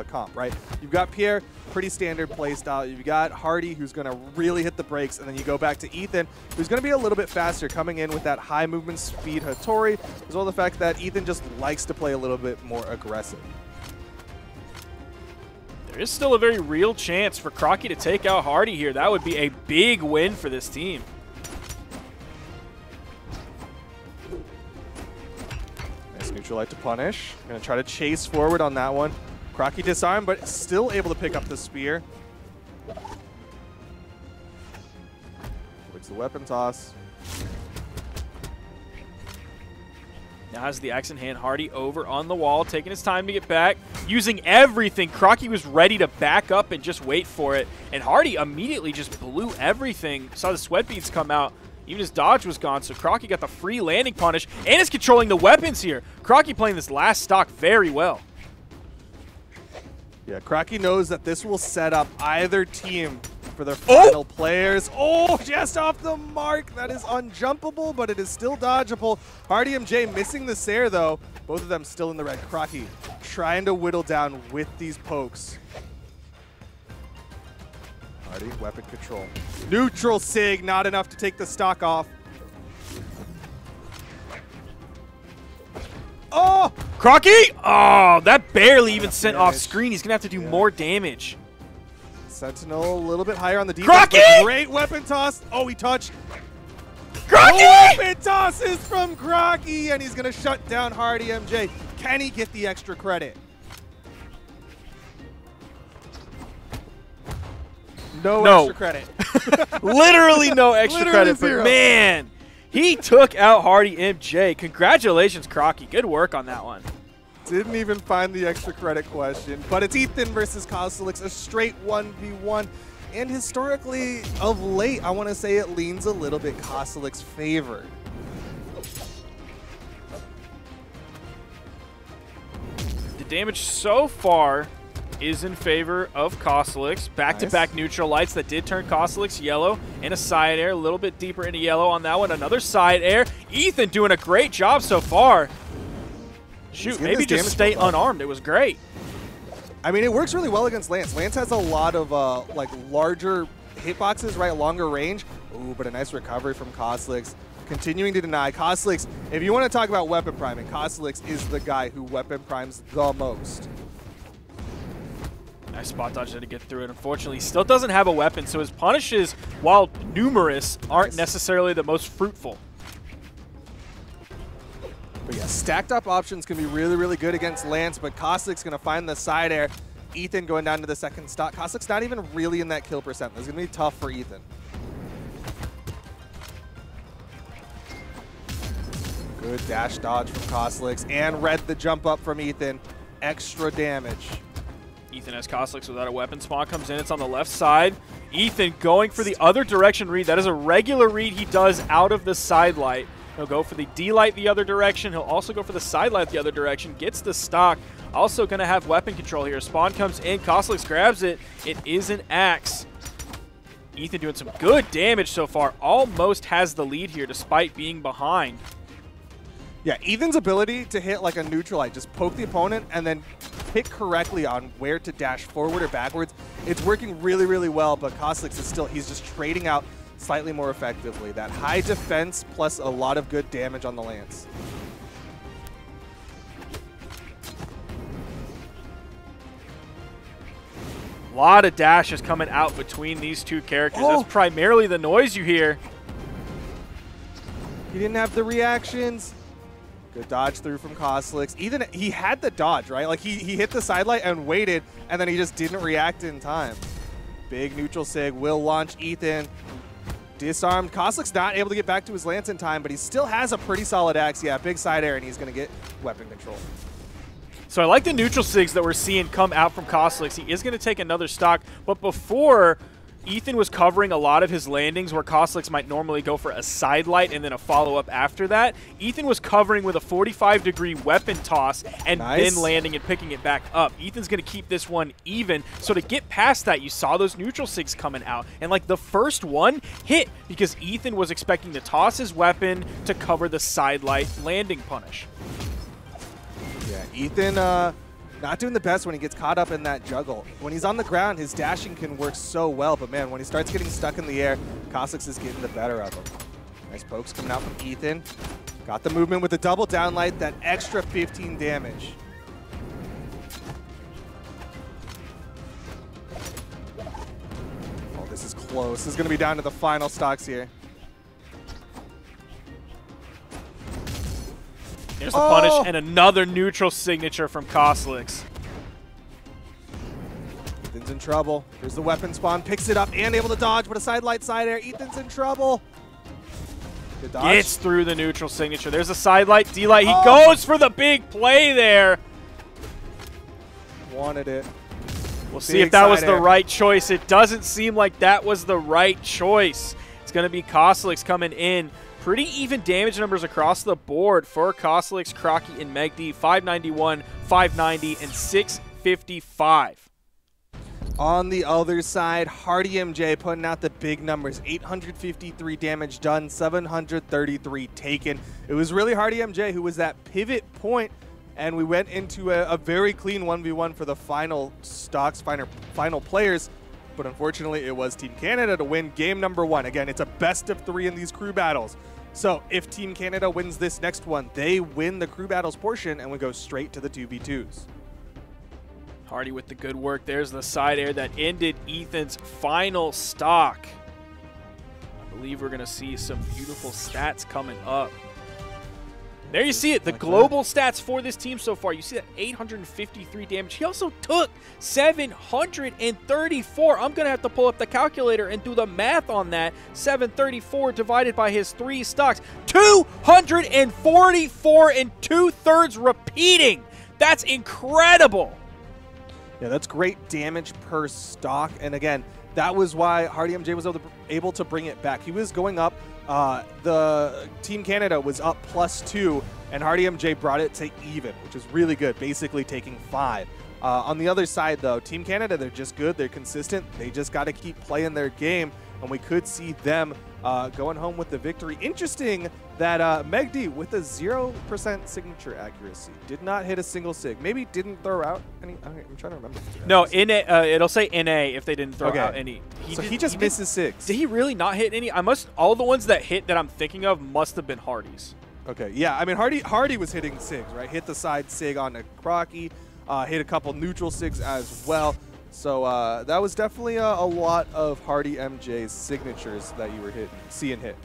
comp, right? You've got Pier, pretty standard play style. You've got Hardy, who's going to really hit the brakes, and then you go back to Ethan, who's going to be a little bit faster, coming in with that high movement speed Hattori, as well as the fact that Ethan just likes to play a little bit more aggressive. There is still a very real chance for Crockie to take out Hardy here. That would be a big win for this team. Neutral light to punish. Gonna try to chase forward on that one. Crockie disarmed, but still able to pick up the spear. It's the weapon toss. Now has the axe in hand. Hardy over on the wall, taking his time to get back, using everything. Crockie was ready to back up and just wait for it, and Hardy immediately just blew everything. Saw the sweat beads come out. Even his dodge was gone, so Crockie got the free landing punish and is controlling the weapons here. Crockie playing this last stock very well. Yeah, Crockie knows that this will set up either team for their final players. Oh, just off the mark. That is unjumpable, but it is still dodgeable. HardyMJ missing the Sair, though. Both of them still in the red. Crockie trying to whittle down with these pokes. Hardy, weapon control. Neutral sig, not enough to take the stock off. Oh! Crockie! Oh, that barely even sent off screen. He's going to have to do more damage. Sentinel a little bit higher on the defense. Crockie! Great weapon toss. Oh, he touched. Crockie! Weapon tosses from Crockie, and he's going to shut down HardyMJ. Can he get the extra credit? No extra credit. Literally no extra credit, but man, he took out HardyMJ. Congratulations, Crockie. Good work on that one. Didn't even find the extra credit question, but it's Ethan versus Cosolix, a straight 1v1. And historically, of late, I want to say it leans a little bit Cosolix favored. The damage so far is in favor of Cosolix. Back-to-back neutral lights that did turn Cosolix yellow, and a side air, a little bit deeper into yellow on that one. Another side air. Ethan doing a great job so far. Shoot, maybe just stay unarmed. It was great. I mean, it works really well against Lance. Lance has a lot of like larger hitboxes, right? Longer range. Ooh, but a nice recovery from Cosolix. Continuing to deny. Cosolix, if you want to talk about weapon priming, Cosolix is the guy who weapon primes the most. Nice spot dodge to get through it. Unfortunately, he still doesn't have a weapon, so his punishes, while numerous, aren't necessarily the most fruitful. But yeah, stacked up options can be really, really good against Lance, but Cosolix going to find the side air. Ethan going down to the second stock. Cosolix not even really in that kill percent. This is going to be tough for Ethan. Good dash dodge from Cosolix and read the jump up from Ethan. Extra damage. Ethan has Cosolix without a weapon. Spawn comes in. It's on the left side. Ethan going for the other direction read. That is a regular read he does out of the side light. He'll go for the D-light the other direction. He'll also go for the side light the other direction. Gets the stock. Also going to have weapon control here. Spawn comes in. Cosolix grabs it. It is an axe. Ethan doing some good damage so far. Almost has the lead here despite being behind. Yeah, Ethan's ability to hit like a neutral light, just poke the opponent and then pick correctly on where to dash forward or backwards. It's working really, really well, but Cosolix is still, he's just trading out slightly more effectively. That high defense plus a lot of good damage on the Lance. A lot of dashes coming out between these two characters. Oh. That's primarily the noise you hear. He didn't have the reactions. Good dodge through from Cosolix. Ethan, he had the dodge, right? Like he hit the side light and waited, and then he just didn't react in time. Big neutral sig will launch Ethan. Disarmed. Cosolix not able to get back to his Lance in time, but he still has a pretty solid axe. Yeah, big side air, and he's going to get weapon control. So I like the neutral sigs that we're seeing come out from Cosolix. He is going to take another stock, but before, Ethan was covering a lot of his landings where Cosolix might normally go for a side light and then a follow-up after that. Ethan was covering with a 45-degree weapon toss and then landing and picking it back up. Ethan's going to keep this one even. So to get past that, you saw those neutral sigs coming out. And like the first one hit because Ethan was expecting to toss his weapon to cover the side light landing punish. Yeah, Ethan not doing the best when he gets caught up in that juggle. When he's on the ground, his dashing can work so well, but man, when he starts getting stuck in the air, Cosolix is getting the better of him. Nice pokes coming out from Ethan. Got the movement with the double downlight, that extra 15 damage. Oh, this is close. This is going to be down to the final stocks here. There's the punish and another neutral signature from Cosolix. Ethan's in trouble. Here's the weapon spawn. Picks it up and able to dodge, but a side light side air. Ethan's in trouble. Good dodge. Gets through the neutral signature. There's a side light, D-light. He goes for the big play there. Wanted it. We'll see if that was the right choice. It doesn't seem like that was the right choice. It's going to be Cosolix coming in. Pretty even damage numbers across the board for Cosolix, Crockie, and megD. 591, 590, and 655. On the other side, HardyMJ putting out the big numbers. 853 damage done, 733 taken. It was really HardyMJ who was that pivot point, and we went into a very clean 1v1 for the final stocks, final players. But unfortunately, it was Team Canada to win game number 1. Again, it's a best of 3 in these crew battles. So if Team Canada wins this next one, they win the crew battles portion, and we go straight to the 2v2s. Hardy with the good work. There's the side air that ended Ethan's final stock. I believe we're going to see some beautiful stats coming up. There you see it, the global stats for this team so far. You see that 853 damage. He also took 734. I'm going to have to pull up the calculator and do the math on that. 734 divided by his 3 stocks. 244 and 2/3 repeating. That's incredible. Yeah, that's great damage per stock. And again, that was why HardyMJ was able to bring it back. He was going up. The Team Canada was up +2, and HardyMJ brought it to even, which is really good, basically taking 5. On the other side, though, Team Canada, they're just good. They're consistent. They just got to keep playing their game, and we could see them going home with the victory. Interesting that megD, with a 0% signature accuracy, did not hit a single sig. Maybe didn't throw out any. I'm trying to remember. No, it'll say NA if they didn't throw out any. He just misses sigs. Did he really not hit any? All the ones that hit that I'm thinking of must have been Hardy's. Okay, yeah. I mean, Hardy was hitting sigs, right? Hit the side sig on a Crockie, hit a couple neutral sigs as well. So that was definitely a lot of HardyMJ's signatures that you were seeing hit.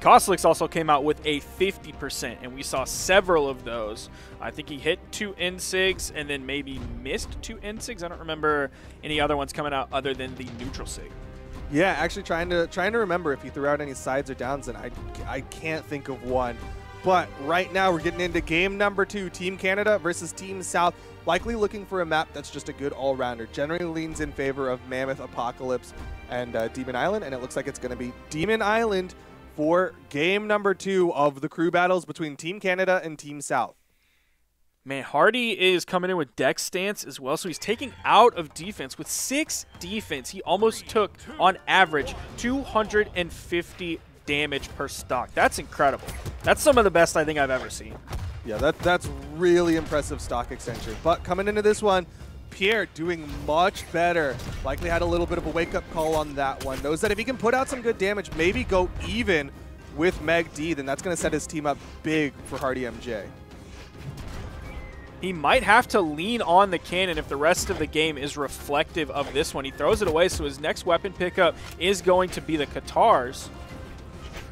Cosolix also came out with a 50%, and we saw several of those. I think he hit 2 N-Sigs and then maybe missed 2 N-Sigs. I don't remember any other ones coming out other than the neutral sig. Yeah, actually trying to remember if he threw out any sides or downs, and I can't think of one. But right now we're getting into game number 2, Team Canada versus Team South. Likely looking for a map that's just a good all-rounder. Generally leans in favor of Mammoth, Apocalypse, and Demon Island, and it looks like it's going to be Demon Island for game number 2 of the crew battles between Team Canada and Team South. Man, Hardy is coming in with deck stance as well, so he's taking out of defense. With 6 defense, he almost took, on average, 250 damage per stock. That's incredible. That's some of the best I think I've ever seen. Yeah, that's really impressive stock extension. But coming into this one, Pier doing much better. Likely had a little bit of a wake-up call on that one. Knows that if he can put out some good damage, maybe go even with megD, then that's going to set his team up big for HardyMJ. He might have to lean on the cannon if the rest of the game is reflective of this one. He throws it away, so his next weapon pickup is going to be the Katars.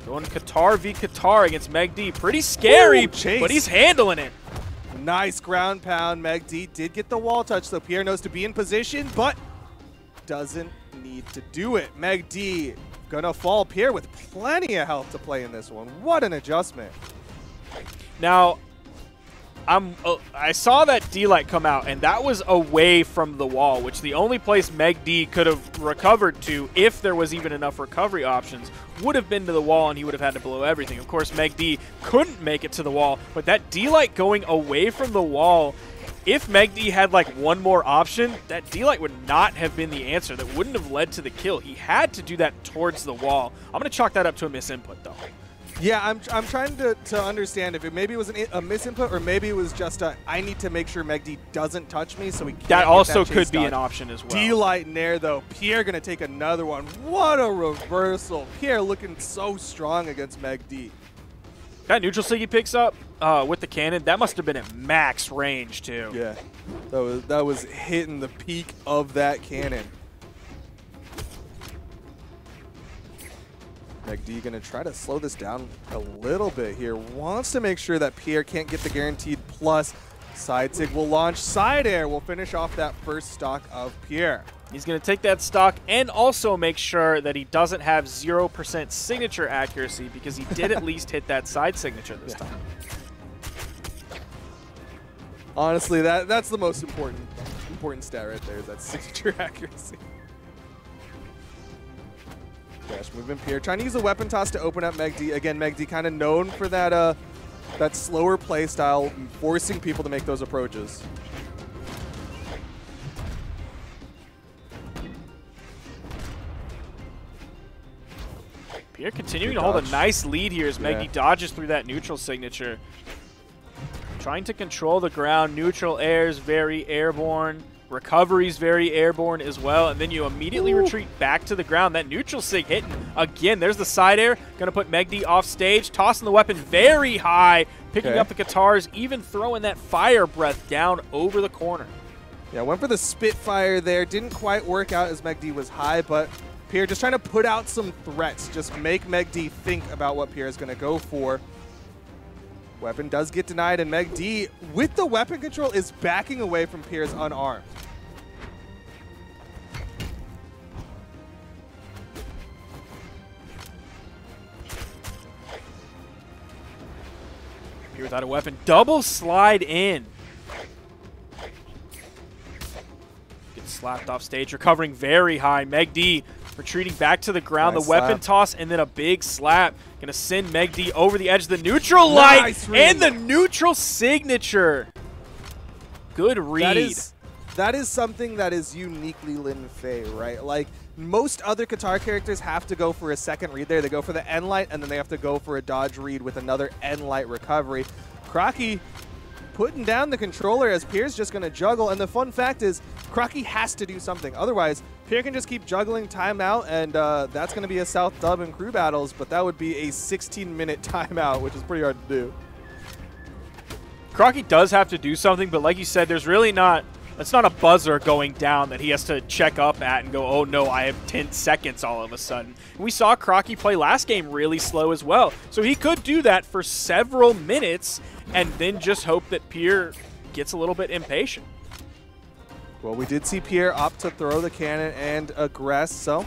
Going Katar v Katar against megD. Pretty scary, but he's handling it. Nice ground pound. megD did get the wall touch, so Pier knows to be in position, but doesn't need to do it. megD gonna fall. Pier with plenty of health to play in this one. What an adjustment. Now, I saw that D-Light come out, and that was away from the wall, which the only place megD could have recovered to, if there was even enough recovery options, would have been to the wall, and he would have had to blow everything. Of course, megD couldn't make it to the wall, but that D-Light going away from the wall, if megD had like one more option, that D-Light would not have been the answer. That wouldn't have led to the kill. He had to do that towards the wall. I'm going to chalk that up to a misinput, though. Yeah, I'm trying to understand if it maybe was a misinput or maybe it was just a I need to make sure megD doesn't touch me so we can't That also get that could be dodge. an option as well. D-Light in there though. Pier gonna take another one. What a reversal. Pier looking so strong against megD. That neutral sig he picks up with the cannon, that must have been at max range too. Yeah, that was hitting the peak of that cannon. megD going to try to slow this down a little bit here. Wants to make sure that Pier can't get the guaranteed plus. Side sig will launch. Side air will finish off that first stock of Pier. He's going to take that stock and also make sure that he doesn't have 0% signature accuracy because he did at least hit that side signature this time. Honestly, that's the most important stat right there is that signature accuracy. Dash movement Pier. Trying to use a weapon toss to open up megD. Again, megD kind of known for that that slower play style, forcing people to make those approaches. Pier continuing to hold a nice lead here as megD dodges through that neutral signature. Trying to control the ground. Neutral airs very airborne. Recovery's very airborne as well, and then you immediately retreat back to the ground. That neutral sig hitting again. There's the side air. Going to put megD off stage, tossing the weapon very high, picking up the Katars, even throwing that fire breath down over the corner. Yeah, went for the Spitfire there. Didn't quite work out as megD was high, but Pier just trying to put out some threats. Just make megD think about what Pier is going to go for. Weapon does get denied, and megD, with the weapon control, is backing away from Pier's unarmed. Pier without a weapon. Double slide in. Gets slapped off stage, recovering very high. megD retreating back to the ground. Nice the weapon slap. toss, and then a big slap. Going to send megD over the edge of the neutral light. Nice And the neutral signature. Good read. That is something that is uniquely Lin Fei, right? Like, most other Qatar characters have to go for a second read there. They go for the N light, and then they have to go for a dodge read with another N light recovery. Crockie putting down the controller as Pier's just going to juggle. And the fun fact is, Crockie has to do something. Otherwise, Pier can just keep juggling timeout, and that's going to be a South dub in crew battles, but that would be a 16-minute timeout, which is pretty hard to do. Crockie does have to do something, but like you said, there's really not That's not a buzzer going down that he has to check up at and go, oh no, I have 10 seconds all of a sudden. We saw Crockie play last game really slow as well. So he could do that for several minutes and then just hope that Pier gets a little bit impatient. Well, we did see Pier opt to throw the cannon and aggress, so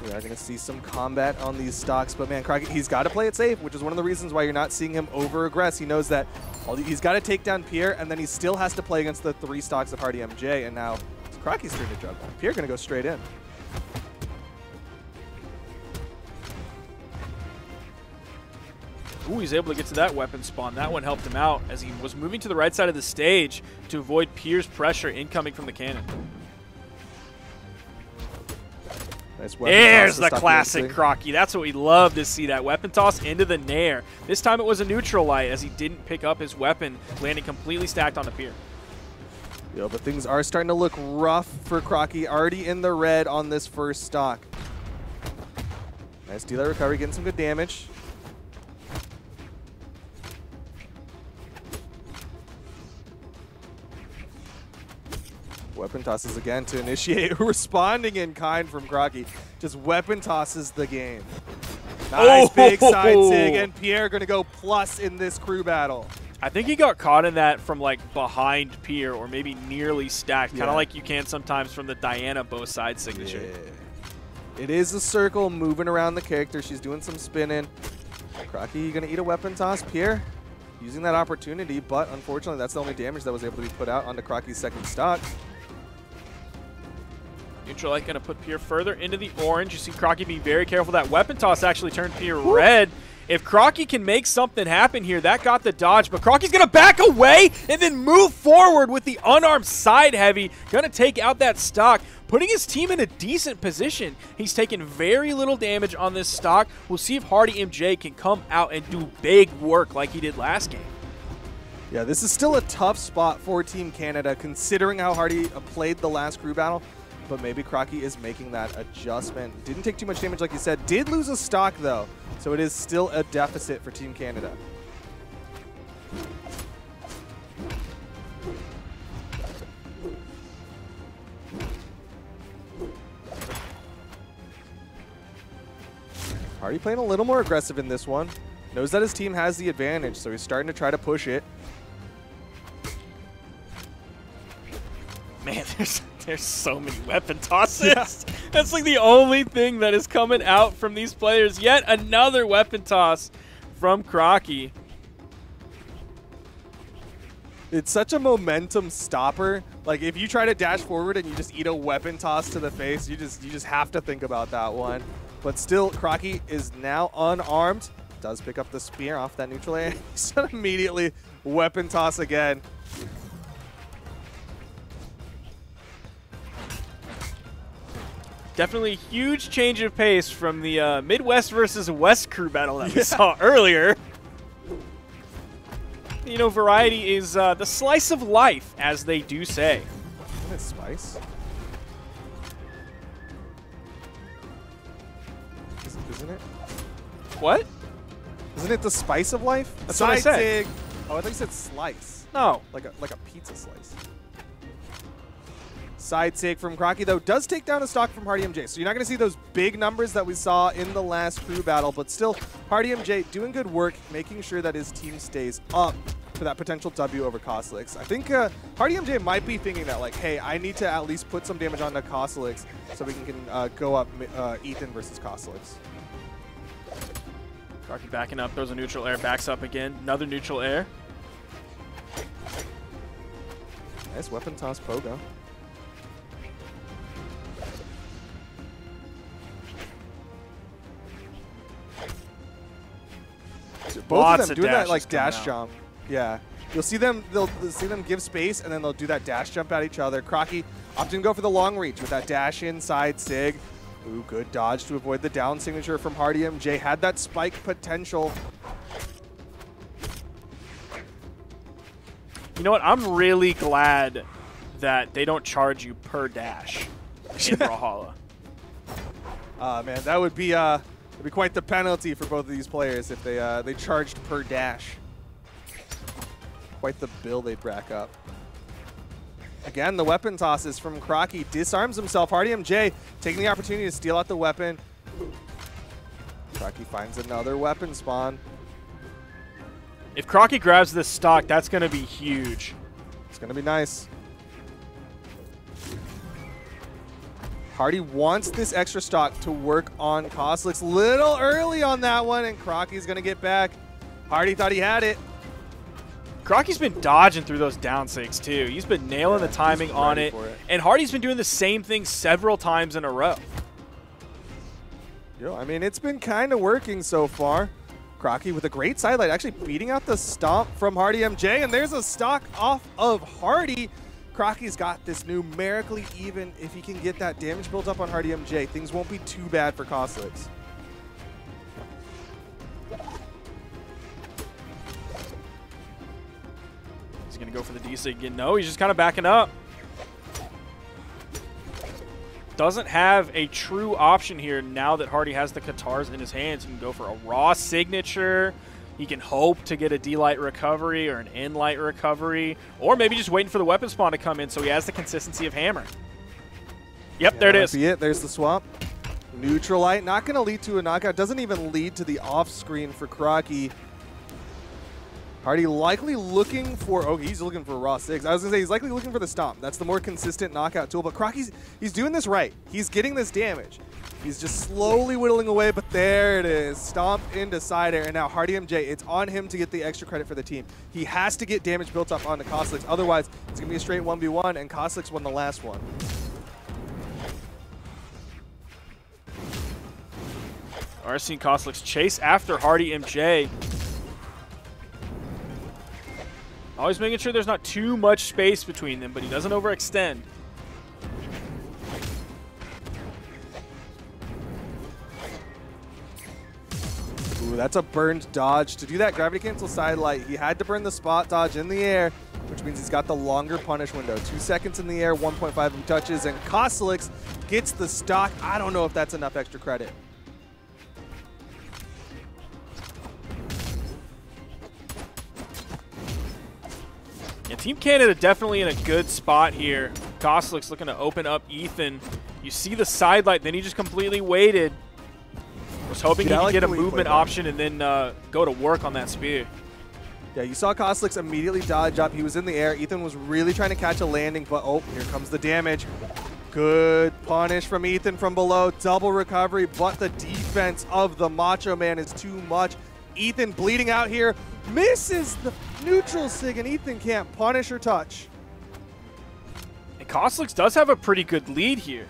we are going to see some combat on these stocks. But man, Crockie, he's got to play it safe, which is one of the reasons why you're not seeing him over-aggress. He knows that he's got to take down Pier, and then he still has to play against the 3 stocks of HardyMJ, and now it's Crockie's turn to juggle. Pier going to go straight in. Ooh, he's able to get to that weapon spawn. That one helped him out as he was moving to the right side of the stage to avoid Pier's pressure incoming from the cannon. Nice There's the classic Crockie. That's what we love to see, that weapon toss into the Nair. This time it was a neutral light as he didn't pick up his weapon, landing completely stacked on the Pier. Yo, but things are starting to look rough for Crockie, already in the red on this first stock. Nice delay recovery, getting some good damage. Weapon tosses again to initiate responding in kind from Crockie. Just weapon tosses the game. Nice big side sig, and Pier going to go plus in this crew battle. I think he got caught in that from like behind Pier or maybe nearly stacked, kind of like you can sometimes from the Diana both side signature. Yeah. It is a circle moving around the character. She's doing some spinning. Crockie going to eat a weapon toss. Pier using that opportunity, but unfortunately that's the only damage that was able to be put out onto Crockie's second stock. Neutral light going to put Pier further into the orange. You see Crockie being very careful. That weapon toss actually turned Pier red. If Crockie can make something happen here, that got the dodge, but Crockie's going to back away and then move forward with the unarmed side heavy. Going to take out that stock, putting his team in a decent position. He's taken very little damage on this stock. We'll see if HardyMJ can come out and do big work like he did last game. Yeah, this is still a tough spot for Team Canada considering how Hardy played the last crew battle. But maybe Crockie is making that adjustment. Didn't take too much damage like you said. Did lose a stock though, so it is still a deficit for Team Canada. Hardy playing a little more aggressive in this one. Knows that his team has the advantage, so he's starting to try to push it. Man, there's so many weapon tosses. Yeah. That's like the only thing that is coming out from these players. Yet another weapon toss from Crockie. It's such a momentum stopper. Like if you try to dash forward and you just eat a weapon toss to the face, you just have to think about that one. But still, Crockie is now unarmed. Does pick up the spear off that neutral air. He's immediately weapon toss again. Definitely a huge change of pace from the Midwest versus West crew battle that we saw earlier. You know, variety is the slice of life, as they do say. Isn't it spice? Isn't it? What? Isn't it the spice of life? That's what I said. Sig. Oh, I thought you said slice. No. Like a pizza slice. Side sig from Crockie, though, does take down a stock from HardyMJ. So you're not going to see those big numbers that we saw in the last crew battle, but still, HardyMJ doing good work, making sure that his team stays up for that potential W over Cosolix. I think HardyMJ might be thinking that, like, hey, I need to at least put some damage onto Cosolix so we can go up Ethan versus Cosolix. Crockie backing up, throws a neutral air, backs up again. Another neutral air. Nice weapon toss pogo. Both of them doing that like dash jump. Yeah. They'll see them give space and then they'll do that dash jump at each other. Crockie opting to go for the long reach with that dash inside sig. Ooh, good dodge to avoid the down signature from HardyMJ. Had that spike potential. You know what? I'm really glad that they don't charge you per dash in Brawlhalla. Man, that would be quite the penalty for both of these players if they charged per dash. Quite the bill they'd rack up. Again, the weapon tosses from Crockie. Disarms himself. HardyMJ taking the opportunity to steal out the weapon. Crockie finds another weapon spawn. If Crockie grabs this stock, that's going to be huge. It's going to be nice. Hardy wants this extra stock to work on Cosolix. Little early on that one, and Crockie's going to get back. Hardy thought he had it. Crockie's been dodging through those down sinks too. He's been nailing the timing on it. And Hardy's been doing the same thing several times in a row. Yo, I mean, it's been kind of working so far. Crockie with a great sidelight, actually beating out the stomp from HardyMJ, and there's a stock off of Hardy. Crockie's got this numerically even. If he can get that damage built up on HardyMJ, things won't be too bad for Cosolix. He's going to go for the DC again. No, he's just kind of backing up. Doesn't have a true option here now that Hardy has the Katars in his hands. He can go for a raw signature. He can hope to get a D-Light recovery or an N-Light recovery, or maybe just waiting for the weapon spawn to come in so he has the consistency of hammer. Yep, yeah, there it is. Be it. There's the swap. Neutral light, not going to lead to a knockout. Doesn't even lead to the off-screen for Crockie. Hardy likely looking for, oh, he's looking for a raw 6. I was going to say he's likely looking for the stomp. That's the more consistent knockout tool, but Crockie's, he's doing this right. He's getting this damage. He's just slowly whittling away, but there it is. Stomp into side air, and now HardyMJ, it's on him to get the extra credit for the team. He has to get damage built up onto Cosolix. Otherwise, it's going to be a straight 1v1, and Cosolix won the last one. RC and Cosolix chase after HardyMJ. Always making sure there's not too much space between them, but he doesn't overextend. Ooh, that's a burned dodge. To do that gravity cancel sidelight, he had to burn the spot dodge in the air, which means he's got the longer punish window. 2 seconds in the air, 1.5 of him touches, and Cosolix gets the stock. I don't know if that's enough extra credit. Yeah, Team Canada definitely in a good spot here. Cosolix looking to open up Ethan. You see the sidelight, then he just completely waited. Was hoping he could get a movement option and then go to work on that spear. Yeah, you saw Cosolix immediately dodge up. He was in the air. Ethan was really trying to catch a landing, but oh, here comes the damage. Good punish from Ethan from below. Double recovery, but the defense of the Macho Man is too much. Ethan bleeding out here. Misses the neutral sig, and Ethan can't punish or touch. And Cosolix does have a pretty good lead here.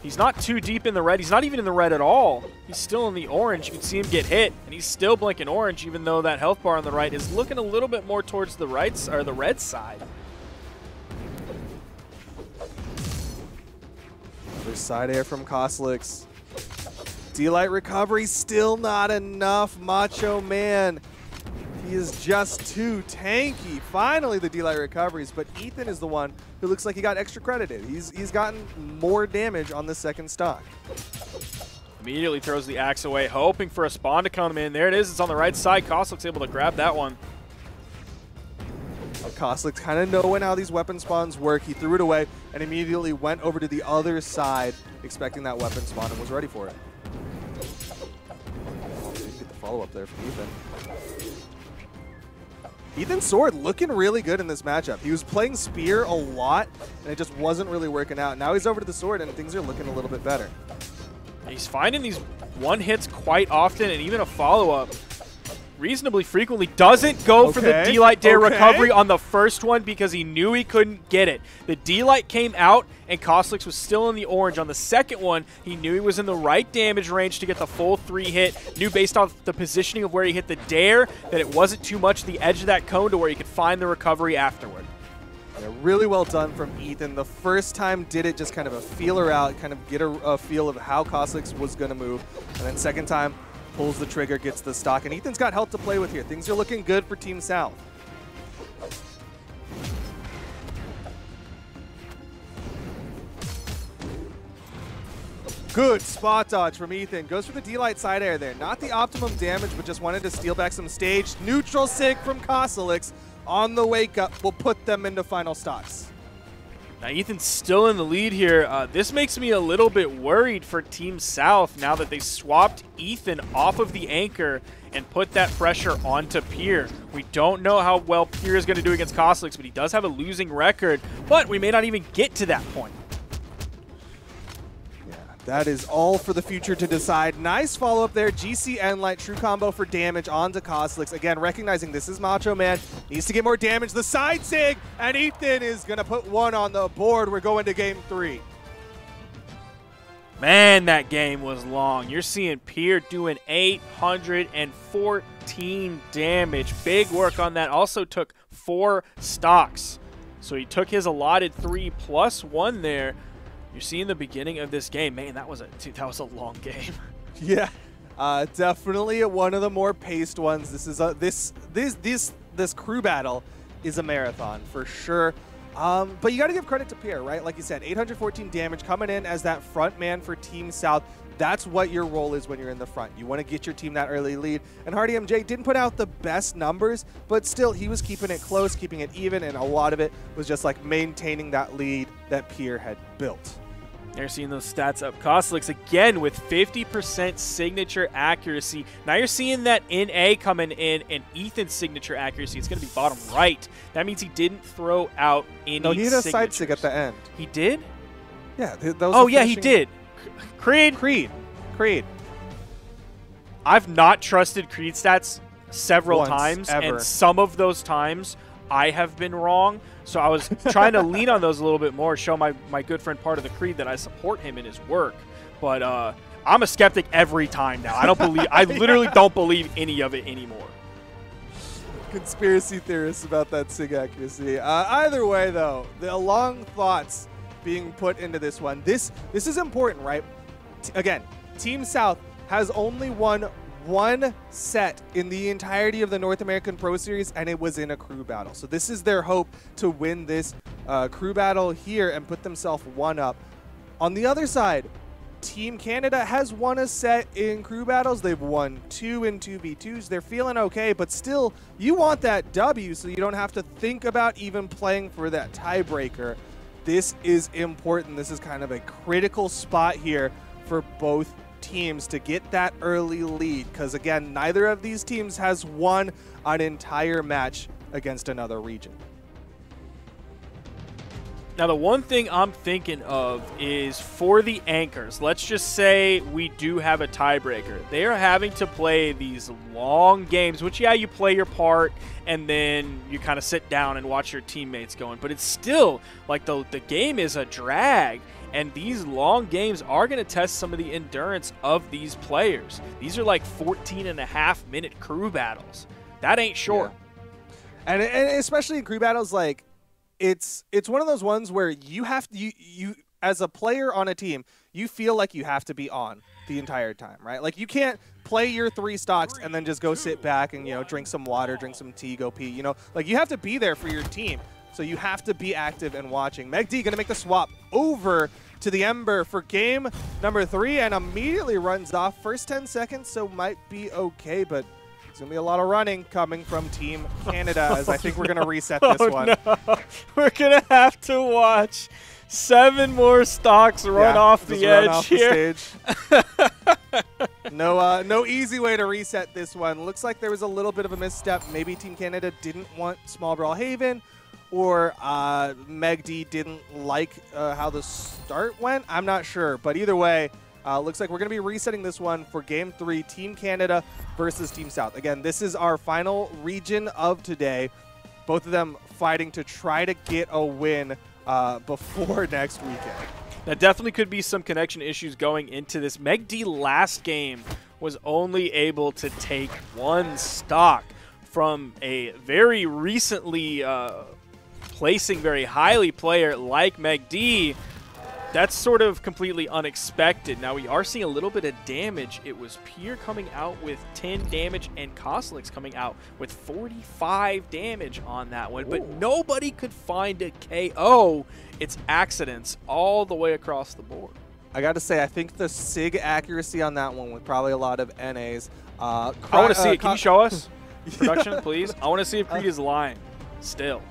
He's not too deep in the red. He's not even in the red at all. He's still in the orange. You can see him get hit, and he's still blinking orange, even though that health bar on the right is looking a little bit more towards the right or the red side. Another side air from Cosolix. D-Light recovery, still not enough. Macho Man, he is just too tanky. Finally, the D-Light recoveries, but Ethan is the one who looks like he got extra credited. He's gotten more damage on the second stock. Immediately throws the axe away, hoping for a spawn to come in. There it is. It's on the right side. Cosolix able to grab that one. Cosolix kind of knowing how these weapon spawns work. He threw it away and immediately went over to the other side, expecting that weapon spawn, and was ready for it. Didn't get the follow-up there from Ethan. Ethan's sword looking really good in this matchup. He was playing spear a lot, and it just wasn't really working out. Now he's over to the sword, and things are looking a little bit better. He's finding these one-hits quite often, and even a follow-up reasonably frequently. Doesn't go for the D-Light Dare recovery on the first one because he knew he couldn't get it. The D-Light came out, and Cosolix was still in the orange. On the second one, he knew he was in the right damage range to get the full 3 hit. Knew based off the positioning of where he hit the Dare that it wasn't too much the edge of that cone to where he could find the recovery afterward. Yeah, really well done from Ethan. The first time did it just kind of a feeler out, kind of get a feel of how Cosolix was going to move. And then second time, pulls the trigger, gets the stock, and Ethan's got health to play with here. Things are looking good for Team South. Good spot dodge from Ethan. Goes for the D-Light side air there. Not the optimum damage, but just wanted to steal back some stage. Neutral sig from Cosolix on the wake up will put them into final stocks. Now Ethan's still in the lead here. This makes me a little bit worried for Team South now that they swapped Ethan off of the anchor and put that pressure onto Pier. We don't know how well Pier is going to do against Cosolix, but he does have a losing record, but we may not even get to that point. That is all for the future to decide. Nice follow-up there. GC and Light, true combo for damage onto Cosolix. Again, recognizing this is Macho Man. Needs to get more damage. The side sig, and Ethan is going to put one on the board. We're going to game 3. Man, that game was long. You're seeing Pier doing 814 damage. Big work on that. Also took 4 stocks. So he took his allotted 3+1 there. You're seeing the beginning of this game. Man, that was a long game. Yeah, definitely one of the more paced ones. This is this crew battle is a marathon for sure. But you got to give credit to Pier, right? Like you said, 814 damage coming in as that front man for Team South. That's what your role is when you're in the front. You want to get your team that early lead. And HardyMJ didn't put out the best numbers, but still he was keeping it close, keeping it even, and a lot of it was just like maintaining that lead that Pier had built. You're seeing those stats up. Cosolix again with 50% signature accuracy. Now you're seeing that NA coming in and Ethan's signature accuracy. It's going to be bottom right. That means he didn't throw out any No, he had a side signatures. sig at the end. He did? Yeah. That was Oh, yeah, he did. Creed. I've not trusted Creed stats several times, ever. and some of those times I have been wrong. So I was trying to lean on those a little bit more, show my good friend Part of the Creed that I support him in his work. But I'm a skeptic every time now. I literally don't believe any of it anymore. Conspiracy theorists about that sig accuracy. Either way, though, the long thoughts being put into this one. This is important, right? Again, Team South has only won one set in the entirety of the North American Pro Series, and it was in a crew battle. So this is their hope to win this crew battle here and put themselves one up. On the other side, Team Canada has won a set in crew battles. They've won 2 in 2v2s. They're feeling okay, but still, you want that W so you don't have to think about even playing for that tiebreaker. This is important. This is kind of a critical spot here for both teams to get that early lead, because again, neither of these teams has won an entire match against another region. Now, the one thing I'm thinking of is for the anchors, let's just say we do have a tiebreaker. They are having to play these long games, which, yeah, you play your part and then you kind of sit down and watch your teammates going. But it's still like the game is a drag, and these long games are going to test some of the endurance of these players. These are like 14.5-minute crew battles. That ain't short. Yeah. And especially in crew battles, like, it's one of those ones where you have to, you as a player on a team, you feel like you have to be on the entire time, right? Like, you can't play your 3 stocks and then just go sit back and, you know, drink some water, drink some tea, go pee, you know? Like, you have to be there for your team. So you have to be active and watching. megD going to make the swap over to the Ember for game number 3 and immediately runs off. First 10 seconds, so might be okay, but there's going to be a lot of running coming from Team Canada as I think we're going to reset this one. No. We're going to have to watch 7 more stocks run off the edge here. No easy way to reset this one. Looks like there was a little bit of a misstep. Maybe Team Canada didn't want Small Brawlhaven, or megD didn't like how the start went. I'm not sure, but either way, looks like we're going to be resetting this one for Game 3, Team Canada versus Team South. Again, this is our final region of today. Both of them fighting to try to get a win before next weekend. That definitely could be some connection issues going into this. megD last game was only able to take 1 stock from a very recently placing very highly player like megD. That's sort of completely unexpected. Now, we are seeing a little bit of damage. It was Pier coming out with 10 damage and Cosolix coming out with 45 damage on that one. But nobody could find a KO. It's accidents all the way across the board. I got to say, I think the SIG accuracy on that one with probably a lot of NAs. I want to see it. Can you show us? Production, please. I want to see if Creed is lying still.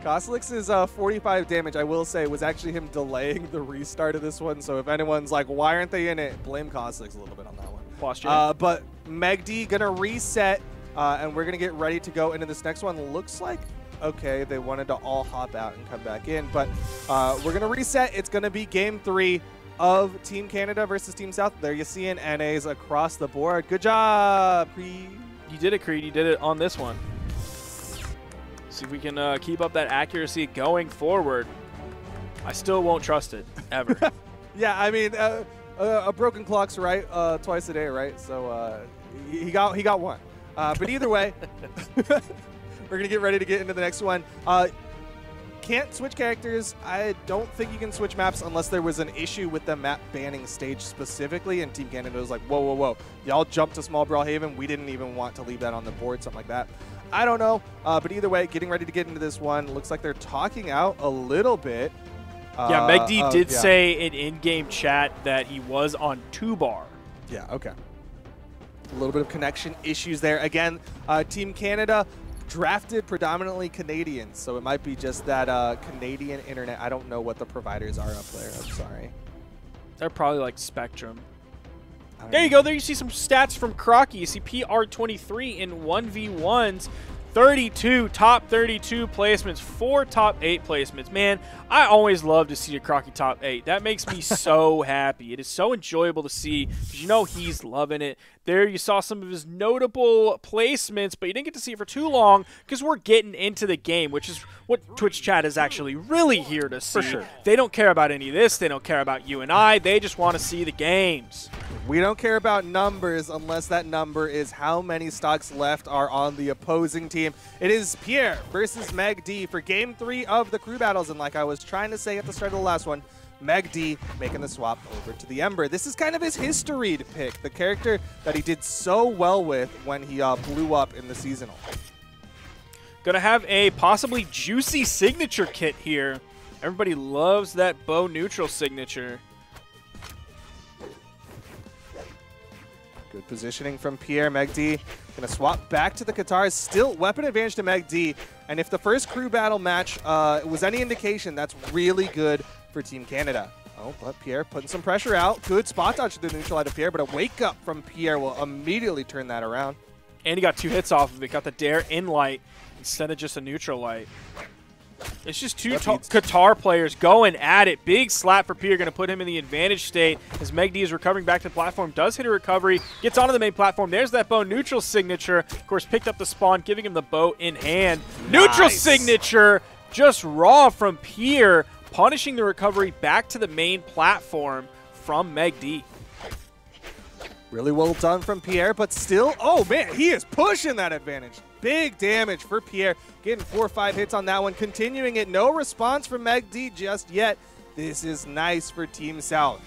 Cosolix's 45 damage, I will say, was actually him delaying the restart of this one. So if anyone's like, why aren't they in it? Blame Cosolix a little bit on that one. But megD gonna reset, and we're gonna get ready to go into this next one. Looks like, okay, they wanted to all hop out and come back in, but we're gonna reset. It's gonna be game 3 of Team Canada versus Team South. There you see NAs across the board. Good job, Creed. You did it, Creed. You did it on this one. See if we can keep up that accuracy going forward. I still won't trust it, ever. Yeah, I mean, a broken clock's right twice a day, right? So he got one. But either way, we're going to get ready to get into the next one. Can't switch characters. I don't think you can switch maps unless there was an issue with the map banning stage specifically, and Team Canada was like, whoa, whoa, whoa. Y'all jumped to small Brawlhaven. We didn't even want to leave that on the board, something like that. I don't know. But either way, getting ready to get into this one. Looks like they're talking out a little bit. Yeah, megD did say in in-game chat that he was on 2-bar. Yeah, okay. A little bit of connection issues there. Again, Team Canada drafted predominantly Canadians, so it might be just that Canadian internet. I don't know what the providers are up there. I'm sorry. They're probably like Spectrum. There you go. There you see some stats from Crockie. You see PR23 in 1v1s. 32 top 32 placements, 4 top 8 placements. Man, I always love to see a Crockie top 8. That makes me so happy. It is so enjoyable to see because you know he's loving it. There you saw some of his notable placements, but you didn't get to see it for too long because we're getting into the game, which is what Twitch chat is actually really here to see. For sure. They don't care about any of this. They don't care about you and I. They just want to see the games. We don't care about numbers unless that number is how many stocks left are on the opposing team. It is Pier versus megD for game 3 of the crew battles. And like I was trying to say at the start of the last one, megD making the swap over to the Ember. This is kind of his history to pick, the character that he did so well with when he blew up in the seasonal. Gonna have a possibly juicy signature kit here. Everybody loves that bow neutral signature. Good positioning from Pier. megD going to swap back to the Katars. Still weapon advantage to megD. And if the first crew battle match was any indication, that's really good for Team Canada. Oh, but Pier putting some pressure out. Good spot dodge to the neutral out of Pier, but a wake up from Pier will immediately turn that around. And he got 2 hits off of it. Got the dare in light instead of just a neutral light. It's just 2 Qatar players going at it. Big slap for Pier, going to put him in the advantage state as megD is recovering back to the platform. Does hit a recovery, gets onto the main platform. There's that bow neutral signature. Of course, picked up the spawn, giving him the bow in hand. Nice. Neutral signature, just raw from Pier, punishing the recovery back to the main platform from megD. Really well done from Pier, but still, oh man, he is pushing that advantage. Big damage for Pier, getting 4 or 5 hits on that one, continuing it. No response from megD just yet. This is nice for Team South.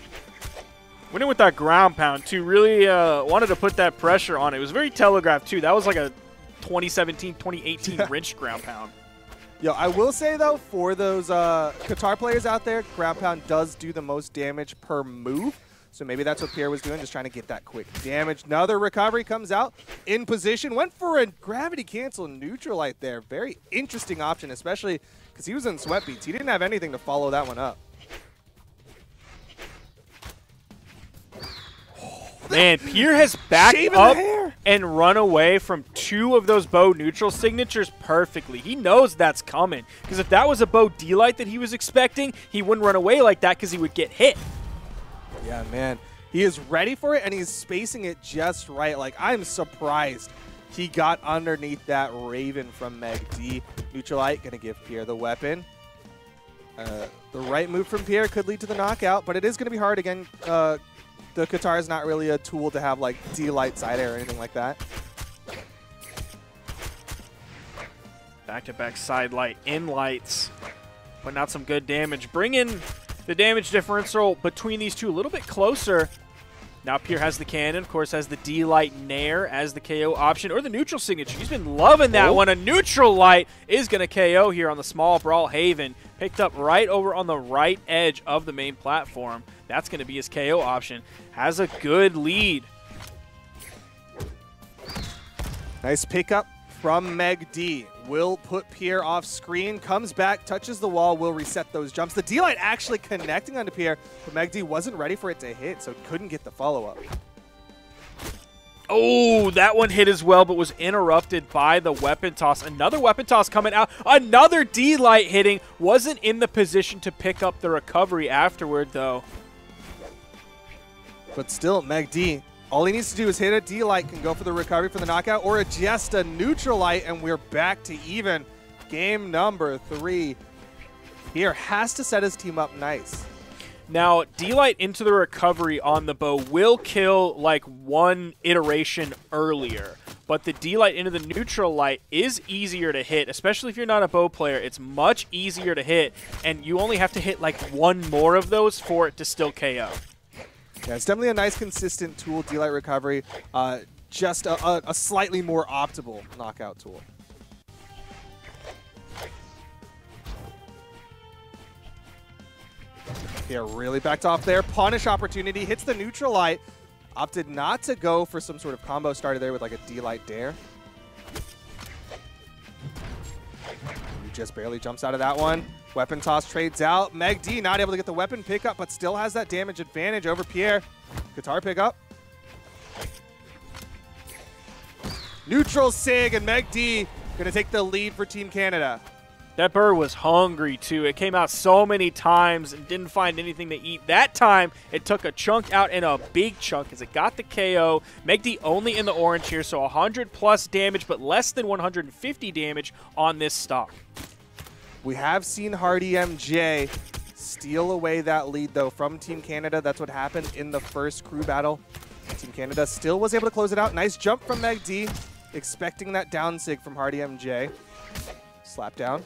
Went in with that ground pound, too. Really wanted to put that pressure on it. It was very telegraphed, too. That was like a 2017, 2018 wrenched ground pound. Yo, I will say, though, for those Qatar players out there, ground pound does do the most damage per move. So maybe that's what Pier was doing, just trying to get that quick damage. Another recovery comes out in position. Went for a gravity cancel neutral light there. Very interesting option, especially because he was in sweat beats. He didn't have anything to follow that one up. Man, Pier has backed up and run away from 2 of those bow neutral signatures perfectly. He knows that's coming. Because if that was a bow D-light that he was expecting, he wouldn't run away like that because he would get hit. Yeah, man. He is ready for it, and he's spacing it just right. Like, I'm surprised he got underneath that Raven from megD. Neutral light going to give Pier the weapon. The right move from Pier could lead to the knockout, but it is going to be hard. Again, the Qatar is not really a tool to have, like, D-light side air or anything like that. Back-to-back side light, in lights. Putting out some good damage. Bringing the damage differential between these two a little bit closer. Now Pier has the cannon, of course, has the D-Light Nair as the KO option, or the neutral signature. He's been loving that one. A neutral light is going to KO here on the small Brawlhaven. Picked up right over on the right edge of the main platform. That's going to be his KO option. Has a good lead. Nice pickup from megD. Will put Pier off screen, comes back, touches the wall, will reset those jumps. The D-Light actually connecting onto Pier, but megD wasn't ready for it to hit, so couldn't get the follow-up. Oh, that one hit as well, but was interrupted by the weapon toss. Another weapon toss coming out. Another D-Light hitting. Wasn't in the position to pick up the recovery afterward, though. But still, megD, all he needs to do is hit a D-Light, can go for the recovery for the knockout, or just a neutral light, and we're back to even. Game number 3. Pier has to set his team up nice. Now, D-Light into the recovery on the bow will kill like one iteration earlier, but the D-Light into the neutral light is easier to hit, especially if you're not a bow player. It's much easier to hit, and you only have to hit like one more of those for it to still KO. Yeah, it's definitely a nice, consistent tool, D-Light recovery. Just a slightly more optimal knockout tool. Yeah, really backed off there. Punish opportunity, hits the neutral light. Opted not to go for some sort of combo starter there with like a D-Light dare. He just barely jumps out of that one. Weapon toss trades out. megD not able to get the weapon pickup, but still has that damage advantage over Pier. Guitar pickup. Neutral Sig, and megD going to take the lead for Team Canada. That bird was hungry, too. It came out so many times and didn't find anything to eat. That time, it took a chunk out and a big chunk as it got the KO. megD only in the orange here, so 100+ damage, but less than 150 damage on this stock. We have seen HardyMJ steal away that lead, though, from Team Canada. That's what happened in the first crew battle. Team Canada still was able to close it out. Nice jump from megD, expecting that down sig from HardyMJ. Slap down.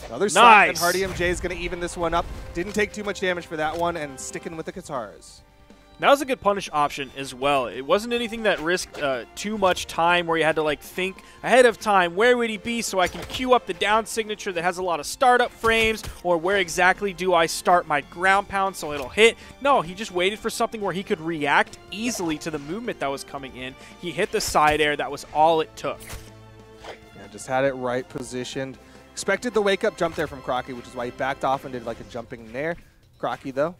Another slap, and HardyMJ is going to even this one up. Didn't take too much damage for that one, and sticking with the guitars. That was a good punish option as well. It wasn't anything that risked too much time where you had to like think ahead of time, where would he be so I can queue up the down signature that has a lot of startup frames, or where exactly do I start my ground pound so it'll hit. No, he just waited for something where he could react easily to the movement that was coming in. He hit the side air. That was all it took. Yeah, just had it right positioned. Expected the wake-up jump there from Crockie, which is why he backed off and did like a jumping nair. Crockie, though,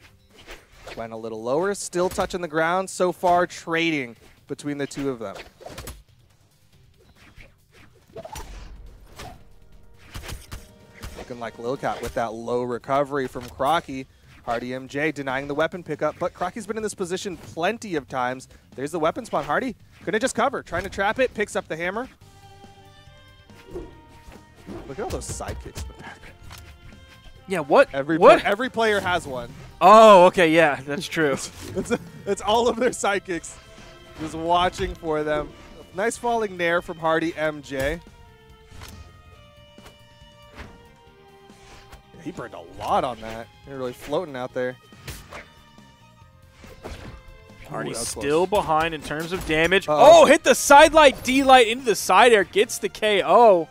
went a little lower, still touching the ground. So far, trading between the two of them. Looking like Lil Capped with that low recovery from Crockie. HardyMJ denying the weapon pickup, but Crockie's been in this position plenty of times. There's the weapon spawn. Hardy gonna just cover, trying to trap it, picks up the hammer. Look at all those sidekicks in the back. Yeah, what? Every player has one. Oh, okay, yeah, that's true. it's all of their sidekicks just watching for them. Nice falling nair from HardyMJ. Yeah, he burned a lot on that. They're really floating out there. Hardy's still behind in terms of damage. Oh, hit the side light, D-Light into the side air, gets the KO.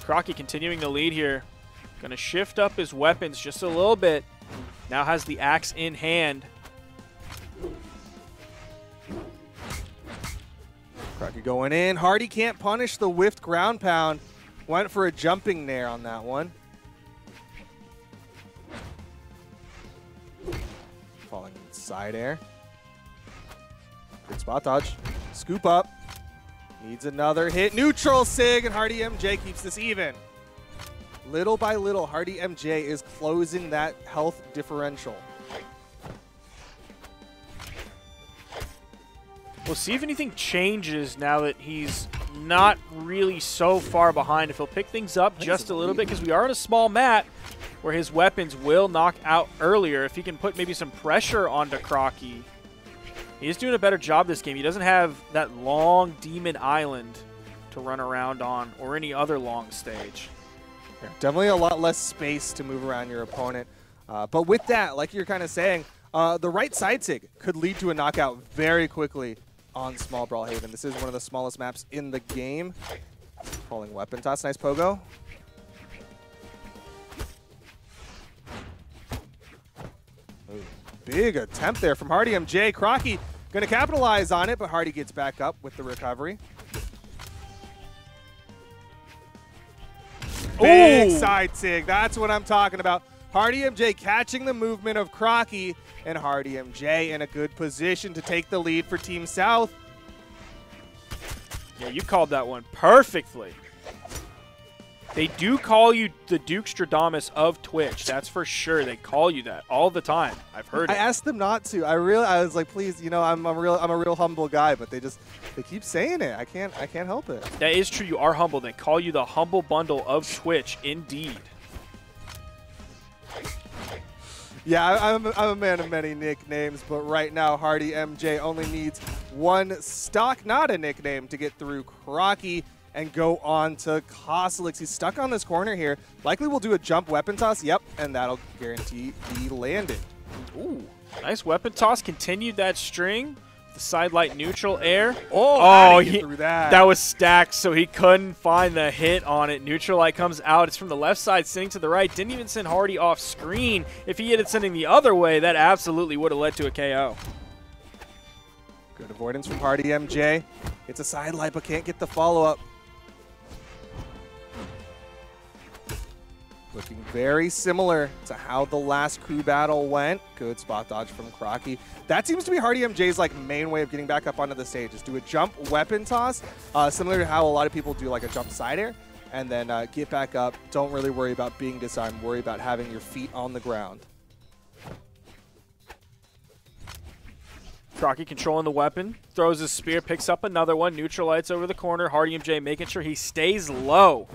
Crockie continuing the lead here. Gonna shift up his weapons just a little bit. Now has the axe in hand. Crockie going in. Hardy can't punish the whiffed ground pound. Went for a jumping nair on that one. Falling side air. Good spot dodge. Scoop up. Needs another hit. Neutral Sig, and HardyMJ keeps this even. Little by little, HardyMJ is closing that health differential. We'll see if anything changes now that he's not really so far behind. If he'll pick things up just a little bit, because we are on a small map where his weapons will knock out earlier. If he can put maybe some pressure onto Crockie. He's doing a better job this game. He doesn't have that long Demon Island to run around on or any other long stage. Yeah, definitely a lot less space to move around your opponent. But with that, like you're kind of saying, the right side sig could lead to a knockout very quickly on small Brawlhaven. This is one of the smallest maps in the game. Falling weapon toss. Nice pogo. Ooh, big attempt there from HardyMJ. Crockie Going to capitalize on it, but Hardy gets back up with the recovery. Big side sig. That's what I'm talking about. HardyMJ catching the movement of Crockie, and HardyMJ in a good position to take the lead for Team South. Yeah, you called that one perfectly. They do call you the Duke Stradamus of Twitch. That's for sure. They call you that all the time. I've heard it. I asked them not to. I was like, please, you know, I'm a real humble guy, but they keep saying it. I can't help it. That is true. You are humble. They call you the humble bundle of Twitch, indeed. Yeah, I'm a man of many nicknames, but right now HardyMJ only needs one stock, not a nickname, to get through Crockie and go on to Cosolix. He's stuck on this corner here. Likely will do a jump weapon toss. Yep, and that'll guarantee the landing. Ooh, nice weapon toss. Continued that string. The side light neutral air. That was stacked, so he couldn't find the hit on it. Neutral light comes out. It's from the left side, sending to the right. Didn't even send Hardy off screen. If he had it sending the other way, that absolutely would have led to a KO. Good avoidance from HardyMJ. It's a side light, but can't get the follow-up. Looking very similar to how the last crew battle went. Good spot dodge from Crockie. That seems to be HardyMJ's like main way of getting back up onto the stage, is do a jump weapon toss, similar to how a lot of people do like a jump side air, and then get back up. Don't really worry about being disarmed. Worry about having your feet on the ground. Crockie controlling the weapon, throws his spear, picks up another one, neutralites over the corner. HardyMJ making sure he stays low.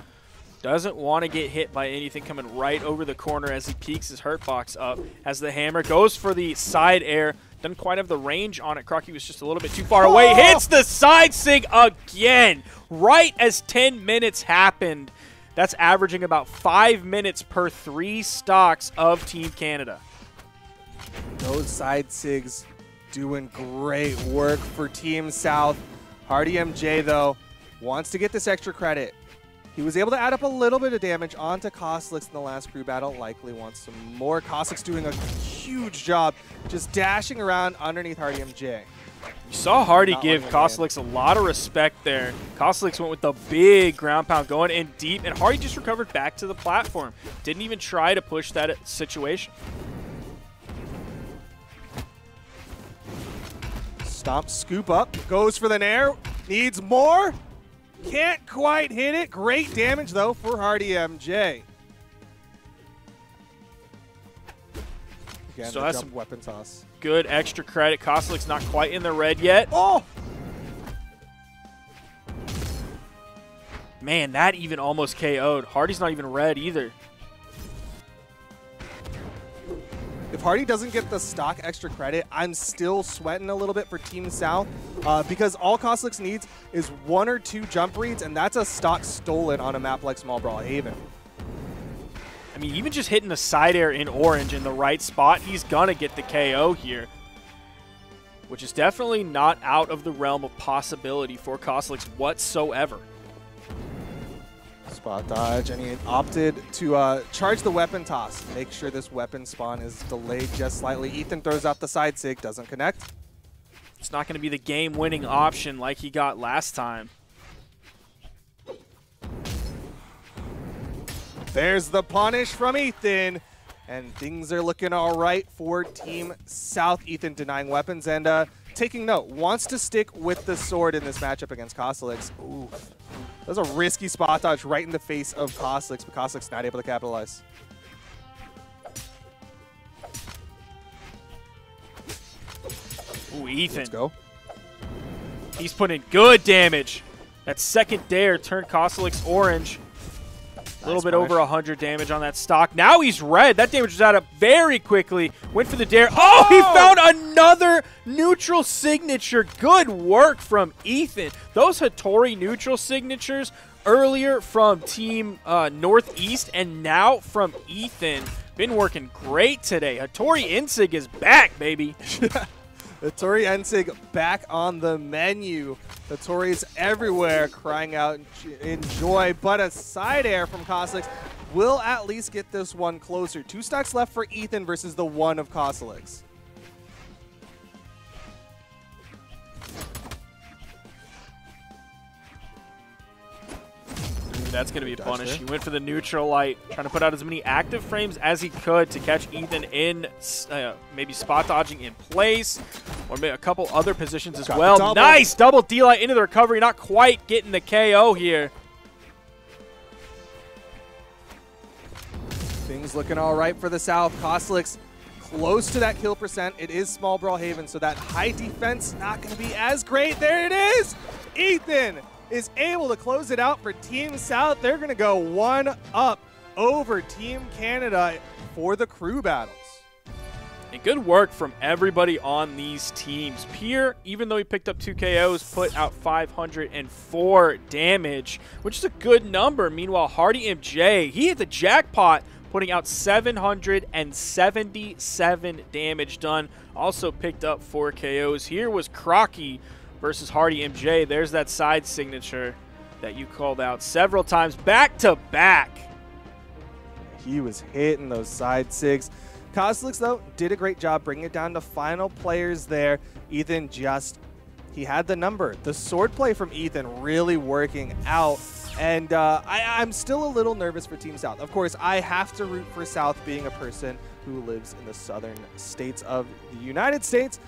Doesn't want to get hit by anything coming right over the corner as he peeks his hurt box up. As the hammer goes for the side air. Doesn't quite have the range on it. Crockie was just a little bit too far away. Hits the side sig again. Right as 10 minutes happened. That's averaging about 5 minutes per 3 stocks of Team Canada. Those side sigs doing great work for Team South. HardyMJ, though, wants to get this extra credit. He was able to add up a little bit of damage onto Cosolix in the last crew battle. Likely wants some more. Cosolix doing a huge job just dashing around underneath HardyMJ. You saw Hardy give Cosolix a lot of respect there. Cosolix went with the big ground pound going in deep, and Hardy just recovered back to the platform. Didn't even try to push that situation. Stomp, scoop up, goes for the nair, needs more. Can't quite hit it. Great damage, though, for HardyMJ. Again, so the that's jump weapon toss. Good extra credit. Cosolix not quite in the red yet. Oh! Man, that even almost KO'd. Hardy's not even red either. If Hardy doesn't get the stock extra credit, I'm still sweating a little bit for Team South because all Cosolix needs is 1 or 2 jump reads, and that's a stock stolen on a map like Small Brawlhalla. I mean, even just hitting the side air in orange in the right spot, he's going to get the KO here, which is definitely not out of the realm of possibility for Cosolix whatsoever. Spot dodge, and he opted to charge the weapon toss. Make sure this weapon spawn is delayed just slightly. Ethan throws out the side sig, doesn't connect. It's not going to be the game-winning option like he got last time. There's the punish from Ethan, and things are looking all right for Team South. Ethan denying weapons and taking note. Wants to stick with the sword in this matchup against Cosolix. Ooh. That was a risky spot dodge right in the face of Cosolix, but Cosolix not able to capitalize. Ooh, Ethan. Let's go. He's putting good damage. That second dare turned Cosolix orange. A little bit over 100 damage on that stock. Now he's red. That damage was out of very quickly. Went for the dare. Oh, he found another neutral signature. Good work from Ethan. Those Hattori neutral signatures earlier from Team Northeast and now from Ethan. Been working great today. Hattori Insig is back, baby. Hattori Insig back on the menu. Hattori's everywhere crying out in joy, but a side air from Cosolix will at least get this one closer. 2 stocks left for Ethan versus the 1 of Cosolix. that's going to be punished. He went for the neutral light, trying to put out as many active frames as he could to catch Ethan in maybe spot dodging in place, or maybe a couple other positions as well. Nice double D-light into the recovery, not quite getting the KO here. Things looking all right for the South. Cosolix close to that kill percent. It is small Brawlhaven, so that high defense not going to be as great. There it is. Ethan is able to close it out for Team South. They're going to go 1-up over Team Canada for the crew battles. And good work from everybody on these teams. Pier, even though he picked up 2 KOs, put out 504 damage, which is a good number. Meanwhile, HardyMJ, he hit the jackpot, putting out 777 damage done. Also picked up 4 KOs. Here was Crockie versus HardyMJ. There's that side signature that you called out several times back to back. He was hitting those side sigs. Cosolix, though, did a great job bringing it down to final players there. Ethan he had the number. The sword play from Ethan really working out. And I'm still a little nervous for Team South. Of course, I have to root for South, being a person who lives in the southern states of the United States,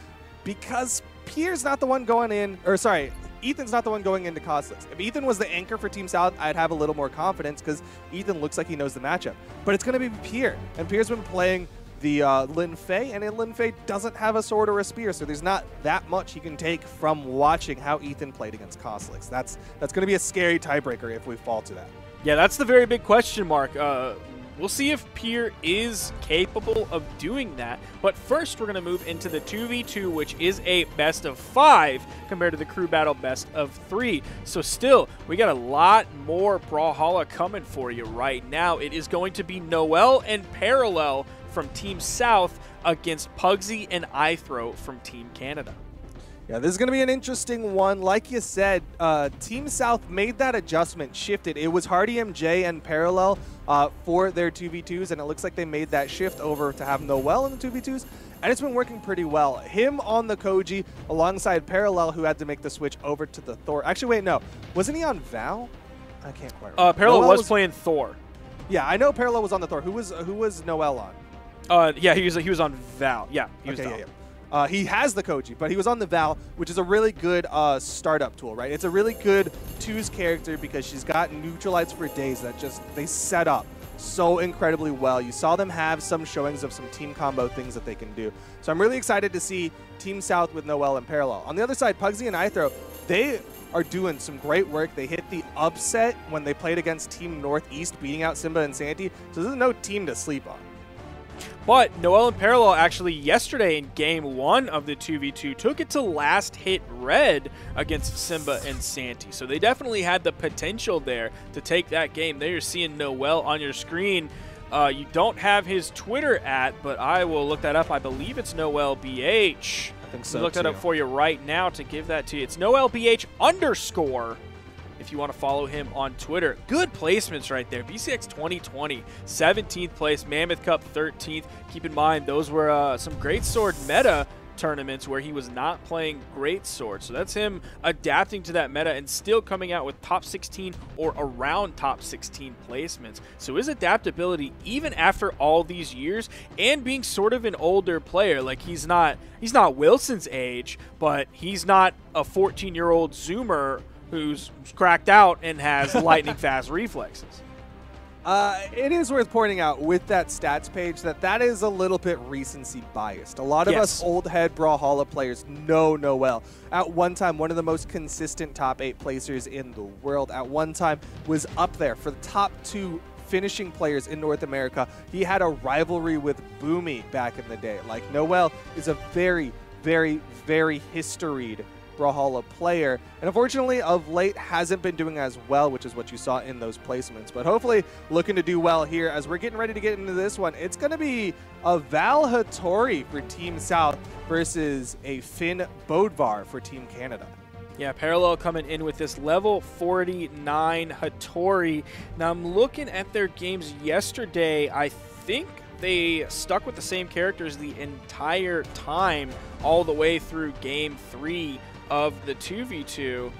because Pierre's not the one going in, or sorry, Ethan's not the one going into Cosolix. If Ethan was the anchor for Team South, I'd have a little more confidence because Ethan looks like he knows the matchup. But it's going to be Pier, and Pierre's been playing the Lin Fei, and Lin Fei doesn't have a sword or a spear, so there's not that much he can take from watching how Ethan played against Cosolix. That's going to be a scary tiebreaker if we fall to that. Yeah, that's the very big question mark. We'll see if Pier is capable of doing that. But first, we're going to move into the 2v2, which is a best of 5 compared to the crew battle best of 3. So still, we got a lot more Brawlhalla coming for you right now. It is going to be Noel and Parallel from Team South against Pugsyxd and iThrowow from Team Canada. Yeah, this is going to be an interesting one. Like you said, Team South made that adjustment, shifted. It was HardyMJ and Parallel for their 2v2s, and it looks like they made that shift over to have Noel in the 2v2s, and it's been working pretty well. Him on the Koji alongside Parallel, who had to make the switch over to the Thor. Actually, wait, no. Wasn't he on Val? I can't quite remember. Parallel was playing Thor. Yeah, I know Parallel was on the Thor. Who was Noel on? Yeah, he was on Val. Yeah, he was okay, yeah. He has the Koji, but he was on the Val, which is a really good startup tool, right? It's a really good 2's character because she's got neutralites for days that they set up so incredibly well. You saw them have some showings of some team combo things that they can do. So I'm really excited to see Team South with Noel and Parallel. On the other side, Pugsyxd and iThrowow, they are doing some great work. They hit the upset when they played against Team Northeast, beating out Simba and Santy. So there's no team to sleep on. But Noel and Parallel actually yesterday in Game 1 of the 2v2 took it to last hit red against Simba and Santy. So they definitely had the potential there to take that game. There you're seeing Noel on your screen. You don't have his Twitter but I will look that up. I believe it's NoelBH. I think so. I'll look that up for you right now to give that to you. It's NoelBH_. If you want to follow him on Twitter. Good placements right there. BCX 2020, 17th place. Mammoth Cup, 13th. Keep in mind, those were some Great Sword meta tournaments where he was not playing Great Sword. So that's him adapting to that meta and still coming out with top 16 or around top 16 placements. So his adaptability, even after all these years and being sort of an older player, like he's not Wilson's age, but he's not a 14-year-old Zoomer who's cracked out and has lightning fast reflexes. It is worth pointing out with that stats page that is a little bit recency biased. A lot of us old head Brawlhalla players know Noel. At one time, one of the most consistent top 8 placers in the world. At one time, was up there for the top 2 finishing players in North America. He had a rivalry with Boomie back in the day. Like, Noel is a very, very, very historied Brawlhalla player, and unfortunately of late hasn't been doing as well, which is what you saw in those placements, but hopefully looking to do well here as we're getting ready to get into this one. It's going to be a Val Hattori for Team South versus a Finn Bodvar for Team Canada. Yeah, Parallel coming in with this level 49 Hattori. Now I'm looking at their games yesterday. I think they stuck with the same characters the entire time, all the way through Game 3 of the 2v2.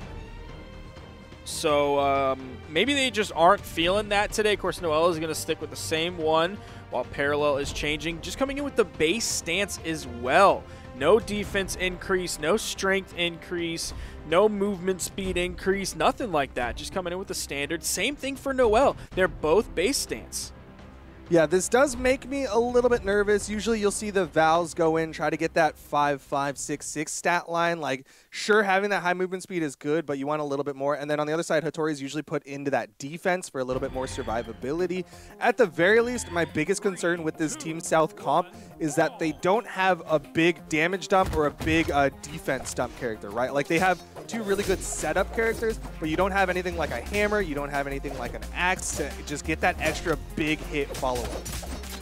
So maybe they just aren't feeling that today. Of course, Noel is going to stick with the same one while Parallel is changing. Just coming in with the base stance as well. No defense increase, no strength increase, no movement speed increase, nothing like that. Just coming in with the standard. Same thing for Noel. They're both base stance. Yeah, this does make me a little bit nervous. Usually you'll see the Vals go in, try to get that 5.5, 6.6 stat line. Like, sure, having that high movement speed is good, but you want a little bit more. And then on the other side, Hattori is usually put into that defense for a little bit more survivability. At the very least, my biggest concern with this Team South comp is that they don't have a big damage dump or a big defense dump character, right? Like, they have two really good setup characters, but you don't have anything like a hammer, you don't have anything like an axe to just get that extra big hit follow-up.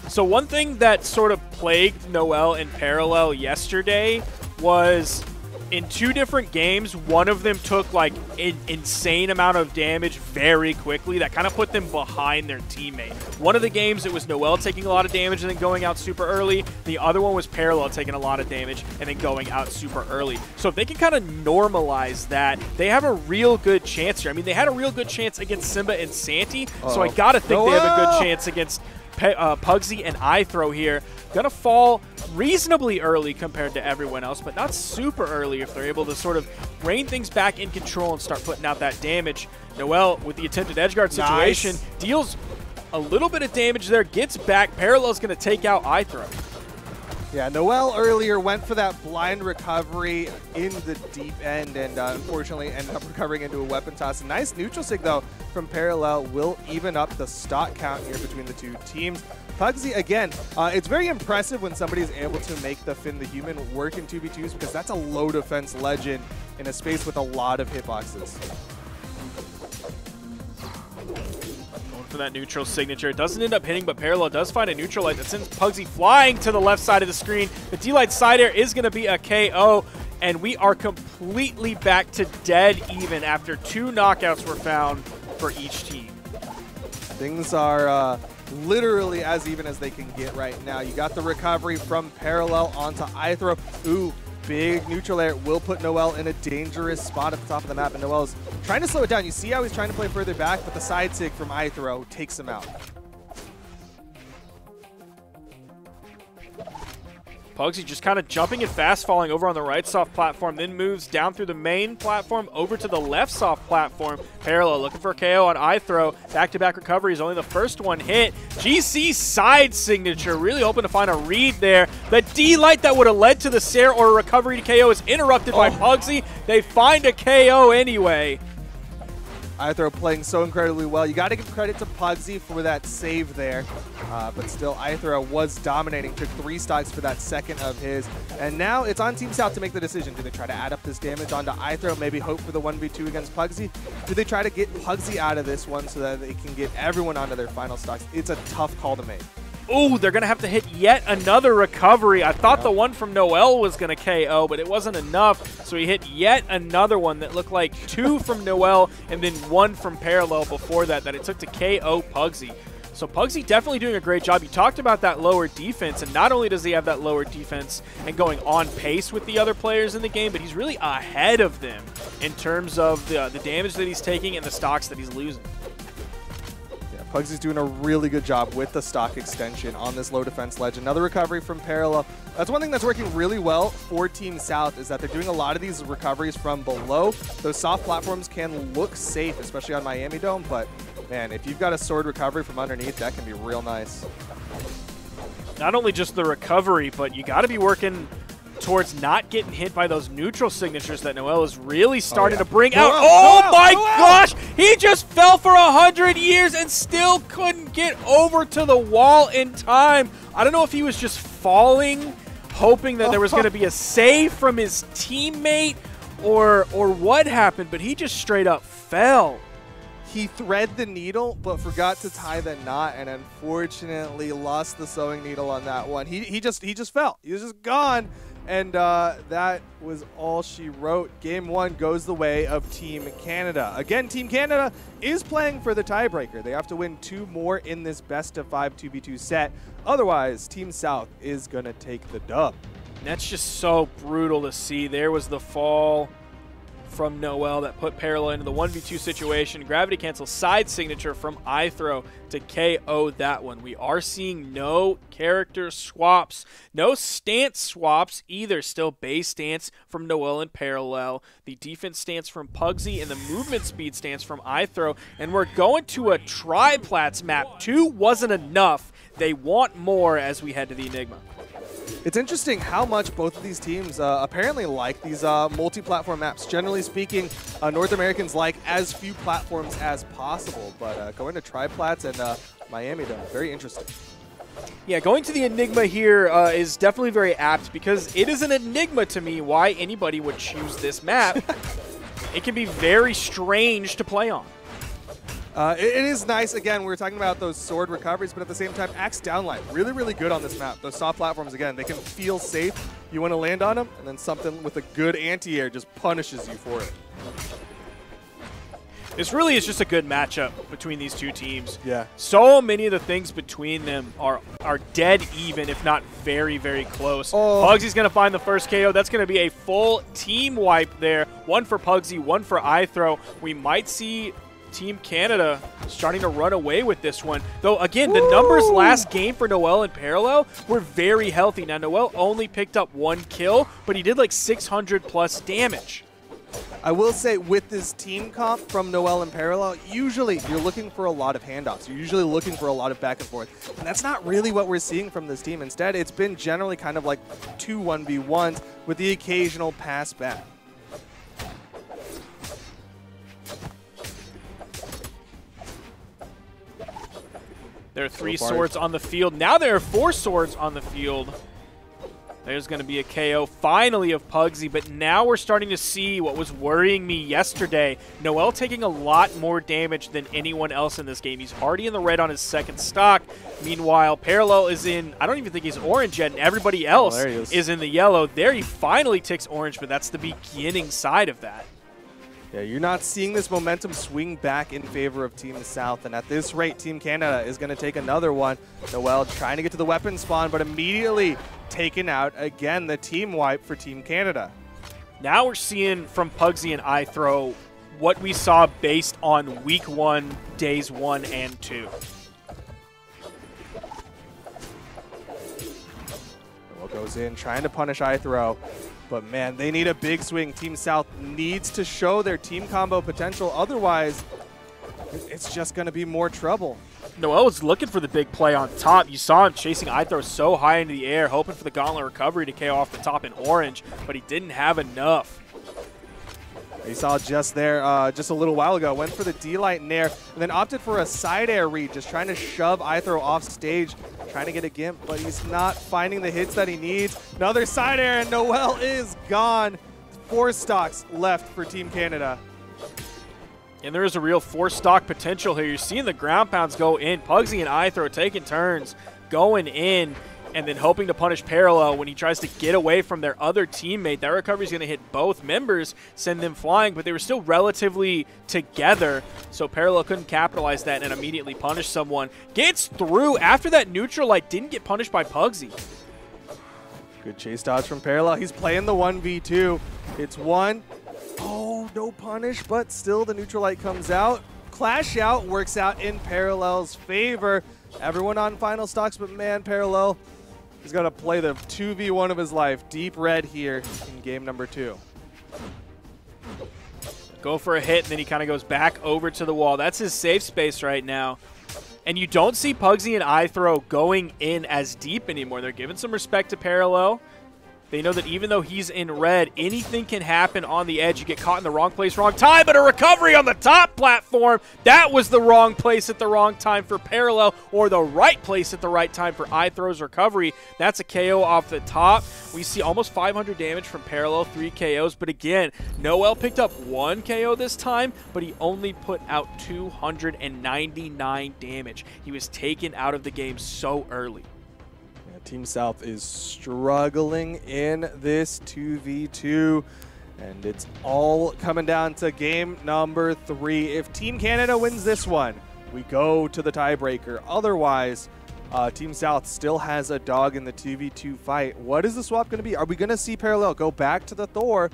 So one thing that sort of plagued Noel in Parallel yesterday was in 2 different games, one of them took like an insane amount of damage very quickly. That kind of put them behind their teammate. One of the games, it was Noel taking a lot of damage and then going out super early. The other one was Parallel taking a lot of damage and then going out super early. So if they can kind of normalize that, they have a real good chance here. I mean, they had a real good chance against Simba and Santy, so I got to think they have a good chance against Pugsyxd and iThrowow here. Gonna fall reasonably early compared to everyone else, but not super early if they're able to sort of rein things back in control and start putting out that damage. Noel, with the attempted edgeguard situation, deals a little bit of damage there, gets back. Parallel's gonna take out iThrowow. Yeah, Noel earlier went for that blind recovery in the deep end and unfortunately ended up recovering into a weapon toss. A nice neutral sig, though, from Parallel will even up the stock count here between the two teams. Pugsyxd, again, it's very impressive when somebody's able to make the Finn the Human work in 2v2s because that's a low defense legend in a space with a lot of hitboxes. For that neutral signature. It doesn't end up hitting, but Parallel does find a neutral light that sends Pugsyxd flying to the left side of the screen. The D-Light side air is going to be a KO, and we are completely back to dead even after 2 knockouts were found for each team. Things are literally as even as they can get right now. You got the recovery from Parallel onto iThrowow. Ooh, big neutral air will put Noel in a dangerous spot at the top of the map, and Noel's trying to slow it down. You see how he's trying to play further back, but the side sig from iThrowow takes him out. Pugsyxd just kind of jumping and fast falling over on the right soft platform, then moves down through the main platform over to the left soft platform. Parallel looking for a KO on iThrowow. Back-to-back recovery is only the first one hit. GC side signature, really hoping to find a read there. The D-Light that would have led to the Sair or a recovery to KO is interrupted by Pugsyxd. They find a KO anyway. iThrowow playing so incredibly well. You got to give credit to Pugsyxd for that save there. But still, iThrowow was dominating, took 3 stocks for that second of his. And now it's on Team South to make the decision. Do they try to add up this damage onto iThrowow, maybe hope for the 1v2 against Pugsyxd? Do they try to get Pugsyxd out of this one so that they can get everyone onto their final stocks? It's a tough call to make. Ooh, they're going to have to hit yet another recovery. I thought the one from Noel was going to KO, but it wasn't enough. So he hit yet another one that looked like 2 from Noel and then 1 from Parallel before that it took to KO Pugsyxd. So Pugsyxd definitely doing a great job. You talked about that lower defense, and not only does he have that lower defense and going on pace with the other players in the game, but he's really ahead of them in terms of the damage that he's taking and the stocks that he's losing. Pugsyxd's doing a really good job with the stock extension on this low defense ledge. Another recovery from Parallel. That's one thing that's working really well for Team South is that they're doing a lot of these recoveries from below. Those soft platforms can look safe, especially on Miami Dome, but man, if you've got a sword recovery from underneath, that can be real nice. Not only just the recovery, but you got to be working towards not getting hit by those neutral signatures that Noel is really starting to bring out. Oh my gosh! He just fell for 100 years and still couldn't get over to the wall in time. I don't know if he was just falling, hoping that there was going to be a save from his teammate or what happened, but he just straight up fell. He thread the needle, but forgot to tie the knot, and unfortunately lost the sewing needle on that one. He just fell. He was just gone. And that was all she wrote. Game 1 goes the way of Team Canada. Again, Team Canada is playing for the tiebreaker. They have to win 2 more in this best-of-5 2v2 set. Otherwise, Team South is going to take the dub. That's just so brutal to see. There was the fall from Noel that put Parallel into the 1v2 situation. Gravity cancel side signature from iThrow to KO that one. We are seeing no character swaps, no stance swaps either. Still base stance from Noel and Parallel, the defense stance from Pugsyxd, and the movement speed stance from iThrow. And we're going to a triplats map. 2 wasn't enough. They want more as we head to the Enigma. It's interesting how much both of these teams apparently like these multi-platform maps. Generally speaking, North Americans like as few platforms as possible, but going to triplats and Miami, though, very interesting. Yeah, going to the Enigma here is definitely very apt because it is an enigma to me why anybody would choose this map. It can be very strange to play on. It is nice. Again, we were talking about those sword recoveries, but at the same time, Axe downline, really, really good on this map. Those soft platforms, again, they can feel safe. You want to land on them, and then something with a good anti-air just punishes you for it. This really is just a good matchup between these two teams. Yeah. So many of the things between them are dead even, if not very, very close. Oh. Pugsy's going to find the first KO. That's going to be a full team wipe there. One for Pugsyxd, one for iThrow. We might see Team Canada starting to run away with this one. Though, again, the numbers last game for Noel and Parallel were very healthy. Now, Noel only picked up 1 kill, but he did like 600 plus damage. I will say with this team comp from Noel and Parallel, usually you're looking for a lot of handoffs. You're usually looking for a lot of back and forth. And that's not really what we're seeing from this team. Instead, it's been generally kind of like 2 1v1s with the occasional pass back. There are 3 swords on the field. Now there are 4 swords on the field. There's going to be a KO finally of Pugsyxd, but now we're starting to see what was worrying me yesterday. Noel taking a lot more damage than anyone else in this game. He's already in the red on his second stock. Meanwhile, Parallel is in, I don't even think he's orange yet, and everybody else is in the yellow. There he finally ticks orange, but that's the beginning side of that. Yeah, you're not seeing this momentum swing back in favor of Team South, and at this rate, Team Canada is going to take another one. Noel trying to get to the weapon spawn, but immediately taken out. Again, the team wipe for Team Canada. Now we're seeing from Pugsyxd and iThrow what we saw based on Week 1, Days 1 and 2. Noel goes in, trying to punish iThrow. But, man, they need a big swing. Team South needs to show their team combo potential. Otherwise, it's just going to be more trouble. Noel was looking for the big play on top. You saw him chasing iThrow so high into the air, hoping for the gauntlet recovery to KO off the top in orange, but he didn't have enough. You saw just there, just a little while ago, went for the D-Light Nair, and then opted for a side air read, just trying to shove iThrow off stage, trying to get a Gimp, but he's not finding the hits that he needs. Another side air, and Noel is gone. 4 stocks left for Team Canada. And there is a real 4-stock potential here. You're seeing the ground pounds go in. Pugsyxd and iThrow taking turns, going in, and then hoping to punish Parallel when he tries to get away from their other teammate. That recovery is going to hit both members, send them flying, but they were still relatively together, so Parallel couldn't capitalize that and immediately punish someone. Gets through after that neutral light, didn't get punished by Pugsyxd. Good chase dodge from Parallel. He's playing the 1v2. It's 1. Oh, no punish, but still the neutral light comes out. Clash out works out in Parallel's favor. Everyone on final stocks, but man, Parallel is going to play the 2v1 of his life. Deep red here in game number 2. Go for a hit, and then he kind of goes back over to the wall. That's his safe space right now. And you don't see Pugsyxd and iThrow going in as deep anymore. They're giving some respect to Parallel. They know that even though he's in red, anything can happen on the edge. You get caught in the wrong place, wrong time, but a recovery on the top platform. That was the wrong place at the wrong time for Parallel, or the right place at the right time for iThrow's recovery. That's a KO off the top. We see almost 500 damage from Parallel, 3 KOs. But again, Noel picked up 1 KO this time, but he only put out 299 damage. He was taken out of the game so early. Team South is struggling in this 2v2, and it's all coming down to game number 3. If Team Canada wins this one, we go to the tiebreaker. Otherwise, Team South still has a dog in the 2v2 fight. What is the swap going to be? Are we going to see Parallel go back to the Thor,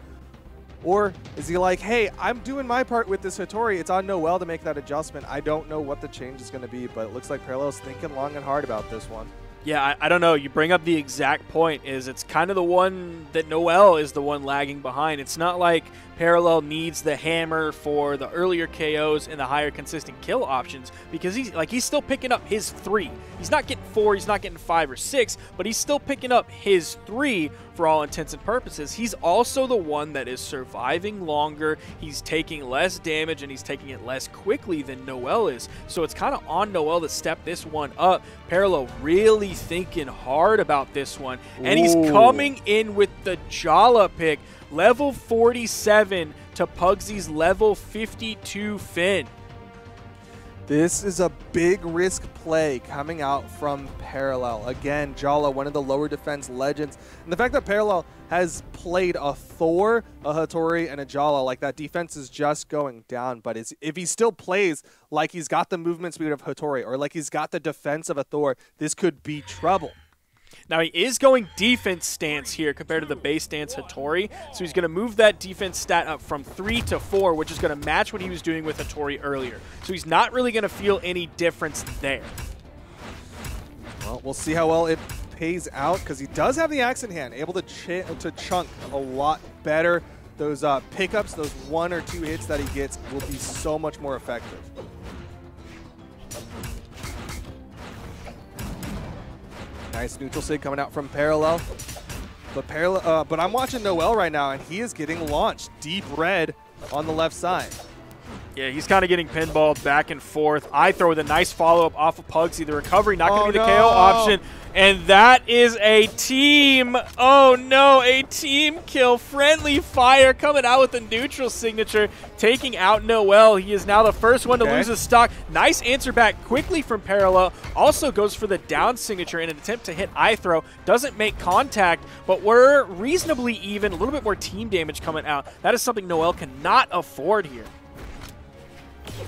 Or is he like, hey, I'm doing my part with this Hattori. It's on Noel to make that adjustment. I don't know what the change is going to be, but it looks like Parallel's thinking long and hard about this one. Yeah, I don't know. You bring up the exact point. Is it's kind of the one that Noel is the one lagging behind. It's not like Parallel needs the hammer for the earlier KOs and the higher consistent kill options, because he's still picking up his 3. He's not getting 4, he's not getting 5 or 6, but he's still picking up his 3 for all intents and purposes. He's also the one that is surviving longer. He's taking less damage and he's taking it less quickly than Noel is. So it's kind of on Noel to step this one up. Parallel really thinking hard about this one. And he's coming in with the Jala pick. Level 47 to Pugsy's level 52 Finn. This is a big risk play coming out from Parallel. Again, Jala, one of the lower defense legends. And the fact that Parallel has played a Thor, a Hattori, and a Jala, like that defense is just going down. But if he still plays like he's got the movement speed of Hattori or like he's got the defense of a Thor, this could be trouble. Now, he is going defense stance here compared to the base stance Hattori, so he's going to move that defense stat up from 3 to 4, which is going to match what he was doing with Hattori earlier. So he's not really going to feel any difference there. Well, we'll see how well it pays out, because he does have the axe in hand, able to chunk a lot better. Those pickups, those 1 or 2 hits that he gets will be so much more effective. Nice neutral sig coming out from Parallel. But I'm watching Noel right now, and he is getting launched deep red on the left side. Yeah, he's kind of getting pinballed back and forth. iThrowow with a nice follow-up off of Pugsyxd. The recovery not going to be the KO option. And that is a team. Oh, no, a team kill. Friendly Fire coming out with a neutral signature, taking out Noel. He is now the first one to lose his stock. Nice answer back quickly from Parallel. Also goes for the down signature in an attempt to hit iThrowow. Doesn't make contact, but we're reasonably even. A little bit more team damage coming out. That is something Noel cannot afford here.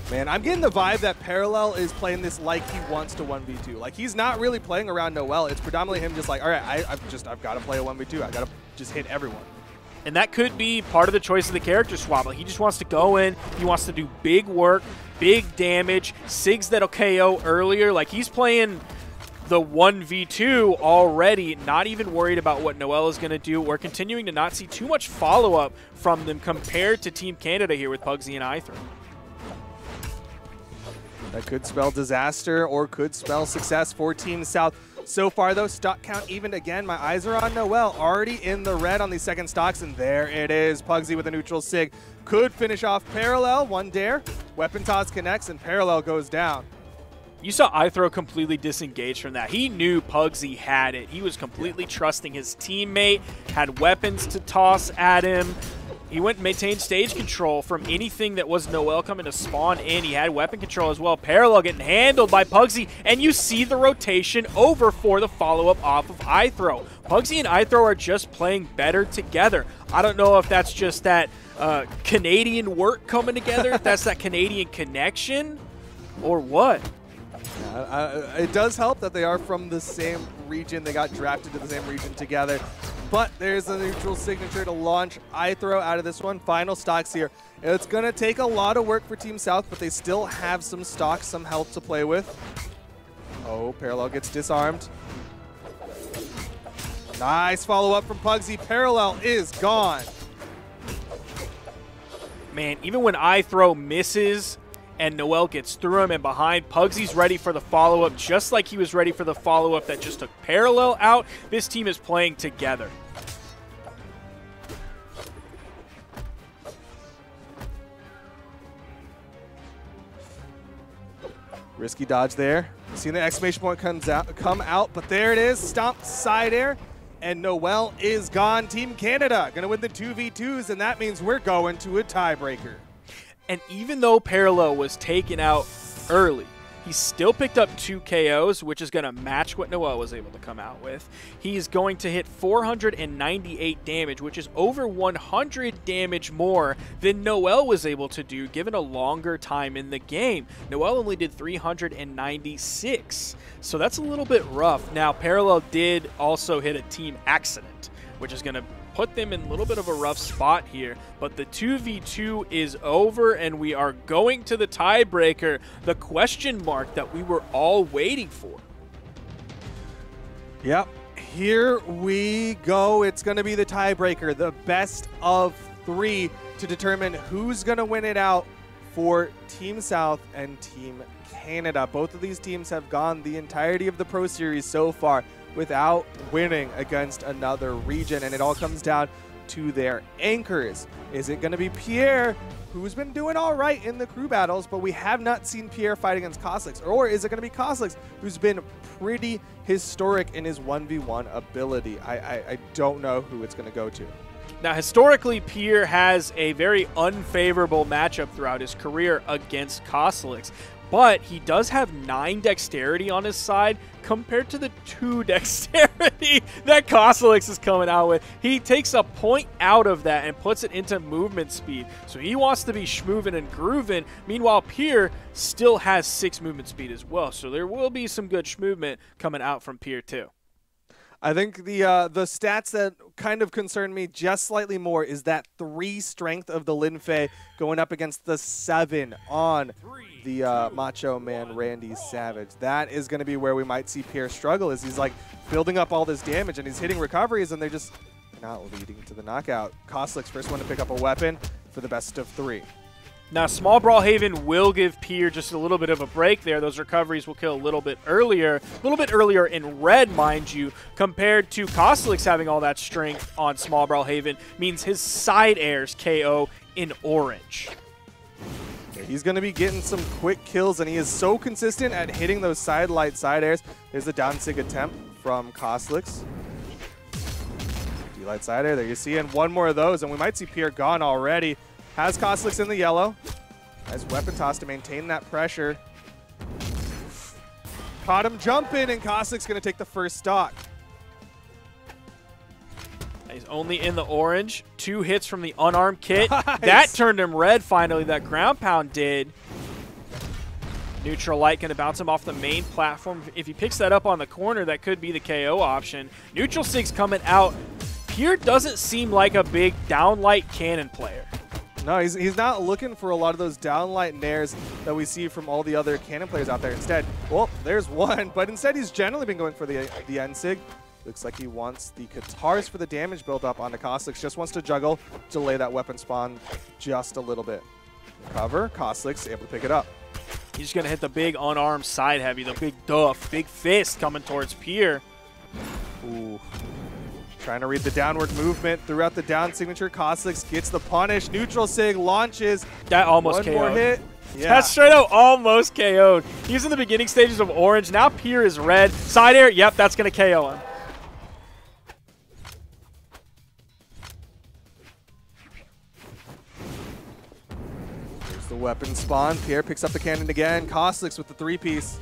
Man, I'm getting the vibe that Parallel is playing this like he wants to 1v2. Like, he's not really playing around Noel. It's predominantly him just like, all right, I've got to play a 1v2. I got to just hit everyone. And that could be part of the choice of the character swap. Like, he just wants to go in. He wants to do big work, big damage, SIGs that'll KO earlier. Like, he's playing the 1v2 already, not even worried about what Noel is going to do. We're continuing to not see too much follow-up from them compared to Team Canada here with Pugsyxd and iThrowow. That could spell disaster or could spell success for Team South. So far, though, stock count evened again. My eyes are on Noel, already in the red on these second stocks, and there it is. Pugsyxd with a neutral sig. Could finish off Parallel, one dare. Weapon toss connects, and Parallel goes down. You saw iThrowow completely disengage from that. He knew Pugsyxd had it. He was completely trusting his teammate, had weapons to toss at him. He went and maintained stage control from anything that was Noel coming to spawn in. He had weapon control as well. Parallel getting handled by Pugsyxd, and you see the rotation over for the follow-up off of iThrowow. Pugsyxd and iThrowow are just playing better together. I don't know if that's just that Canadian work coming together, if that's that Canadian connection, or what. It does help that they are from the same region. They got drafted to the same region together. But there's a neutral signature to launch iThrowow out of this one. Final stocks here. It's going to take a lot of work for Team South, but they still have some stocks, some health to play with. Oh, Parallel gets disarmed. Nice follow-up from Pugsyxd. Parallel is gone. Man, even when iThrowow misses and Noel gets through him and behind, Pugsyxd's ready for the follow-up, just like he was ready for the follow-up that just took Parallel out. This team is playing together. Risky dodge there. Seeing the exclamation point come out, but there it is. Stomp side air, and Noel is gone. Team Canada going to win the 2v2s, and that means we're going to a tiebreaker. And even though Parallel was taken out early, he still picked up 2 KOs, which is going to match what Noel was able to come out with. He's going to hit 498 damage, which is over 100 damage more than Noel was able to do, given a longer time in the game. Noel only did 396, so that's a little bit rough. Now, Parallel did also hit a team accident, which is going to put them in a little bit of a rough spot here. But the 2v2 is over, and we are going to the tiebreaker, the question mark that we were all waiting for. Yep, here we go. It's going to be the tiebreaker, the best of 3 to determine who's going to win it out for Team South and Team Canada. Both of these teams have gone the entirety of the Pro Series so far without winning against another region, and it all comes down to their anchors. Is it going to be Pier, who's been doing all right in the crew battles, but we have not seen Pier fight against Cosolix? Or is it going to be Cosolix, who's been pretty historic in his 1v1 ability? I don't know who it's going to go to. Now, historically, Pier has a very unfavorable matchup throughout his career against Cosolix, but he does have 9 dexterity on his side compared to the 2 dexterity that Cosolix is coming out with. He takes a point out of that and puts it into movement speed. So he wants to be schmoovin' and groovin'. Meanwhile, Pier still has 6 movement speed as well. So there will be some good schmovement coming out from Pier too. I think the stats that kind of concern me just slightly more is that 3 strength of the Linfei going up against the 7 on the Macho Man Randy Savage. That is going to be where we might see Pier struggle, as he's like building up all this damage and he's hitting recoveries and they're just not leading to the knockout. Cosolix first one to pick up a weapon for the best of 3. Now, Small Brawlhaven will give Pier just a little bit of a break there. Those recoveries will kill a little bit earlier in red, mind you, compared to Cosolix having all that strength on Small Brawlhaven means his side airs KO in orange. He's going to be getting some quick kills, and he is so consistent at hitting those side airs. There's a down sig attempt from Cosolix. D-light side air, there you see, and one more of those, and we might see Pier gone already. Has Cosolix in the yellow. Nice weapon toss to maintain that pressure. Caught him jumping, and Cosolix going to take the first stock. He's only in the orange. 2 hits from the unarmed kit. Nice. That turned him red finally, that ground pound did. Neutral Light going to bounce him off the main platform. If he picks that up on the corner, that could be the KO option. Neutral Sig's coming out. Pier doesn't seem like a big downlight cannon player. No, he's not looking for a lot of those downlight nairs that we see from all the other cannon players out there. Instead, well, there's one, but instead he's generally been going for the N-Sig. Looks like he wants the Katars for the damage build up onto Cosolix. Just wants to juggle, delay that weapon spawn just a little bit. Recover, Cosolix able to pick it up. He's going to hit the big unarmed side heavy, the big duff, big fist coming towards Pier. Ooh. Trying to read the downward movement throughout the down signature. Cosolix gets the punish. Neutral Sig launches. That almost KO'd. One more hit. Yeah. That's straight up almost KO'd. He's in the beginning stages of orange. Now Pier is red. Side air, yep, that's going to KO him. There's the weapon spawn. Pier picks up the cannon again. Cosolix with the 3-piece.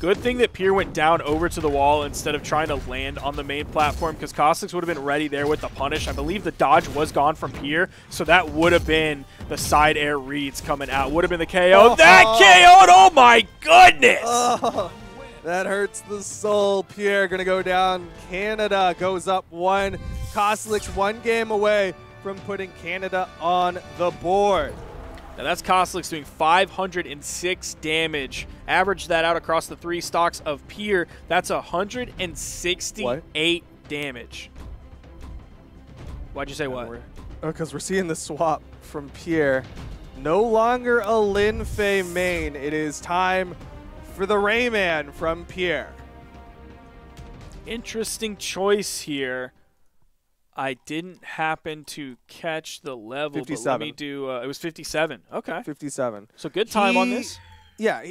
Good thing that Pier went down over to the wall instead of trying to land on the main platform, because Cosolix would have been ready there with the punish. I believe the dodge was gone from Pier, so that would have been the side air reads coming out. Would have been the KO. That KO'd! Oh my goodness! Oh, that hurts the soul. Pier gonna go down. Canada goes up 1. Cosolix 1 game away from putting Canada on the board. Now that's Cosolix doing 506 damage. Average that out across the 3 stocks of Pier. That's 168 damage. Why'd you say what? Because we're seeing the swap from Pier. No longer a Linfei main. It is time for the Rayman from Pier. Interesting choice here. I didn't happen to catch the level, 57. but let me do, it was 57. Okay. 57. So good time on this. Yeah,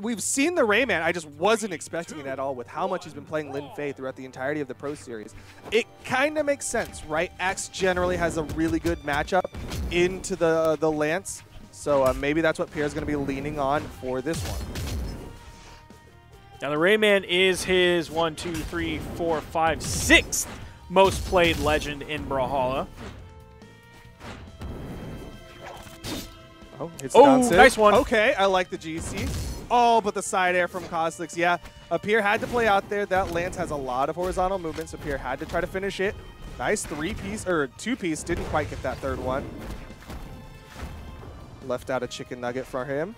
we've seen the Rayman. I just wasn't expecting it at all with how much he's been playing Linfei throughout the entirety of the Pro Series. It kind of makes sense, right? Axe generally has a really good matchup into the Lance, so maybe that's what Pierre's going to be leaning on for this one. Now the Rayman is his 1, 2, 3, 4, 5, 6th most played legend in Brawlhalla. Oh, nice one. Okay, I like the GC. Oh, but the side air from Cosolix. Yeah, Pier had to play out there. That Lance has a lot of horizontal movement, so Pier had to try to finish it Nice three-piece, or two-piece. Didn't quite get that third one. Left out a chicken nugget for him.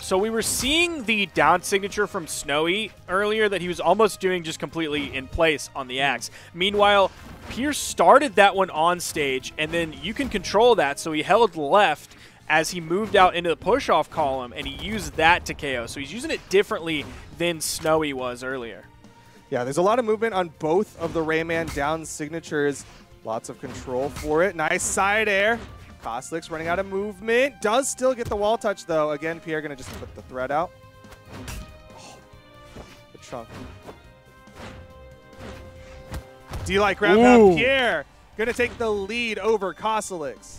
So we were seeing the down signature from Snowy earlier that he was almost doing just completely in place on the axe. Meanwhile, Pier started that one on stage, and then you can control that, so he held left as he moved out into the push-off column, and he used that to KO. So he's using it differently than Snowy was earlier. Yeah, there's a lot of movement on both of the Rayman down signatures. Lots of control for it. Nice side air. Cosolix running out of movement. Does still get the wall touch, though. Again, Pier going to just put the thread out. Oh, the chunk. D-like grab out. Pier going to take the lead over Cosolix.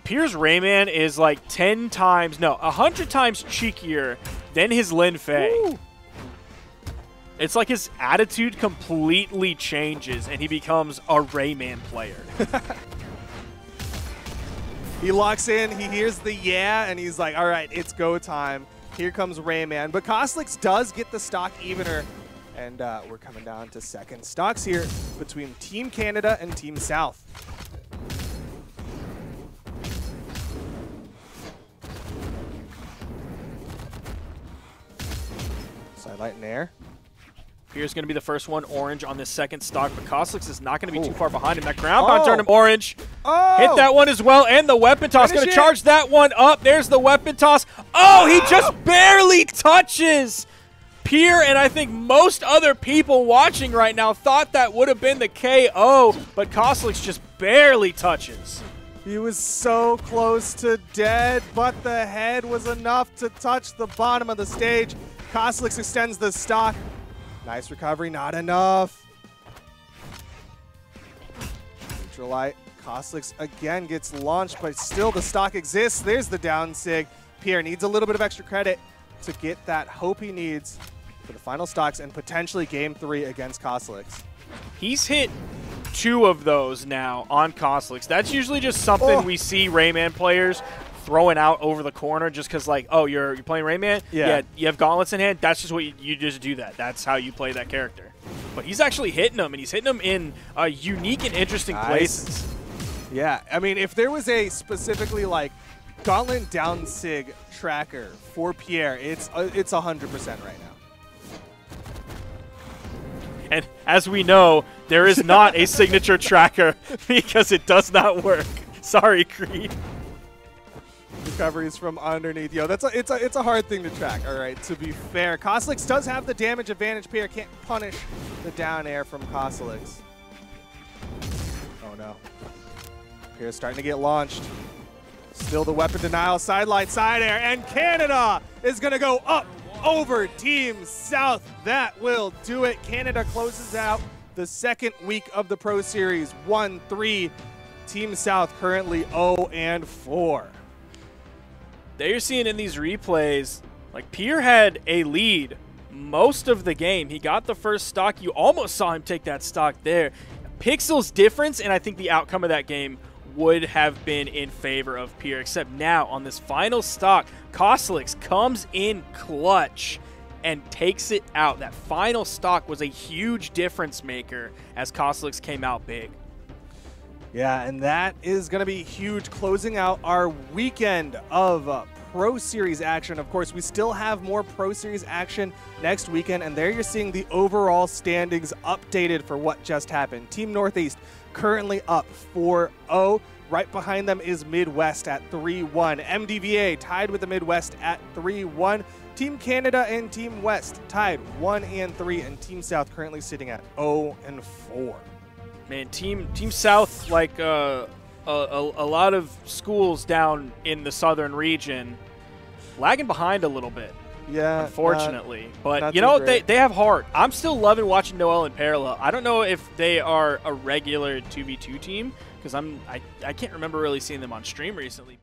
Pier's Rayman is like 10 times, no, 100 times cheekier than his Lin Fei. Ooh. It's like his attitude completely changes and he becomes a Rayman player. He locks in, he hears the yeah, and he's like, all right, it's go time. Here comes Rayman. But Cosolix does get the stock evener, and we're coming down to second stocks here between Team Canada and Team South. Sidelight in air. Pier's going to be the first one orange on this second stock, but Cosolix is not going to be too far behind him. That ground pound turned him orange. Hit that one as well, and the weapon toss. Going to charge that one up. There's the weapon toss. Oh, he just barely touches Pier, and I think most other people watching right now thought that would have been the KO, but Cosolix just barely touches. He was so close to dead, but the head was enough to touch the bottom of the stage. Cosolix extends the stock. Nice recovery, not enough. Ultralight. Cosolix again gets launched, but still the stock exists. There's the down sig. Pier needs a little bit of extra credit to get that hope he needs for the final stocks and potentially game 3 against Cosolix. He's hit 2 of those now on Cosolix. That's usually just something we see Rayman players throwing out over the corner just because, like, oh, you're playing Rayman? Yeah, you have gauntlets in hand? That's just what you just do that. That's how you play that character. But he's actually hitting them, and he's hitting them in unique and interesting places. Yeah, I mean, if there was a specifically, like, gauntlet down sig tracker for Pier, it's 100% right now. And as we know, there is not a signature tracker because it does not work. Sorry, Creed. Recoveries from underneath. Yo, it's a hard thing to track, all right, to be fair. Cosolix does have the damage advantage. Pier can't punish the down air from Cosolix. Oh, no. Pier's starting to get launched. Still the weapon denial, sidelight, side air, and Canada is going to go up over Team South. That will do it. Canada closes out the second week of the Pro Series 1-3. Team South currently 0-4. There you're seeing in these replays, like, Pier had a lead most of the game. He got the first stock. You almost saw him take that stock there. Pixel's difference, and I think the outcome of that game would have been in favor of Pier, except now on this final stock, Cosolix comes in clutch and takes it out. That final stock was a huge difference maker as Cosolix came out big. Yeah, and that is going to be huge, closing out our weekend of Pro Series action. Of course, we still have more Pro Series action next weekend, and there you're seeing the overall standings updated for what just happened. Team Northeast currently up 4-0. Right behind them is Midwest at 3-1. MDVA tied with the Midwest at 3-1. Team Canada and Team West tied 1-3, and Team South currently sitting at 0-4. Man, Team South, like a lot of schools down in the southern region, lagging behind a little bit. Yeah, unfortunately. But you know what? They have heart. I'm still loving watching Noel in parallel. I don't know if they are a regular 2v2 team because I can't remember really seeing them on stream recently.